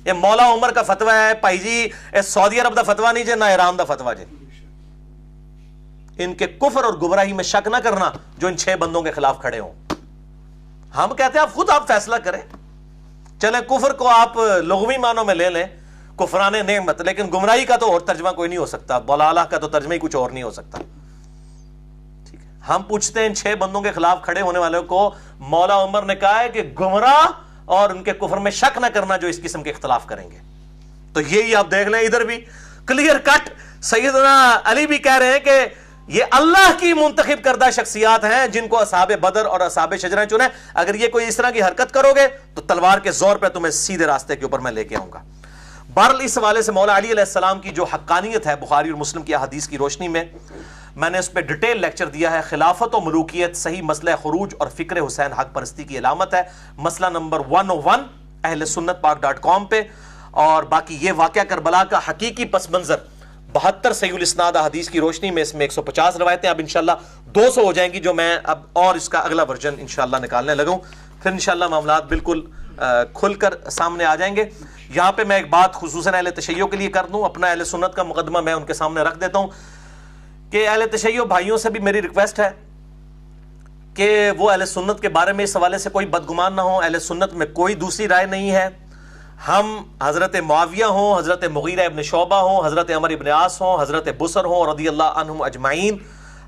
یہ مولا عمر کا فتویٰ ہے بھائی جی، سعودی عرب دا فتویٰ نہیں جے، نہ ایران دا فتویٰ جے۔ ان کے کفر اور گمراہی میں شک نہ کرنا جو ان 6 بندوں کے خلاف کھڑے ہوں۔ ہم کہتے ہیں خود آپ فیصلہ کریں، چلیں کفر کو آپ لغوی معنوں میں لے لیں، کفران نعمت، لیکن گمراہی کا تو اور ترجمہ کوئی نہیں ہو سکتا، ضلالہ کا تو ترجمہ ہی کچھ اور نہیں ہو سکتا۔ ٹھیک ہے، ہم پوچھتے ہیں ان 6 بندوں کے خلاف کھڑے ہونے والوں کو، مولا عمر نے کہا ہے کہ گمراہ اور ان کے کفر میں شک نہ کرنا جو اس قسم کے اختلاف کریں گے۔ تو یہی آپ دیکھ لیں، ادھر بھی کلیئر کٹ سیدنا علی بھی کہہ رہے ہیں کہ یہ اللہ کی منتخب کردہ شخصیات ہیں جن کو اصحاب بدر اور اصحاب شجرہ چنے، اگر یہ کوئی اس طرح کی حرکت کرو گے تو تلوار کے زور پہ تمہیں سیدھے راستے کے اوپر میں لے کے آؤں گا۔ بہرحال اس حوالے سے مولا علی علیہ السلام کی جو حقانیت ہے بخاری اور مسلم کی احادیث کی روشنی میں نے اس پہ ڈیٹیل لیکچر دیا ہے، خلافت و ملوکیت، صحیح مسئلہ خروج اور فکر حسین حق پرستی کی علامت ہے، مسئلہ نمبر 101 اہل سنت پاک.com پہ، اور باقی یہ واقعہ کربلا کا حقیقی پس منظر 72 صحیح الاسناد احادیث کی روشنی میں، اس میں 150 روایتیں، اب انشاءاللہ 200 ہو جائیں گی جو میں اب اور اس کا اگلا ورژن انشاءاللہ نکالنے لگوں، پھر انشاءاللہ معاملات بالکل کھل کر سامنے آ جائیں گے۔ یہاں پہ میں ایک بات خصوصاً اہل تشیع کے لیے کر دوں، اپنا اہل سنت کا مقدمہ میں ان کے سامنے رکھ دیتا ہوں کہ اہل تشیع بھائیوں سے بھی میری ریکویسٹ ہے کہ وہ اہل سنت کے بارے میں اس حوالے سے کوئی بدگمان نہ ہو، اہل سنت میں کوئی دوسری رائے نہیں ہے۔ ہم حضرت معاویہ ہوں، حضرت مغیرہ ابن شعبہ ہوں، حضرت عمر ابن عاص ہوں، حضرت بصر ہوں رضی اللہ عنہم اجمعین،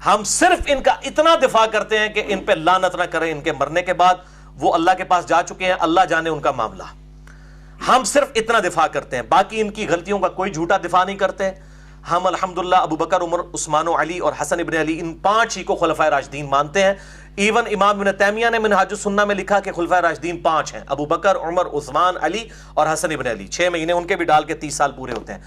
ہم صرف ان کا اتنا دفاع کرتے ہیں کہ ان پہ لعنت نہ کریں، ان کے مرنے کے بعد وہ اللہ کے پاس جا چکے ہیں، اللہ جانے ان کا معاملہ، ہم صرف اتنا دفاع کرتے ہیں، باقی ان کی غلطیوں کا کوئی جھوٹا دفاع نہیں کرتے۔ ہم الحمدللہ ابو بکر، عمر، عثمان و علی اور حسن ابن علی، ان 5 ہی کو خلفائے راشدین مانتے ہیں۔ ایون امام ابن تیمیہ نے منہاج السنہ میں لکھا کہ خلفائے راشدین 5 ہیں، ابو بکر، عمر، عثمان، علی اور حسن ابن علی، 6 مہینے ان کے بھی ڈال کے 30 سال پورے ہوتے ہیں۔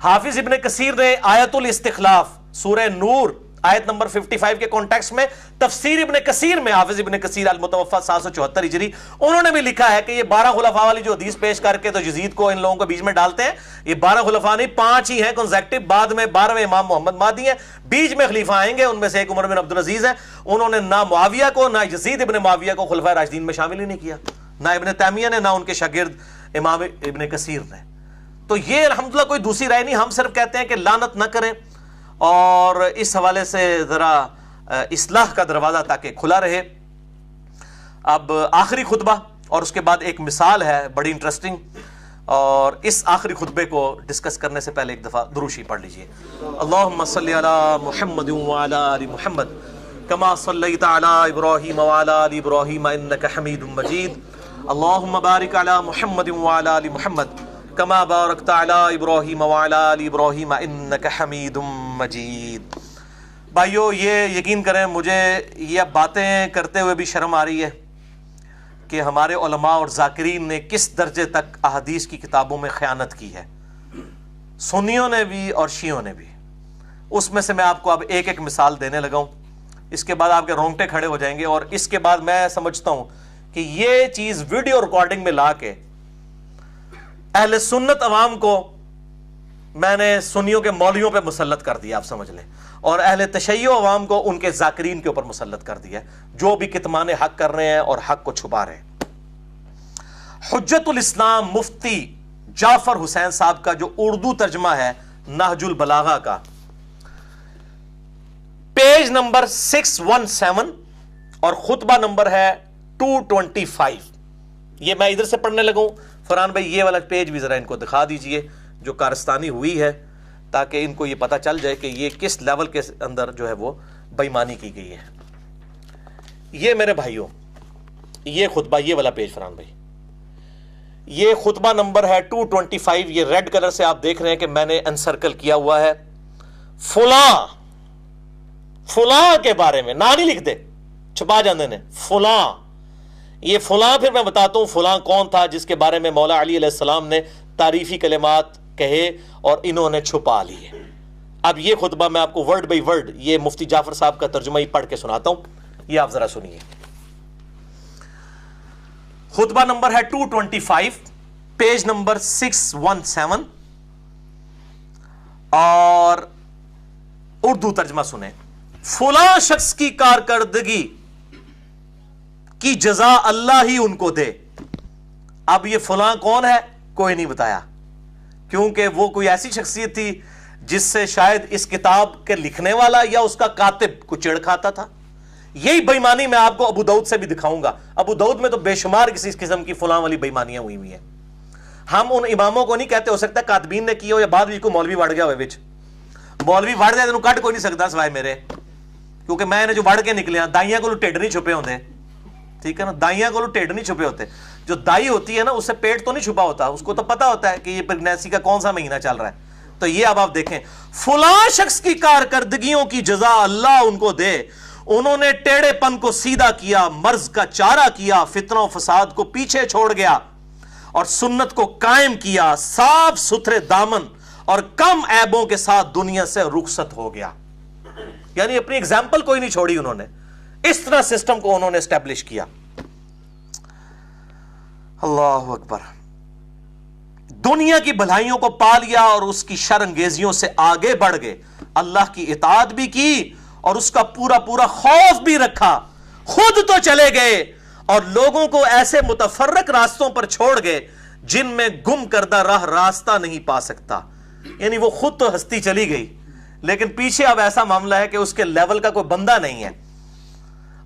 حافظ ابن کثیر نے آیت الاستخلاف سورہ نور آیت نمبر 55 کے کانٹیکسٹ میں تفسیر ابن کثیر میں، حافظ ابن کثیر المتوفی 774 ہجری، انہوں نے بھی لکھا ہے کہ یہ 12 خلفاء والی جو حدیث پیش کر کے تو یزید کو ان لوگوں کو بیچ میں ڈالتے ہیں، یہ 12 خلفاء نہیں 5 ہی ہیں کنزیکٹو، بعد میں 12ویں امام محمد مہدی ہیں، بیچ میں خلیفہ آئیں گے، ان میں سے ایک عمر بن عبدالعزیز ہیں، انہوں نے نہ معاویہ کو نہ یزید ابن معاویہ کو خلفائے راشدین میں شامل ہی نہیں کیا، نہ ابن تیمیہ نے، نہ ان کے شاگرد امام ابن کثیر نے۔ تو یہ الحمدللہ کوئی دوسری رائے نہیں، ہم صرف کہتے ہیں کہ لعنت نہ کریں، اور اس حوالے سے ذرا اصلاح کا دروازہ تاکہ کھلا رہے۔ اب آخری خطبہ اور اس کے بعد ایک مثال ہے بڑی انٹرسٹنگ، اور اس آخری خطبے کو ڈسکس کرنے سے پہلے ایک دفعہ دروشی پڑھ لیجئے۔ اللہم صلی علی محمد وعلی آل محمد کما صلیت علی ابراہیم وعلی آل ابراہیم انک حمید مجید، اللہم بارک علی محمد وعلی آل محمد کما بارکت علی ابراہیم وعلی آل ابراہیم انک حمید مجید۔ بھائیو یہ یقین کریں مجھے یہ باتیں کرتے ہوئے بھی شرم آ رہی ہے کہ ہمارے علماء اور ذاکرین نے کس درجے تک احادیث کی کتابوں میں خیانت کی ہے، سنیوں نے بھی اور شیعوں نے بھی۔ اس میں سے میں آپ کو اب ایک ایک مثال دینے لگا ہوں، اس کے بعد آپ کے رونگٹے کھڑے ہو جائیں گے، اور اس کے بعد میں سمجھتا ہوں کہ یہ چیز ویڈیو ریکارڈنگ میں لا کے اہل سنت عوام کو میں نے سنیوں کے مولویوں پہ مسلط کر دیا، آپ سمجھ لیں، اور اہل تشیع عوام کو ان کے ذاکرین کے اوپر مسلط کر دیا، جو بھی کتمان حق کر رہے ہیں اور حق کو چھپا رہے ہیں۔ حجت الاسلام مفتی جعفر حسین صاحب کا جو اردو ترجمہ ہے نہج البلاغہ کا، پیج نمبر 617 اور خطبہ نمبر ہے 225، یہ میں ادھر سے پڑھنے لگوں۔ فرحان بھائی یہ والا پیج بھی ذرا ان کو دکھا دیجئے جو کارستانی ہوئی ہے، تاکہ ان کو یہ پتہ چل جائے کہ یہ کس لیول کے اندر جو ہے وہ بے ایمانی کی گئی ہے۔ یہ میرے بھائیوں، یہ خطبہ، یہ والا پیج فرحان بھائی، یہ خطبہ نمبر ہے 225، یہ ریڈ کلر سے آپ دیکھ رہے ہیں کہ میں نے انسرکل کیا ہوا ہے۔ فلاں فلاں کے بارے میں نہ نہیں لکھ دے، چھپا جاندے نے، فلاں، یہ فلاں پھر میں بتاتا ہوں فلاں کون تھا جس کے بارے میں مولا علی علیہ السلام نے تعریفی کلمات کہے اور انہوں نے چھپا لیے۔ اب یہ خطبہ میں آپ کو ورڈ بائی ورڈ یہ مفتی جعفر صاحب کا ترجمہ ہی پڑھ کے سناتا ہوں، یہ آپ ذرا سنیے۔ خطبہ نمبر ہے 225، پیج نمبر 617 اور اردو ترجمہ سنیں۔ فلاں شخص کی کارکردگی کی جزا اللہ ہی ان کو دے۔ اب یہ فلاں کون ہے کوئی نہیں بتایا، کیونکہ وہ کوئی ایسی شخصیت تھی جس سے شاید اس کتاب کے لکھنے والا یا اس کا کاتب کو چڑ کھاتا تھا۔ یہی بے ایمانی میں آپ کو ابو داؤد سے بھی دکھاؤں گا۔ ابو داؤد میں تو بے شمار کسی قسم کی فلاں والی بے ایمانیاں ہوئی ہوئی ہیں۔ ہم ان اماموں کو نہیں کہتے، ہو سکتا ہے کاتبین نے کی ہو یا بعد بھی کوئی مولوی وڑ گیا ہوئے وچ، مولوی وڑ جائے تو کٹ کوئی نہیں سکتا سوائے میرے، کیونکہ میں نے جو وڑ کے نکلے ہیں، دائیاں کو ٹھڈ نہیں چھپے ہوتے، ٹھیک ہے نا، دائیاں کو ٹھڈ نہیں چھپے ہوتے۔ جو دائی ہوتی ہے نا، اس سے پیٹ تو نہیں چھپا ہوتا، اس کو تو پتا ہوتا ہے کہ یہ پریگنینسی کا کون سا مہینہ چل رہا ہے۔ تو یہ اب آپ دیکھیں، فلاں شخص کی کارکردگیوں کی جزا اللہ ان کو دے، انہوں نے ٹیڑے پن کو سیدھا کیا، مرض کا چارہ کیا، فتنہ و فساد کو پیچھے چھوڑ گیا اور سنت کو قائم کیا، صاف ستھرے دامن اور کم عیبوں کے ساتھ دنیا سے رخصت ہو گیا۔ یعنی اپنی اگزامپل کوئی نہیں چھوڑی انہوں نے، اس طرح سسٹم کو انہوں نے اسٹیبلش کیا۔ اللہ اکبر۔ دنیا کی بھلائیوں کو پا لیا اور اس کی شر انگیزیوں سے آگے بڑھ گئے، اللہ کی اطاعت بھی کی اور اس کا پورا پورا خوف بھی رکھا، خود تو چلے گئے اور لوگوں کو ایسے متفرق راستوں پر چھوڑ گئے جن میں گم کردہ راہ راستہ نہیں پا سکتا۔ یعنی وہ خود تو ہستی چلی گئی، لیکن پیچھے اب ایسا معاملہ ہے کہ اس کے لیول کا کوئی بندہ نہیں ہے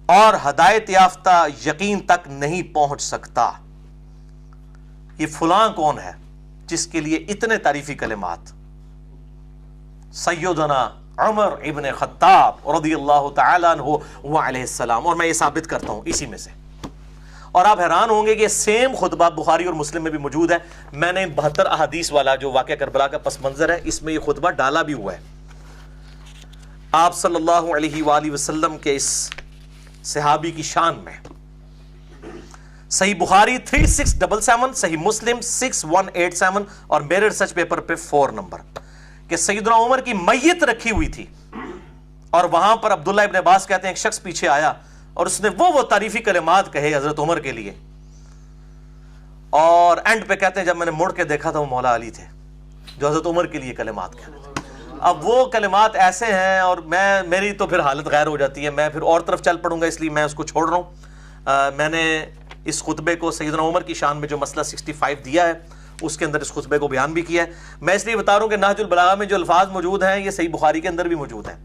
اور ہدایت یافتہ یقین تک نہیں پہنچ سکتا۔ یہ فلاں کون ہے جس کے لیے اتنے تعریفی کلمات؟ سیدنا عمر ابن خطاب رضی اللہ تعالی عنہ وعلیہ السلام، اور میں یہ ثابت کرتا ہوں اسی میں سے۔ اور آپ حیران ہوں گے کہ سیم خطبہ بخاری اور مسلم میں بھی موجود ہے۔ میں نے 72 احادیث والا جو واقعہ کربلا کا پس منظر ہے، اس میں یہ خطبہ ڈالا بھی ہوا ہے۔ آپ صلی اللہ علیہ وآلہ وسلم کے اس صحابی کی شان میں صحیح بخاری 3677، صحیح مسلم 6187 اور میرے ریسرچ پیپر پہ 4 نمبر، کہ سیدنا عمر کی میت رکھی ہوئی تھی اور وہاں پر عبداللہ ابن عباس کہتے ہیں ایک شخص پیچھے آیا اور اس نے وہ تعریفی کلمات کہے حضرت عمر کے لیے، اور اینڈ پہ کہتے ہیں جب میں نے مڑ کے دیکھا تھا وہ مولا علی تھے جو حضرت عمر کے لیے کلمات کہتے تھے۔ اب وہ کلمات ایسے ہیں اور میری تو پھر حالت غیر ہو جاتی ہے، میں پھر اور طرف چل پڑوں گا، اس لیے میں اس کو چھوڑ رہا ہوں۔ میں نے اس خطبے کو سیدنا عمر کی شان میں جو مسئلہ 65 دیا ہے اس کے اندر اس خطبے کو بیان بھی کیا ہے۔ میں اس لیے بتا رہا ہوں کہ نہج البلاغہ میں جو الفاظ موجود ہیں یہ صحیح بخاری کے اندر بھی موجود ہیں،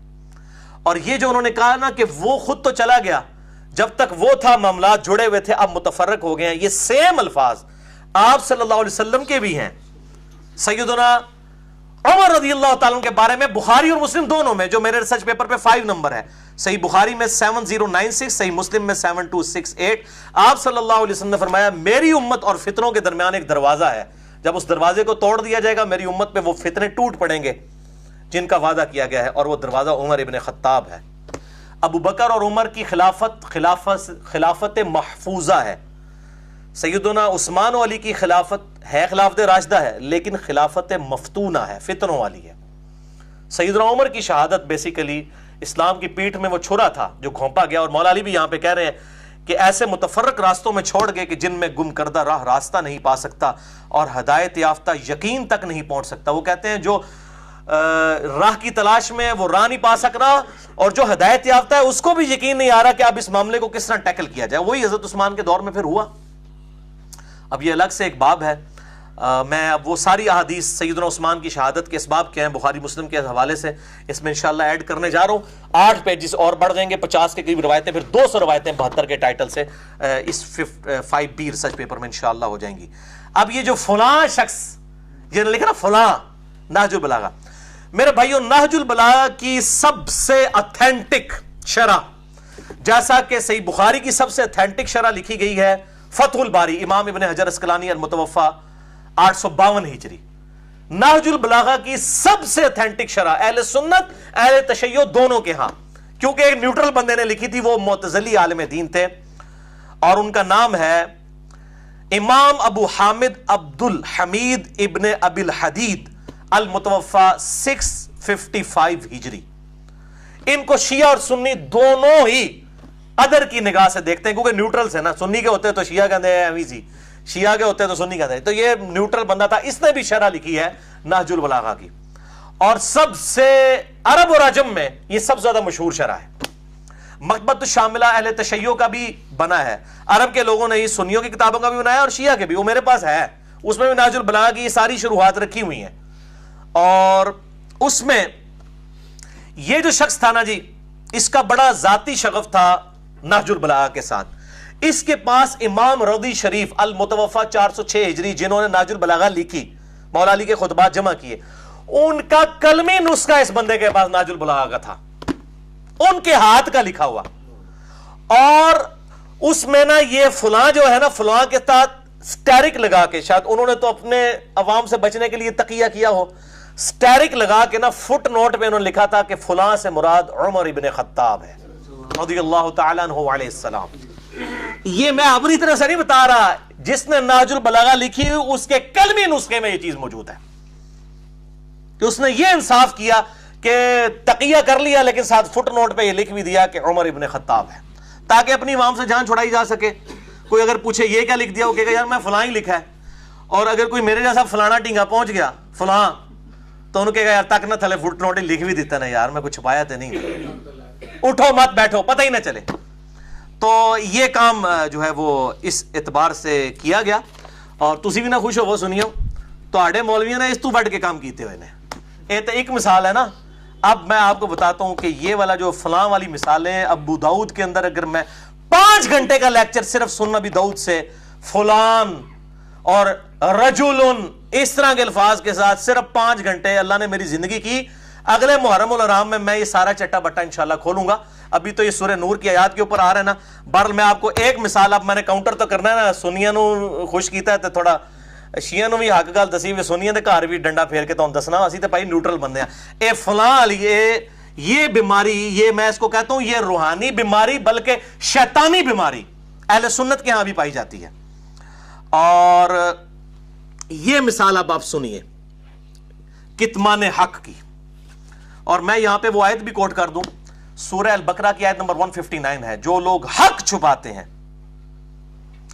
اور یہ جو انہوں نے کہا نا کہ وہ خود تو چلا گیا، جب تک وہ تھا معاملات جڑے ہوئے تھے، اب متفرق ہو گئے ہیں، یہ سیم الفاظ آپ صلی اللہ علیہ وسلم کے بھی ہیں۔ سیدنا عمر رضی اللہ تعالیٰ کے بارے میں بخاری اور مسلم دونوں میں، جو میرے ریسرچ پیپر پہ 5 نمبر ہے، صحیح بخاری میں 7096، صحیح مسلم میں 7268، آپ صلی اللہ علیہ وسلم نے فرمایا میری امت اور فتنوں کے درمیان ایک دروازہ ہے، جب اس دروازے کو توڑ دیا جائے گا میری امت پہ وہ فتنے ٹوٹ پڑیں گے جن کا وعدہ کیا گیا ہے، اور وہ دروازہ عمر ابن خطاب ہے۔ ابو بکر اور عمر کی خلافت محفوظہ ہے، سیدنا عثمان و علی کی خلافت ہے خلافت راشدہ ہے، لیکن خلافت مفتونہ ہے، فتنوں والی ہے۔ سیدنا عمر کی شہادت بیسیکلی اسلام کی پیٹھ میں وہ چھرا تھا جو گھونپا گیا، اور مولا علی بھی یہاں پہ کہہ رہے ہیں کہ ایسے متفرق راستوں میں چھوڑ گئے کہ جن میں گم کردہ راہ راستہ نہیں پا سکتا اور ہدایت یافتہ یقین تک نہیں پہنچ سکتا. وہ کہتے ہیں جو راہ کی تلاش میں وہ راہ نہیں پا سک رہا، اور جو ہدایت یافتہ ہے اس کو بھی یقین نہیں آ رہا کہ اب اس معاملے کو کس طرح ٹیکل کیا جائے. وہی حضرت عثمان کے دور میں پھر ہوا. اب یہ الگ سے ایک باب ہے. میں اب وہ ساری احادیث سیدنا عثمان کی شہادت کے اسباب کے ہیں بخاری مسلم کے حوالے سے، اس میں انشاءاللہ ایڈ کرنے جا رہا ہوں. 8 پیجز اور بڑھ جائیں گے، 50 کے قریب روایتیں، پھر 200 روایتیں 72 کے ٹائٹل سے اس 5B ریسرچ پیپر میں انشاءاللہ ہو جائیں گی. اب یہ جو فلاں شخص یہ لکھا نا فلاں نہج البلاغہ، میرے بھائیوں نہج البلاغہ کی سب سے اتھینٹک شرح، جیسا کہ صحیح بخاری کی سب سے اتھینٹک شرح لکھی گئی ہے فتح الباری امام ابن حجر اسقلانی المتوفا 852 ہجری، نہج البلاغہ کی سب سے اتھینٹک شرح اہل سنت اہل تشیع دونوں کے ہاں، کیونکہ ایک نیوٹرل بندے نے لکھی تھی، وہ معتزلی عالم دین تھے، اور ان کا نام ہے امام ابو حامد عبد الحمید ابن ابی الحدید المتوفا 655 ہجری. ان کو شیعہ اور سنی دونوں ہی ادر کی نگاہ سے دیکھتے ہیں، کیونکہ نیوٹرل سے نا، سنی کے ہوتے تو شیعہ کہتے ہیں ایویزی، شیعہ کے ہوتے تو سنی کہتے ہیں، تو یہ نیوٹرل بندہ تھا. اس نے بھی شرح لکھی ہے نہج البلاغہ کی، اور سب سے عرب اور عجم میں یہ سب سے زیادہ مشہور شرح ہے. مکتبۃ الشاملہ اہل تشیع کا بھی بنا ہے، عرب کے لوگوں نے یہ سنیوں کی کتابوں کا بھی بنایا اور شیعہ کے بھی، وہ میرے پاس ہے، اس میں بھی نہج البلاغہ کی یہ ساری شروحات رکھی ہوئی ہیں. اور اس میں یہ جو شخص تھا نا جی، اس کا بڑا ذاتی شغف تھا نہج البلاغہ کے ساتھ. اس کے پاس امام رضی شریف المتوفا 406 ہجری جنہوں نے نہج البلاغہ لکھی، مولا علی کے خطبات جمع کیے، ان کا قلمی نسخہ اس بندے کے پاس نہج البلاغہ کا تھا، ان کے ہاتھ کا لکھا ہوا. اور اس میں نا یہ فلاں جو ہے نا، فلاں کے ساتھ سٹیرک لگا کے، شاید انہوں نے تو اپنے عوام سے بچنے کے لیے تقیہ کیا ہو، سٹیرک لگا کے نا فٹ نوٹ پہ انہوں نے لکھا تھا کہ فلاں سے مراد عمر ابن خطاب ہے رضی اللہ تعالیٰ عنہ علیہ السلام. یہ میں اپنی طرف سے نہیں بتا رہا، جس نے نہج البلاغہ لکھی اس کے قلمی نسخے میں یہ چیز موجود ہے کہ اس نے یہ انصاف کیا کہ تقیہ کر لیا لیکن ساتھ فٹ نوٹ پہ یہ لکھ بھی دیا کہ عمر ابن خطاب ہے، تاکہ اپنی عوام سے جان چھڑائی جا سکے. کوئی اگر پوچھے یہ کیا لکھ دیا، وہ کہے گا یار میں فلاں ہی لکھا ہے. اور اگر کوئی میرے جیسا فلانا ٹینگا پہنچ گیا فلاں، تو انہوں کہے گا یار تک نہ تھلے فٹ نوٹ لکھ بھی دیتا نا یار، میں کچھ چھپایا تو نہیں، اٹھو مت بیٹھو پتہ ہی نہ چلے. تو یہ کام جو ہے وہ اس اعتبار سے کیا گیا، اور تسی بھی نہ خوش ہو وہ سنیو تو آڑے مولویوں نے اس تو بڑھ کے کام کیتے ہوئے نے. یہ تو ایک مثال ہے نا. اب میں آپ کو بتاتا ہوں کہ یہ والا جو فلاں والی مثالیں ابو داؤد کے اندر، اگر میں 5 گھنٹے کا لیکچر صرف سنن ابی داؤد سے فلان اور رجلن اس طرح کے الفاظ کے ساتھ صرف 5 گھنٹے اللہ نے میری زندگی کی. اگلے محرم الحرام میں یہ سارا چٹا بٹا انشاءاللہ کھولوں گا. ابھی تو یہ سورہ نور کی آیات کے اوپر آ رہا ہے نا. بہرحال میں آپ کو ایک مثال، اب میں نے کاؤنٹر تو کرنا ہے نا، سنیاں نو خوش کیتا ہے تو تھوڑا شیعہ نو بھی حق گل دسی ہوئی، سنیاں دے گھر بھی ڈنڈا پھیر کے تو دسنا، اسی تے بھائی نیوٹرل بندے ہیں. اے فلاں علی یہ بیماری، یہ میں اس کو کہتا ہوں یہ روحانی بیماری بلکہ شیطانی بیماری اہل سنت کے ہاں بھی پائی جاتی ہے. اور یہ مثال اب آپ سنیے کتمان حق کی، اور میں یہاں پہ وہ آیت بھی کوٹ کر دوں، سورہ البقرہ کی آیت نمبر 159 ہے، جو لوگ حق چھپاتے ہیں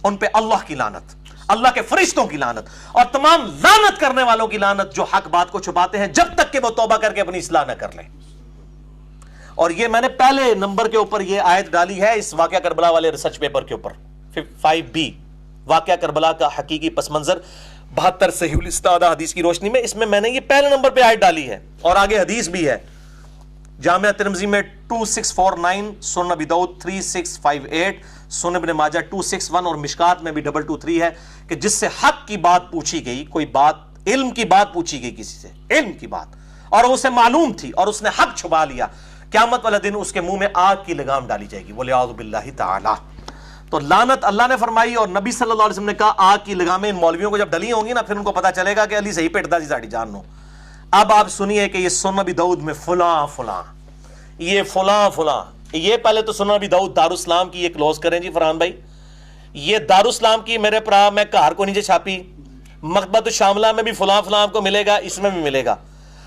ان پہ اللہ کی لعنت، اللہ کے فرشتوں کی لعنت، اور تمام لعنت کرنے والوں کی لعنت جو حق بات کو چھپاتے ہیں جب تک کہ وہ توبہ کر کے اپنی اصلاح نہ کر لیں. اور یہ میں نے پہلے نمبر کے اوپر یہ آیت ڈالی ہے اس واقعہ کربلا والے ریسرچ پیپر کے اوپر 5B، واقعہ کربلا کا حقیقی پس منظر 72 صحیح الاستعادہ حدیث کی روشنی میں نے یہ پہلے نمبر پہ آیت ڈالی ہے. اور آگے حدیث بھی ہے جامعہ ترمذی میں 2649، سنن ابی داؤد 3658، سنن ابن ماجہ 261 اور مشکات میں بھی 223 ہے کہ جس سے حق کی بات پوچھی گئی، کوئی بات علم کی بات پوچھی گئی کسی سے، علم کی بات، اور اسے معلوم تھی اور اس نے حق چھپا لیا، قیامت والا دن اس کے منہ میں آگ کی لگام ڈالی جائے گی، وَلِعَاذُ بِاللَّهِ تعالی. تو لعنت اللہ نے فرمائی، اور نبی صلی اللہ علیہ وسلم نے کہا آگ کی لگامیں ان مولویوں کو جب ڈلی ہوں گی نا، پھر ان کو پتا چلے گا کہ علی صحیح پیٹدا سی ساڈی جان نو. اب آپ سنیے کہ یہ سنن ابی داؤد میں فلاں فلاں، یہ فلاں فلاں، یہ پہلے تو سنن ابی داؤد دارالاسلام کی یہ کلوز کریں جی فرحان بھائی. یہ دارالاسلام کی میرے پرا میں گھر کو نیچے چھاپی، مکتبۃ الشاملہ میں بھی فلاں فلاں کو ملے گا، اس میں بھی ملے گا.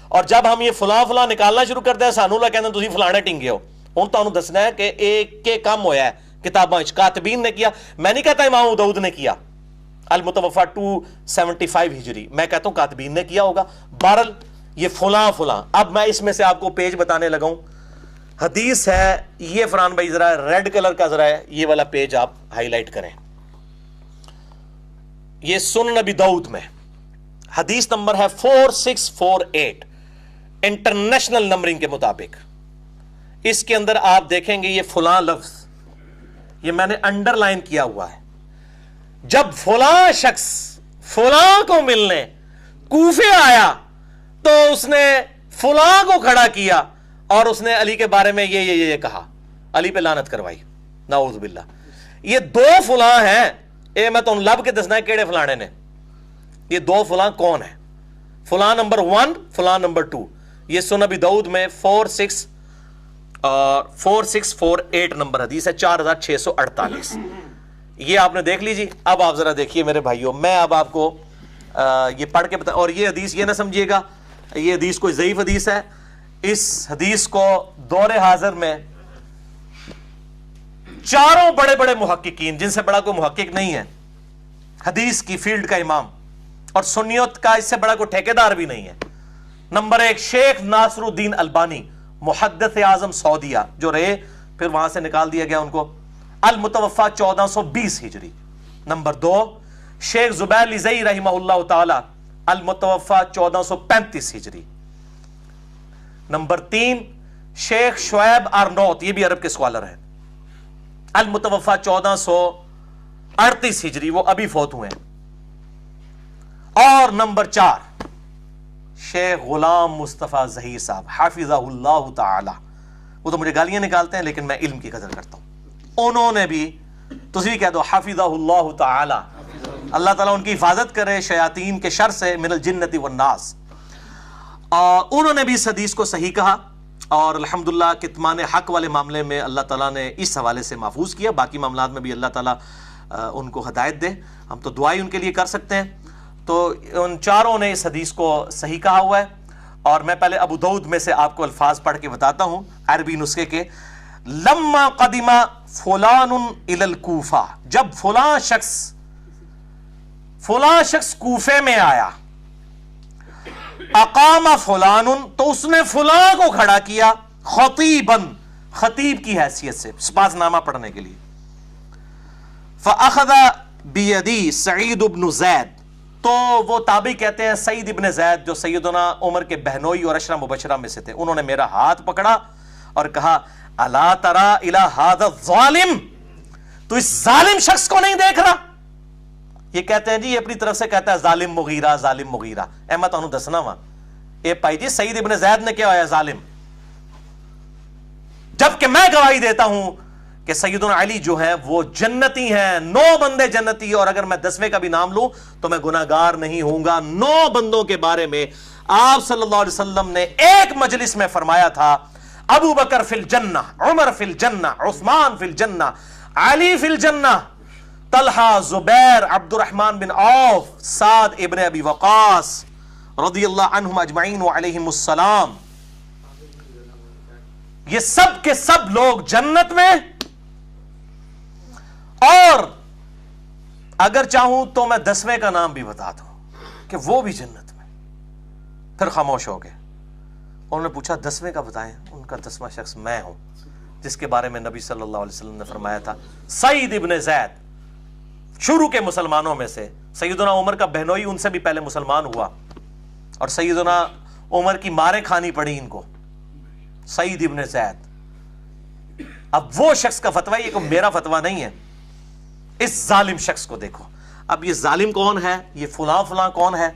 اور جب ہم یہ فلاں فلاں نکالنا شروع کرتے ہیں سانو لا کہندے تسی فلانے ٹنگے ہو. ہن تانوں دسنا ہے کہ ایک کے کم ہویا ہے کتاباں کاتبین نے کیا. میں نہیں کہتا امام ابو داؤد نے کیا المتوفا 275 ہجری, میں کہتا ہوں کاتبین نے کیا ہوگا. بہرحال یہ فلاں فلاں. اب میں اس میں سے آپ کو پیج بتانے لگا ہوں. حدیث ہے یہ فرحان بھائی, ذرا ریڈ کلر کا ذرا یہ والا پیج آپ ہائی لائٹ کریں. یہ سنن ابی داؤد میں حدیث نمبر ہے 4648 انٹرنیشنل نمبرنگ کے مطابق. اس کے اندر آپ دیکھیں گے یہ فلاں لفظ یہ میں نے انڈر لائن کیا ہوا ہے. جب فلاں شخص فلاں کو ملنے کوفے آیا تو اس نے فلاں کو کھڑا کیا اور اس نے علی کے بارے میں یہ کہا, علی پہ لعنت کروائی, نعوذ باللہ. یہ دو فلاں ہیں, اے میں تو لب کے دسنا ہے کیڑے فلانے نے. یہ دو فلاں کون ہیں؟ فلاں نمبر 1, فلاں نمبر 2. یہ سنن ابی داؤد میں 4648 نمبر حدیث ہے, 4648. یہ آپ نے دیکھ لیجیے. اب آپ ذرا دیکھیے میرے بھائیوں, میں اب آپ کو یہ پڑھ کے بتا. اور یہ حدیث یہ نہ سمجھیے گا یہ حدیث کوئی ضعیف حدیث ہے. اس حدیث کو دور حاضر میں چاروں بڑے بڑے محققین, جن سے بڑا کوئی محقق نہیں ہے, حدیث کی فیلڈ کا امام اور سنیت کا اس سے بڑا کوئی ٹھیکیدار بھی نہیں ہے. نمبر 1 شیخ ناصر الدین البانی, محدث اعظم سعودیہ, جو رہے پھر وہاں سے نکال دیا گیا ان کو, المتوفا 1420 ہجری. نمبر 2 شیخ زبیر لزئی رحمہ اللہ تعالی, المتوفا 1435 ہجری. نمبر 3 شیخ شعیب آرنوت, یہ بھی عرب کے اسکالر ہیں, المتوفا 1438 ہجری, وہ ابھی فوت ہوئے ہیں. اور نمبر 4 شیخ غلام مصطفیٰ ظہیر صاحب حافظہ اللہ تعالی. وہ تو مجھے گالیاں نکالتے ہیں لیکن میں علم کی قدر کرتا ہوں. انہوں نے بھی, تسی بھی کہہ دو حافظہ اللہ تعالی, اللہ تعالیٰ ان کی حفاظت کرے شیاطین کے شر سے, من الجنت والناس. انہوں نے بھی اس حدیث کو صحیح کہا اور الحمدللہ کتمان حق والے معاملے میں اللہ تعالیٰ نے اس حوالے سے محفوظ کیا. باقی معاملات میں بھی اللہ تعالیٰ ان کو ہدایت دے. ہم تو دعائیں ان کے لیے کر سکتے ہیں. تو ان چاروں نے اس حدیث کو صحیح کہا ہوا ہے. اور میں پہلے ابو داؤد میں سے آپ کو الفاظ پڑھ کے بتاتا ہوں عربی نسخے کے. لما قدم فلان الی الکوفہ, جب فلاں شخص کوفے میں آیا, اقام فلان, تو اس نے فلاں کو کھڑا کیا, خطیباً, خطیب کی حیثیت سے, سپاس نامہ پڑھنے کے لیے. فاخذ بیدی سعید بن زید, تو وہ تابعی کہتے ہیں سعید ابن زید جو سیدنا عمر کے بہنوئی اور عشرہ مبشرہ میں سے تھے, انہوں نے میرا ہاتھ پکڑا اور کہا الا ترى الى هذا الظالم, تو اس ظالم شخص کو نہیں دیکھ رہا. یہ کہتے ہیں جی یہ اپنی طرف سے کہتا ہے ظالم مغیرہ, ظالم مغیرہ. احمد انہوں دسنا وا اے پائی جی سعید ابن زید نے کیا ہوا ظالم, جبکہ میں گواہی دیتا ہوں کہ سیدنا علی جو ہیں وہ جنتی ہیں, 9 بندے جنتی, اور اگر میں 10ویں کا بھی نام لوں تو میں گناہگار نہیں ہوں گا. 9 بندوں کے بارے میں آپ صلی اللہ علیہ وسلم نے ایک مجلس میں فرمایا تھا ابو بکر فی الجنہ, عمر فی الجنہ, عثمان فی الجنہ, علی فی الجنہ, طلحہ, زبیر, عبد الرحمن بن عوف, سعد ابن ابی وقاص رضی اللہ عنہم اجمعین وعلیہم السلام. یہ سب کے سب لوگ جنت میں, اور اگر چاہوں تو میں 10ویں کا نام بھی بتا دوں کہ وہ بھی جنت میں. پھر خاموش ہو گئے. انہوں نے پوچھا 10ویں کا بتائیں. ان کا 10واں شخص میں ہوں, جس کے بارے میں نبی صلی اللہ علیہ وسلم نے فرمایا تھا سعید ابن زید, شروع کے مسلمانوں میں سے. سیدنا عمر کا بہنوئی ان سے بھی پہلے مسلمان ہوا, اور سیدنا عمر کی ماریں کھانی پڑی ان کو, سعید ابن زید. اب وہ شخص کا فتویٰ, یہ کوئی میرا فتویٰ نہیں ہے. اس ظالم شخص کو دیکھو. اب یہ ظالم کون ہے, یہ فلاں فلاں کون ہے.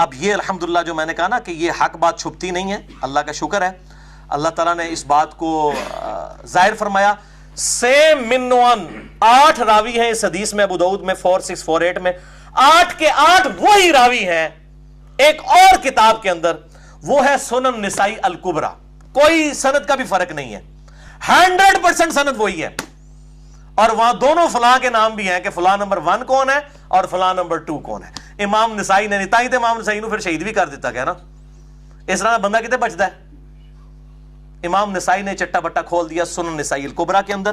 اب یہ الحمدللہ جو میں نے کہا نا کہ یہ حق بات چھپتی نہیں ہے, اللہ کا شکر ہے, اللہ تعالیٰ نے اس بات کو ظاہر فرمایا. سیم منوان 8 راوی ہیں اس حدیث میں ابو داؤد میں 4648 میں, 8 کے 8 وہی راوی ہیں ایک اور کتاب کے اندر, وہ ہے سنن نسائی الکبریٰ. کوئی سند کا بھی فرق نہیں ہے, 100% سند وہی ہے. اور وہاں دونوں فلاں کے نام بھی ہیں کہ فلاں نمبر 1 کون ہے اور فلاں نمبر 2 کون ہے. امام نسائی نے نہیں تو امام نسائی نو پھر شہید بھی کر دیتا گیا نا. اس طرح بندہ کتے بچتا ہے. امام نسائی نے چٹا بٹا کھول دیا سنن نسائی الکبریٰ کے اندر.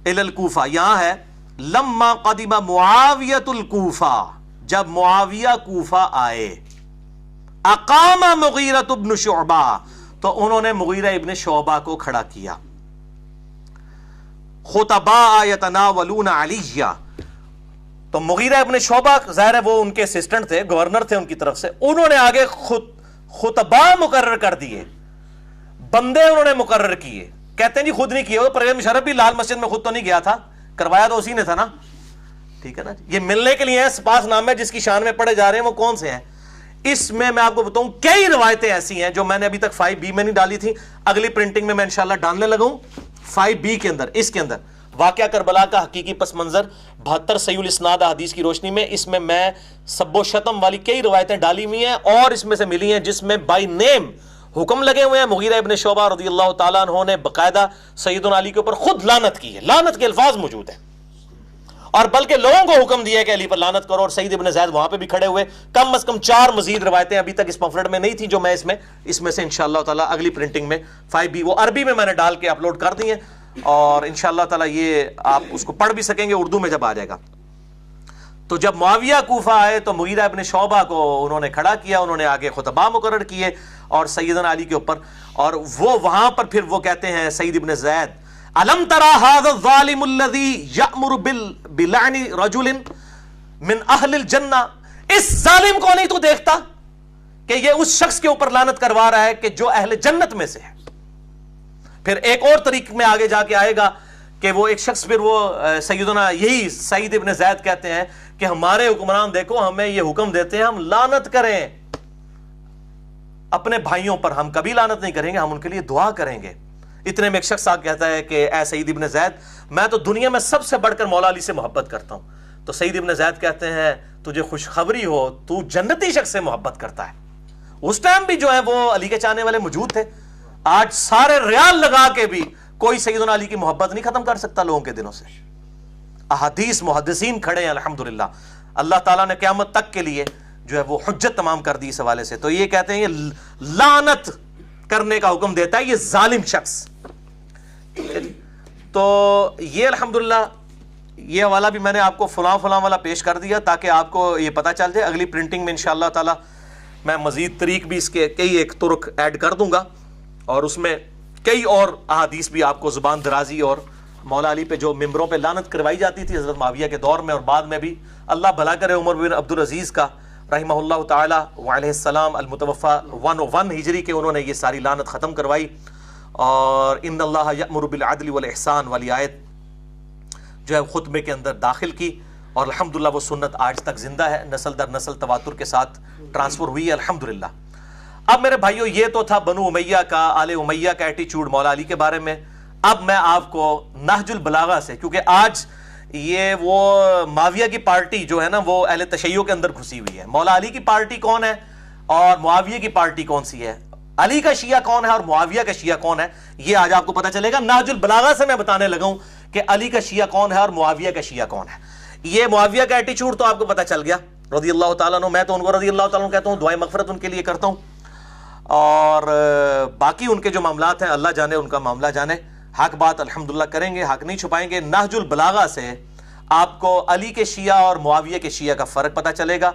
الی الکوفہ، یہاں ہے لما قدم معاویۃ الکوفہ، جب معاویہ کوفہ آئے، اقام مغیرہ بن شعبہ، تو انہوں نے مغیرہ ابن شعبہ کو کھڑا کیا، خطباء یتناولون علیہ، تو مغیرہ ابن شعبہ ظاہر ہے وہ ان کے اسسٹنٹ تھے، گورنر تھے ان کی طرف سے، انہوں نے آگے خطباء مقرر کر دیے، بندے انہوں نے مقرر کیے، کہتے ہیں جی خود نہیں کیے، پرویز مشرف بھی لال مسجد میں خود تو نہیں گیا تھا، کروایا تو اسی نے تھا نا، ٹھیک ہے نا، یہ ملنے کے لیے سپاس نامے جس کی شان میں پڑھے جا رہے ہیں وہ کون سے ہیں؟ اس میں آپ کو بتاؤں کئی روایتیں ایسی ہیں جو میں نے ابھی تک 5B میں نہیں ڈالی تھی، اگلی پرنٹنگ میں انشاءاللہ ڈالنے لگا ہوں 5B کے اندر، اس کے اندر واقعہ کربلا کا حقیقی پس منظر 72 صحیح الاسناد حدیث کی روشنی میں، اس میں سب و شتم والی کئی روایتیں ڈالی ہوئی ہیں، اور اس میں سے ملی ہیں جس میں بائی نیم حکم لگے ہوئے ہیں، مغیرہ ابن شعبہ رضی اللہ تعالیٰ عنہ نے باقاعدہ سیدنا علی کے اوپر خود لعنت کی ہے، لعنت کے الفاظ موجود ہیں، اور بلکہ لوگوں کو حکم دیا کہ علی پر لعنت کرو، اور سعید ابن زید وہاں پہ بھی کھڑے ہوئے، کم از کم 4 مزید روایتیں ابھی تک اس پمفلٹ میں نہیں تھی جو میں اس میں سے انشاءاللہ تعالیٰ اگلی پرنٹنگ میں 5B وہ عربی میں نے ڈال کے اپلوڈ کر دی ہیں، اور انشاءاللہ تعالیٰ یہ آپ اس کو پڑھ بھی سکیں گے اردو میں جب آ جائے گا۔ تو جب معاویہ کوفہ آئے تو مغیرہ ابن شعبہ کو انہوں نے کھڑا کیا، انہوں نے آگے خطباء مقرر کیے اور سیدنا علی کے اوپر، اور وہ وہاں پر پھر وہ کہتے ہیں سعید ابن زید، الم ترى هذا الظالم الذي يأمر بلعن رجل من اہل الجنہ، اس ظالم کو نہیں تو دیکھتا کہ یہ اس شخص کے اوپر لعنت کروا رہا ہے کہ جو اہل جنت میں سے ہے۔ پھر ایک اور طریق میں آگے جا کے آئے گا کہ وہ ایک شخص پھر وہ سیدنا یہی سعید ابن زید کہتے ہیں کہ ہمارے حکمران دیکھو ہمیں یہ حکم دیتے ہیں ہم لعنت کریں اپنے بھائیوں پر، ہم کبھی لعنت نہیں کریں گے، ہم ان کے لیے دعا کریں گے۔ اتنے میں ایک شخص آ کہتا ہے کہ اے سعید ابن زید، میں تو دنیا میں سب سے بڑھ کر مولا علی سے محبت کرتا ہوں۔ تو سعید ابن زید کہتے ہیں تجھے خوشخبری ہو، تو جنتی شخص سے محبت کرتا ہے۔ اس ٹائم بھی جو ہے وہ علی کے چاہنے والے موجود تھے، آج سارے ریال لگا کے بھی کوئی سیدنا علی کی محبت نہیں ختم کر سکتا لوگوں کے دلوں سے۔ احادیث محدثین کھڑے ہیں الحمدللہ، اللہ تعالیٰ نے قیامت تک کے لیے جو ہے وہ حجت تمام کر دی اس حوالے سے۔ تو یہ کہتے ہیں یہ لعنت کرنے کا حکم دیتا ہے یہ ظالم شخص، ٹھیک ہے جی۔ تو یہ الحمدللہ یہ حوالہ بھی میں نے آپ کو فلاں والا پیش کر دیا تاکہ آپ کو یہ پتہ چل جائے۔ اگلی پرنٹنگ میں انشاءاللہ تعالی میں مزید طریق بھی اس کے کئی ایک طرق ایڈ کر دوں گا، اور اس میں کئی اور احادیث بھی آپ کو زبان درازی اور مولا علی پہ جو ممبروں پہ لعنت کروائی جاتی تھی حضرت معاویہ کے دور میں اور بعد میں بھی، اللہ بھلا کرے عمر بن عبدالعزیز کا رحمہ اللہ تعالی وعلیہ السلام المتوفی 101 ہجری کے، انہوں نے یہ ساری لعنت ختم کروائی۔ اور ان اللہ یأمر بالعدل والاحسان والی آیت جو ہے خطبے کے اندر داخل کی، اور الحمدللہ وہ سنت آج تک زندہ ہے، نسل در نسل تواتر کے ساتھ ٹرانسفر ہوئی ہے الحمدللہ۔ اب میرے بھائیو یہ تو تھا بنو امیہ کا، آل امیہ کا ایٹیچیوڈ مولا علی کے بارے میں۔ اب میں آپ کو نہج البلاغہ سے، کیونکہ آج یہ وہ معاویہ کی پارٹی جو ہے نا وہ اہل تشیع کے اندر گھسی ہوئی ہے، مولا علی کی پارٹی کون ہے اور معاویہ کی پارٹی کون سی ہے، علی کا شیعہ کون ہے اور معاویہ کا شیعہ کون ہے، یہ آج آپ کو پتہ چلے گا۔ نہج البلاغہ سے میں بتانے لگا ہوں کہ علی کا شیعہ کون ہے اور معاویہ کا شیعہ کون ہے۔ یہ معاویہ کا ایٹیچیوڈ تو آپ کو پتہ چل گیا رضی اللہ تعالیٰ عنہ، میں تو ان کو رضی اللہ تعالیٰ عنہ کہتا ہوں، دعائیں مغفرت ان کے لیے کرتا ہوں، اور باقی ان کے جو معاملات ہیں اللہ جانے، ان کا معاملہ جانے، حق بات الحمدللہ کریں گے، حق نہیں چھپائیں گے۔ نہج البلاغہ سے آپ کو علی کے شیعہ اور معاویہ کے شیعہ کا فرق پتہ چلے گا۔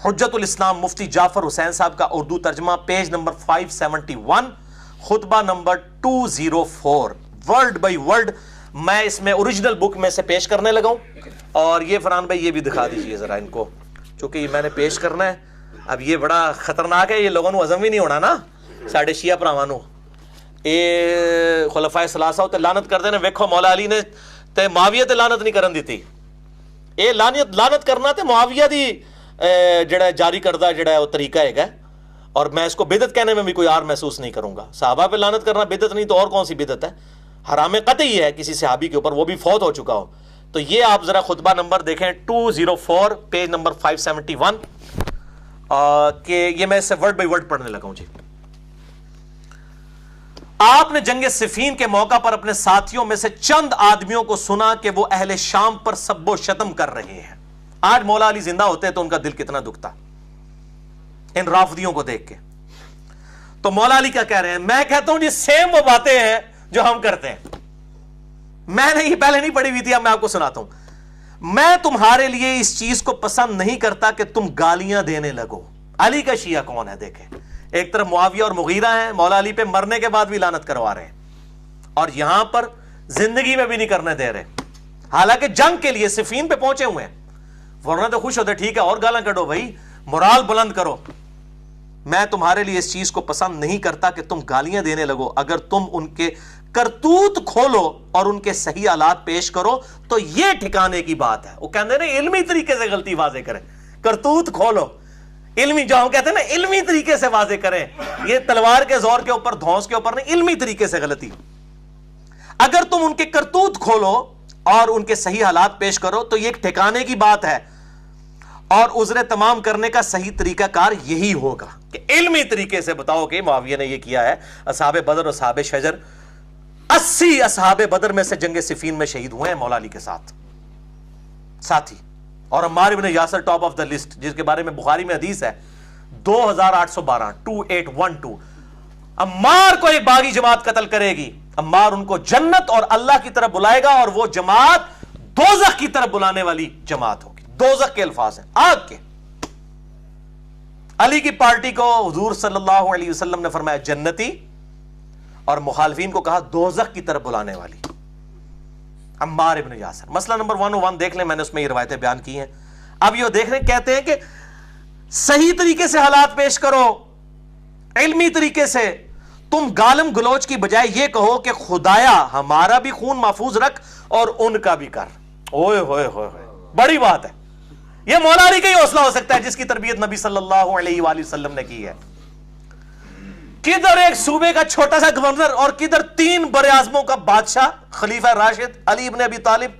حجت الاسلام مفتی جعفر حسین صاحب کا اردو ترجمہ، پیج نمبر 571، خطبہ نمبر 204، ورڈ بائی ورڈ میں اس میں اوریجنل بک میں سے پیش کرنے لگا ہوں۔ اور یہ فرحان بھائی یہ بھی دکھا دیجئے ذرا ان کو، چونکہ یہ میں نے پیش کرنا ہے۔ اب یہ بڑا خطرناک ہے، یہ لوگوں کو ہضم ہی نہیں ہونا نا، ساڈے شیعہ پراوانوں اے خلفائے ثلاثہ تے لعنت کر دینے، ویکھو مولا علی نے تے معاویہ تے لعنت نہیں کرن دیتی، اے لعنت کرنا تے معاویہ دی جڑا جاری کردہ جڑا ہے وہ طریقہ ہے، اور میں اس کو بدعت کہنے میں بھی کوئی اور محسوس نہیں کروں گا۔ صحابہ پہ لعنت کرنا بدعت نہیں تو اور کون سی بدعت ہے؟ حرام قطعی ہے کسی صحابی کے اوپر، وہ بھی فوت ہو چکا ہو۔ تو یہ آپ ذرا خطبہ نمبر دیکھیں 204 پیج نمبر 571 کہ یہ میں اس سے ورڈ بائی ورڈ پڑھنے لگا ہوں۔ جی، آپ نے جنگ صفین کے موقع پر اپنے ساتھیوں میں سے چند آدمیوں کو سنا کہ وہ اہل شام پر سب و شتم کر رہے ہیں۔ آج مولا علی زندہ ہوتے تو ان کا دل کتنا دکھتا ان رافضیوں کو دیکھ کے۔ تو مولا علی کیا کہہ رہے ہیں؟ میں کہتا ہوں جی سیم وہ باتیں ہیں جو ہم کرتے ہیں، میں نے یہ پہلے نہیں پڑھی ہوئی تھی، اب میں آپ کو سناتا ہوں. میں تمہارے لیے اس چیز کو پسند نہیں کرتا کہ تم گالیاں دینے لگو. علی کا شیعہ کون ہے دیکھیں، ایک طرف معاویہ اور مغیرہ ہیں، مولا علی پہ مرنے کے بعد بھی لعنت کروا رہے ہیں، اور یہاں پر زندگی میں بھی نہیں کرنے دے رہے، حالانکہ جنگ کے لیے صفین پہ پہنچے ہوئے ہیں. ورنہ تو خوش ہوتے، ٹھیک ہے اور گالاں کڈو بھائی، مورال بلند کرو. میں تمہارے لیے اس چیز کو پسند نہیں کرتا کہ تم گالیاں دینے لگو، اگر تم ان کے کرتوت کھولو اور ان کے صحیح حالات پیش کرو تو یہ ٹھکانے کی بات ہے. وہ کہتے ہیں نا علمی طریقے سے غلطی واضح کریں، کرتوت کھولو، علمی جو ہم کہتے ہیں نا علمی طریقے سے واضح کریں، یہ تلوار کے زور کے اوپر دھونس کے اوپر نہیں، علمی طریقے سے غلطی. اگر تم ان کے کرتوت کھولو اور ان کے صحیح حالات پیش کرو تو یہ ایک ٹھکانے کی بات ہے، اور عذر تمام کرنے کا صحیح طریقہ کار یہی ہوگا کہ علمی طریقے سے بتاؤ کہ معاویہ نے یہ کیا ہے. اصحاب بدر اور اصحاب شجر، 80 اصحاب بدر میں سے جنگ صفین میں شہید ہوئے ہیں مولا علی کے ساتھی. اور عمار ابن Yasir top of the list, جس کے بارے میں بخاری میں حدیث ہے 2812 عمار کو ایک باغی جماعت قتل کرے گی، عمار ان کو جنت اور اللہ کی طرف بلائے گا، اور وہ جماعت دوزخ کی طرف بلانے والی جماعت ہوگی. دوزخ کے الفاظ ہیں، آگ کے. علی کی پارٹی کو حضور صلی اللہ علیہ وسلم نے فرمایا جنتی، اور مخالفین کو کہا دوزخ کی طرف بلانے والی. عمار ابن یاسر. مسئلہ نمبر 101 دیکھ لیں، میں نے اس میں یہ روایتیں بیان کی ہیں. اب یہ دیکھ لیں، کہتے ہیں کہ صحیح طریقے سے حالات پیش کرو، علمی طریقے سے. تم گالم گلوچ کی بجائے یہ کہو کہ خدایا ہمارا بھی خون محفوظ رکھ اور ان کا بھی کر. اوئے ہوئے ہوئے ہوئے، بڑی بات ہے. یہ مولا علی کا ہی حوصلہ ہو سکتا ہے جس کی تربیت نبی صلی اللہ علیہ وآلہ وسلم نے کی ہے. کدھر ایک صوبے کا چھوٹا سا گورنر اور کدھر 3 براعظموں کا بادشاہ خلیفہ راشد علی ابن ابی طالب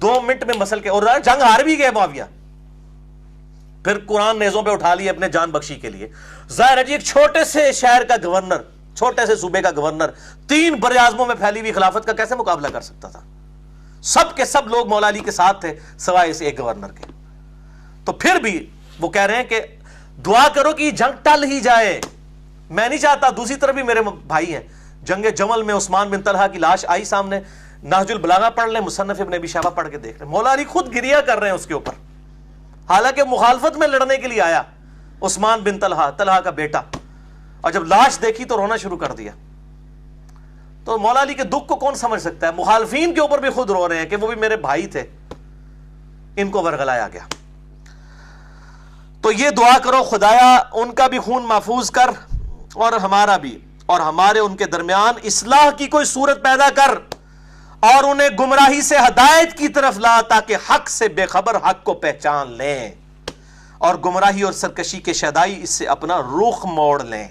2 منٹ میں مسل کے، اور جنگ ہار بھی گئے معاویہ، پھر قرآن نیزوں پہ اٹھا لیے اپنے جان بخشی کے لیے. ظاہر ہے جی ایک چھوٹے سے شہر کا گورنر، چھوٹے سے صوبے کا گورنر 3 براعظموں میں پھیلی ہوئی خلافت کا کیسے مقابلہ کر سکتا تھا؟ سب کے سب لوگ مولا علی کے ساتھ تھے سوائے اس ایک گورنر کے. تو پھر بھی وہ کہہ رہے ہیں کہ دعا کرو کہ یہ جنگ ٹل ہی جائے. میں نہیں چاہتا. دوسری طرف بھی میرے بھائی ہیں، جنگ جمل میں عثمان بن طلحہ کی لاش آئی سامنے، نہج البلاغہ پڑھ لیں، مصنف ابن ابی شیبہ پڑھ کے دیکھ لیں، مولا علی خود گریہ کر رہے ہیں اس کے اوپر، حالانکہ مخالفت میں لڑنے کے لیے آیا عثمان بن طلحہ کا بیٹا، اور جب لاش دیکھی تو رونا شروع کر دیا. تو مولا علی کے دکھ کو کون سمجھ سکتا ہے؟ مخالفین کے اوپر بھی خود رو رہے ہیں کہ وہ بھی میرے بھائی تھے، ان کو ورگلایا گیا. تو یہ دعا کرو خدایا ان کا بھی خون محفوظ کر اور ہمارا بھی، اور ہمارے ان کے درمیان اصلاح کی کوئی صورت پیدا کر، اور انہیں گمراہی سے ہدایت کی طرف لا تاکہ حق سے بے خبر حق کو پہچان لیں، اور گمراہی اور سرکشی کے شیدائی اس سے اپنا رخ موڑ لیں.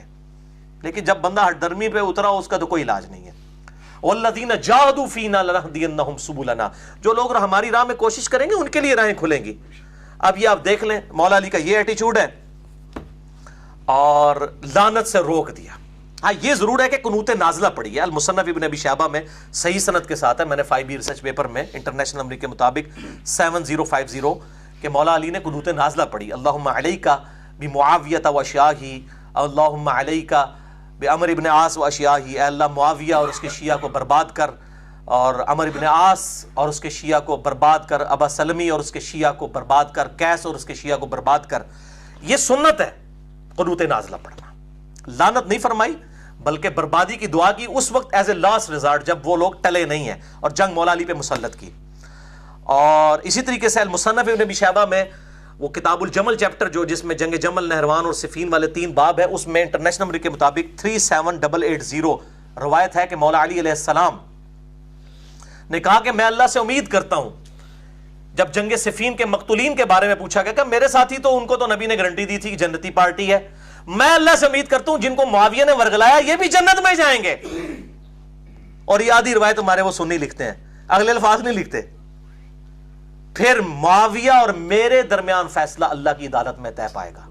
لیکن جب بندہ ہٹ درمی پہ اترا اس کا تو کوئی علاج نہیں ہے. وَالَّذِينَ جَاهَدُوا فِينَا لَنَهْدِيَنَّهُمْ سُبُلَنَا، جو لوگ ہماری راہ میں کوشش کریں گے ان کے لیے راہیں کھلیں گی. اب یہ آپ دیکھ لیں مولا علی کا یہ ایٹیچیوڈ ہے، اور لعنت سے روک دیا. ہاں یہ ضرور ہے کہ قنوت نازلہ پڑھی ہے، المصنف ابن ابی شیبہ میں صحیح سند کے ساتھ ہے، میں نے 5B ریسرچ پیپر میں انٹرنیشنل نمبر کے مطابق 7050 کہ مولا علی نے قنوت نازلہ پڑھی. اللہم علیکہ بمعاویہ و اشیاہی، اللہم علیکہ بعمر ابن عاص و اشیاہی، اے اللہ معاویہ اور اس کے شیعہ کو برباد کر، اور عمر ابن عاص اور اس کے شیعہ کو برباد کر، ابا سلمی اور اس کے شیعہ کو برباد کر، قیس اور اس کے شیعہ کو برباد کر. یہ سنت ہے قنوت نازلہ پڑھنا. لعنت نہیں فرمائی بلکہ بربادی کی دعا کی اس وقت ایز اے لاسٹ ریزارٹ جب وہ لوگ ٹلے نہیں ہیں، اور جنگ مولا علی پہ مسلط کی. اور اسی طریقے سے المصنف ابن ابی شیبہ میں وہ کتاب الجمل چیپٹر جو جس میں جنگ جمل، نہروان اور صفین والے 3 باب ہے، اس میں انٹرنیشنل نمبر کے مطابق 37880 روایت ہے کہ مولا علی علیہ السلام نے کہا کہ میں اللہ سے امید کرتا ہوں. جب جنگ صفین کے مقتولین کے بارے میں پوچھا گیا کہ میرے ساتھی تو ان کو تو نبی نے گارنٹی دی تھی کہ جنتی پارٹی ہے، میں اللہ سے امید کرتا ہوں جن کو معاویہ نے ورگلایا یہ بھی جنت میں جائیں گے. اور یہ آدھی روایت ہمارے وہ سنی لکھتے ہیں، اگلے الفاظ نہیں لکھتے. پھر معاویہ اور میرے درمیان فیصلہ اللہ کی عدالت میں طے پائے گا.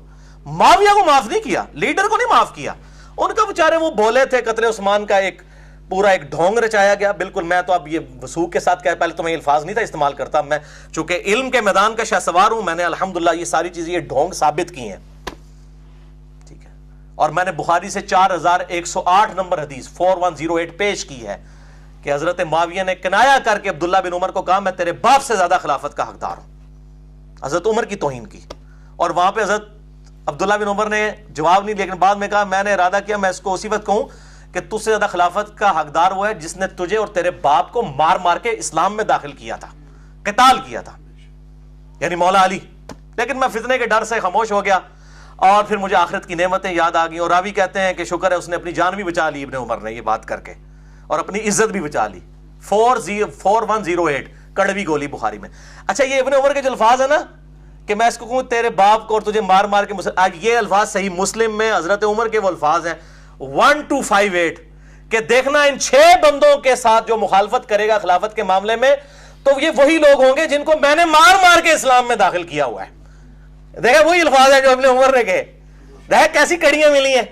معاویہ کو معاف نہیں کیا، لیڈر کو نہیں معاف کیا. ان کا بیچارے وہ بولے تھے، قتل عثمان کا ایک پورا ایک ڈھونگ رچایا گیا. بالکل میں تو اب یہ وثوق کے ساتھ کہہ، پہلے تو میں یہ الفاظ نہیں تھا استعمال کرتا، میں چونکہ علم کے میدان کا شاہ سوار ہوں، میں نے الحمدللہ یہ ساری چیزیں یہ ڈھونگ ثابت کی ہیں. ٹھیک ہے، اور میں نے بخاری سے 4108 نمبر حدیث 4108 پیش کی ہے کہ حضرت معاویہ نے کنایا کر کے عبداللہ بن عمر کو کہا میں تیرے باپ سے زیادہ خلافت کا حقدار ہوں، حضرت عمر کی توہین کی، اور وہاں پہ حضرت عبداللہ بن عمر نے جواب نہیں، لیکن بعد میں کہا میں نے ارادہ کیا میں اس کو اسی وقت کہوں کہ تجھ سے زیادہ خلافت کا حقدار وہ ہے جس نے تجھے اور تیرے باپ کو مار مار کے اسلام میں داخل کیا تھا، قتال کیا تھا، یعنی مولا علی۔ لیکن میں فتنے کے ڈر سے خاموش ہو گیا، اور پھر مجھے آخرت کی نعمتیں یاد آ گئیں، اور راوی کہتے ہیں کہ شکر ہے اس نے اپنی جان بھی بچا لی ابن عمر نے یہ بات کر کے، اور اپنی عزت بھی بچا لی۔ 4108 کڑوی گولی بخاری میں۔ اچھا یہ ابن عمر کے جو الفاظ ہیں نا کہ میں اس کو کہوں تیرے باپ کو اور تجھے مار مار کے، آج یہ الفاظ صحیح مسلم میں حضرت عمر کے وہ الفاظ ہیں 1258 کہ دیکھنا ان 6 بندوں کے ساتھ جو مخالفت کرے گا خلافت کے معاملے میں تو یہ وہی لوگ ہوں گے جن کو میں نے مار مار کے اسلام میں داخل کیا ہوا ہے۔ دیکھا وہی الفاظ ہے جو ابن عمر نے کہے، دیکھا کیسی کڑیاں ملی ہیں،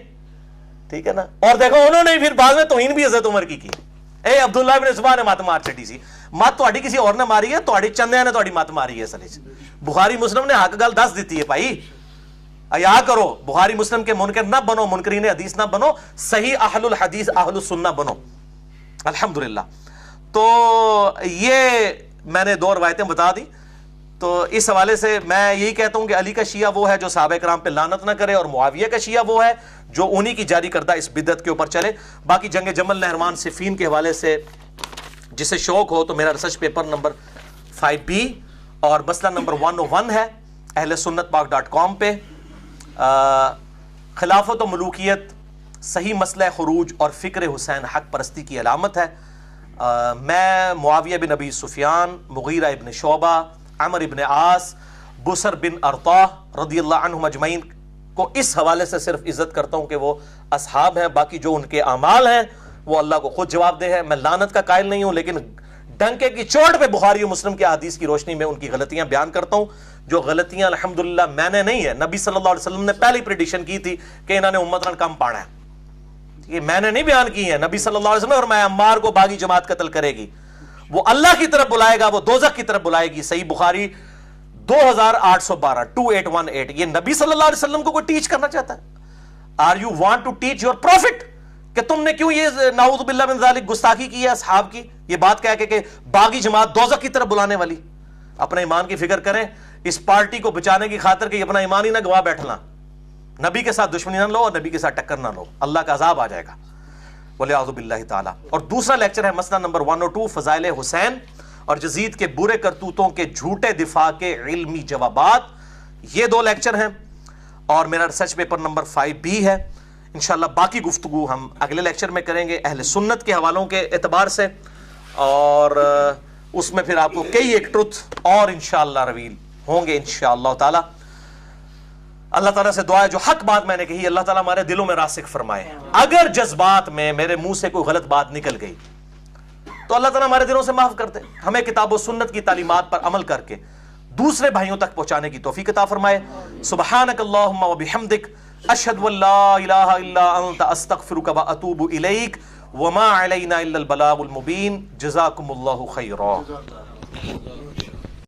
ٹھیک ہے نا۔ اور دیکھو انہوں نے پھر بعد میں توہین بھی حضرت عمر کی اے عبداللہ بن زبان نے مت مار چٹی سی، مت تہاڈی کسی اور نے ماری ہے، تہاڈی چندیاں نے تہاڈی مت ماری ہے اصل وچ۔ بخاری مسلم نے حق گل دس دیتی ہے بھائی، ایا کرو، بخاری مسلم کے منکر نہ بنو، منکرین حدیث نہ بنو، صحیح اہل الحدیث اہل السنہ بنو، الحمدللہ۔ تو یہ میں نے 2 روایتیں بتا دی، تو اس حوالے سے میں یہی کہتا ہوں کہ علی کا شیعہ وہ ہے جو صحابہ کرام پہ لعنت نہ کرے، اور معاویہ کا شیعہ وہ ہے جو انہی کی جاری کردہ اس بدعت کے اوپر چلے۔ باقی جنگ جمل نہروان صفین کے حوالے سے جسے شوق ہو تو میرا ریسرچ پیپر نمبر 5B اور مسئلہ نمبر 101 ہے اہل سنت پاک.com پہ۔ خلافت و ملوکیت صحیح مسئلہ خروج اور فکر حسین حق پرستی کی علامت ہے۔ میں معاویہ بن ابی سفیان، مغیرہ ابن شعبہ، عمر ابن عاص، بسر بن ارطاح رضی اللہ عنہم اجمعین کو اس حوالے سے صرف عزت کرتا ہوں کہ وہ اصحاب ہیں، باقی جو ان کے اعمال ہیں وہ اللہ کو خود جواب دہ ہے۔ میں لعنت کا قائل نہیں ہوں، لیکن ڈنکے کی چوٹ پہ بخاری و مسلم کی احادیث کی روشنی میں ان کی غلطیاں بیان کرتا ہوں، جو غلطیاں الحمدللہ میں نے نہیں ہے، نبی صلی اللہ علیہ وسلم نے پہلی پریڈکشن کی تھی کہ انہوں نے امتن کم پانا ہے، یہ میں نے نہیں بیان کی ہے، نبی صلی اللہ علیہ وسلم نے فرمایا عمار کو باغی جماعت قتل کرے گی، وہ اللہ کی طرف بلائے گا، وہ دوزخ کی طرف بلائے گی۔ صحیح بخاری 2818 یہ نبی صلی اللہ علیہ وسلم کو کوئی ٹیچ کرنا چاہتا ہے؟ Are you want to teach your prophet کہ تم نے کیوں یہ نعوذ باللہ من ذالک گستاخی کی ہے اصحاب کی، یہ بات کہہ کے کہ باغی جماعت دوزخ کی طرف بلانے والی؟ اپنے ایمان کی فکر کریں، اس پارٹی کو بچانے کی خاطر کہ اپنا ایمان ہی نہ گوا بیٹھنا، نبی کے ساتھ دشمنی نہ لو اور نبی کے ساتھ ٹکر نہ لو، اللہ کا عذاب آ جائے گا والعیاذ باللہ تعالی۔ اور دوسرا لیکچر ہے مسئلہ نمبر 102 فضائل حسین اور یزید کے برے کرتوتوں کے جھوٹے دفاع کے علمی جوابات، یہ 2 لیکچر ہیں، اور میرا ریسرچ پیپر نمبر 5B ہے۔ انشاءاللہ باقی گفتگو ہم اگلے لیکچر میں کریں گے اہل سنت کے حوالوں کے اعتبار سے، اور اس میں پھر آپ کو کئی ایک ٹروتھ اور انشاءاللہ رویل ہوں گے انشاءاللہ تعالی۔ اللہ تعالیٰ سے دعا ہے جو حق بات میں نے کہی اللہ تعالیٰ ہمارے دلوں میں راسخ فرمائے، اگر جذبات میں میرے منہ سے کوئی غلط بات نکل گئی تو اللہ تعالیٰ ہمارے دلوں سے معاف کر دے، ہمیں کتاب و سنت کی تعلیمات پر عمل کر کے دوسرے بھائیوں تک پہنچانے کی توفیق عطا فرمائے۔ سبحانک اللہم و بحمدک، اشہد ان لا الہ الا انت، استغفرک و اتوب الیک، وما علینا الا البلاغ المبین۔ جزاکم اللہ خیرا۔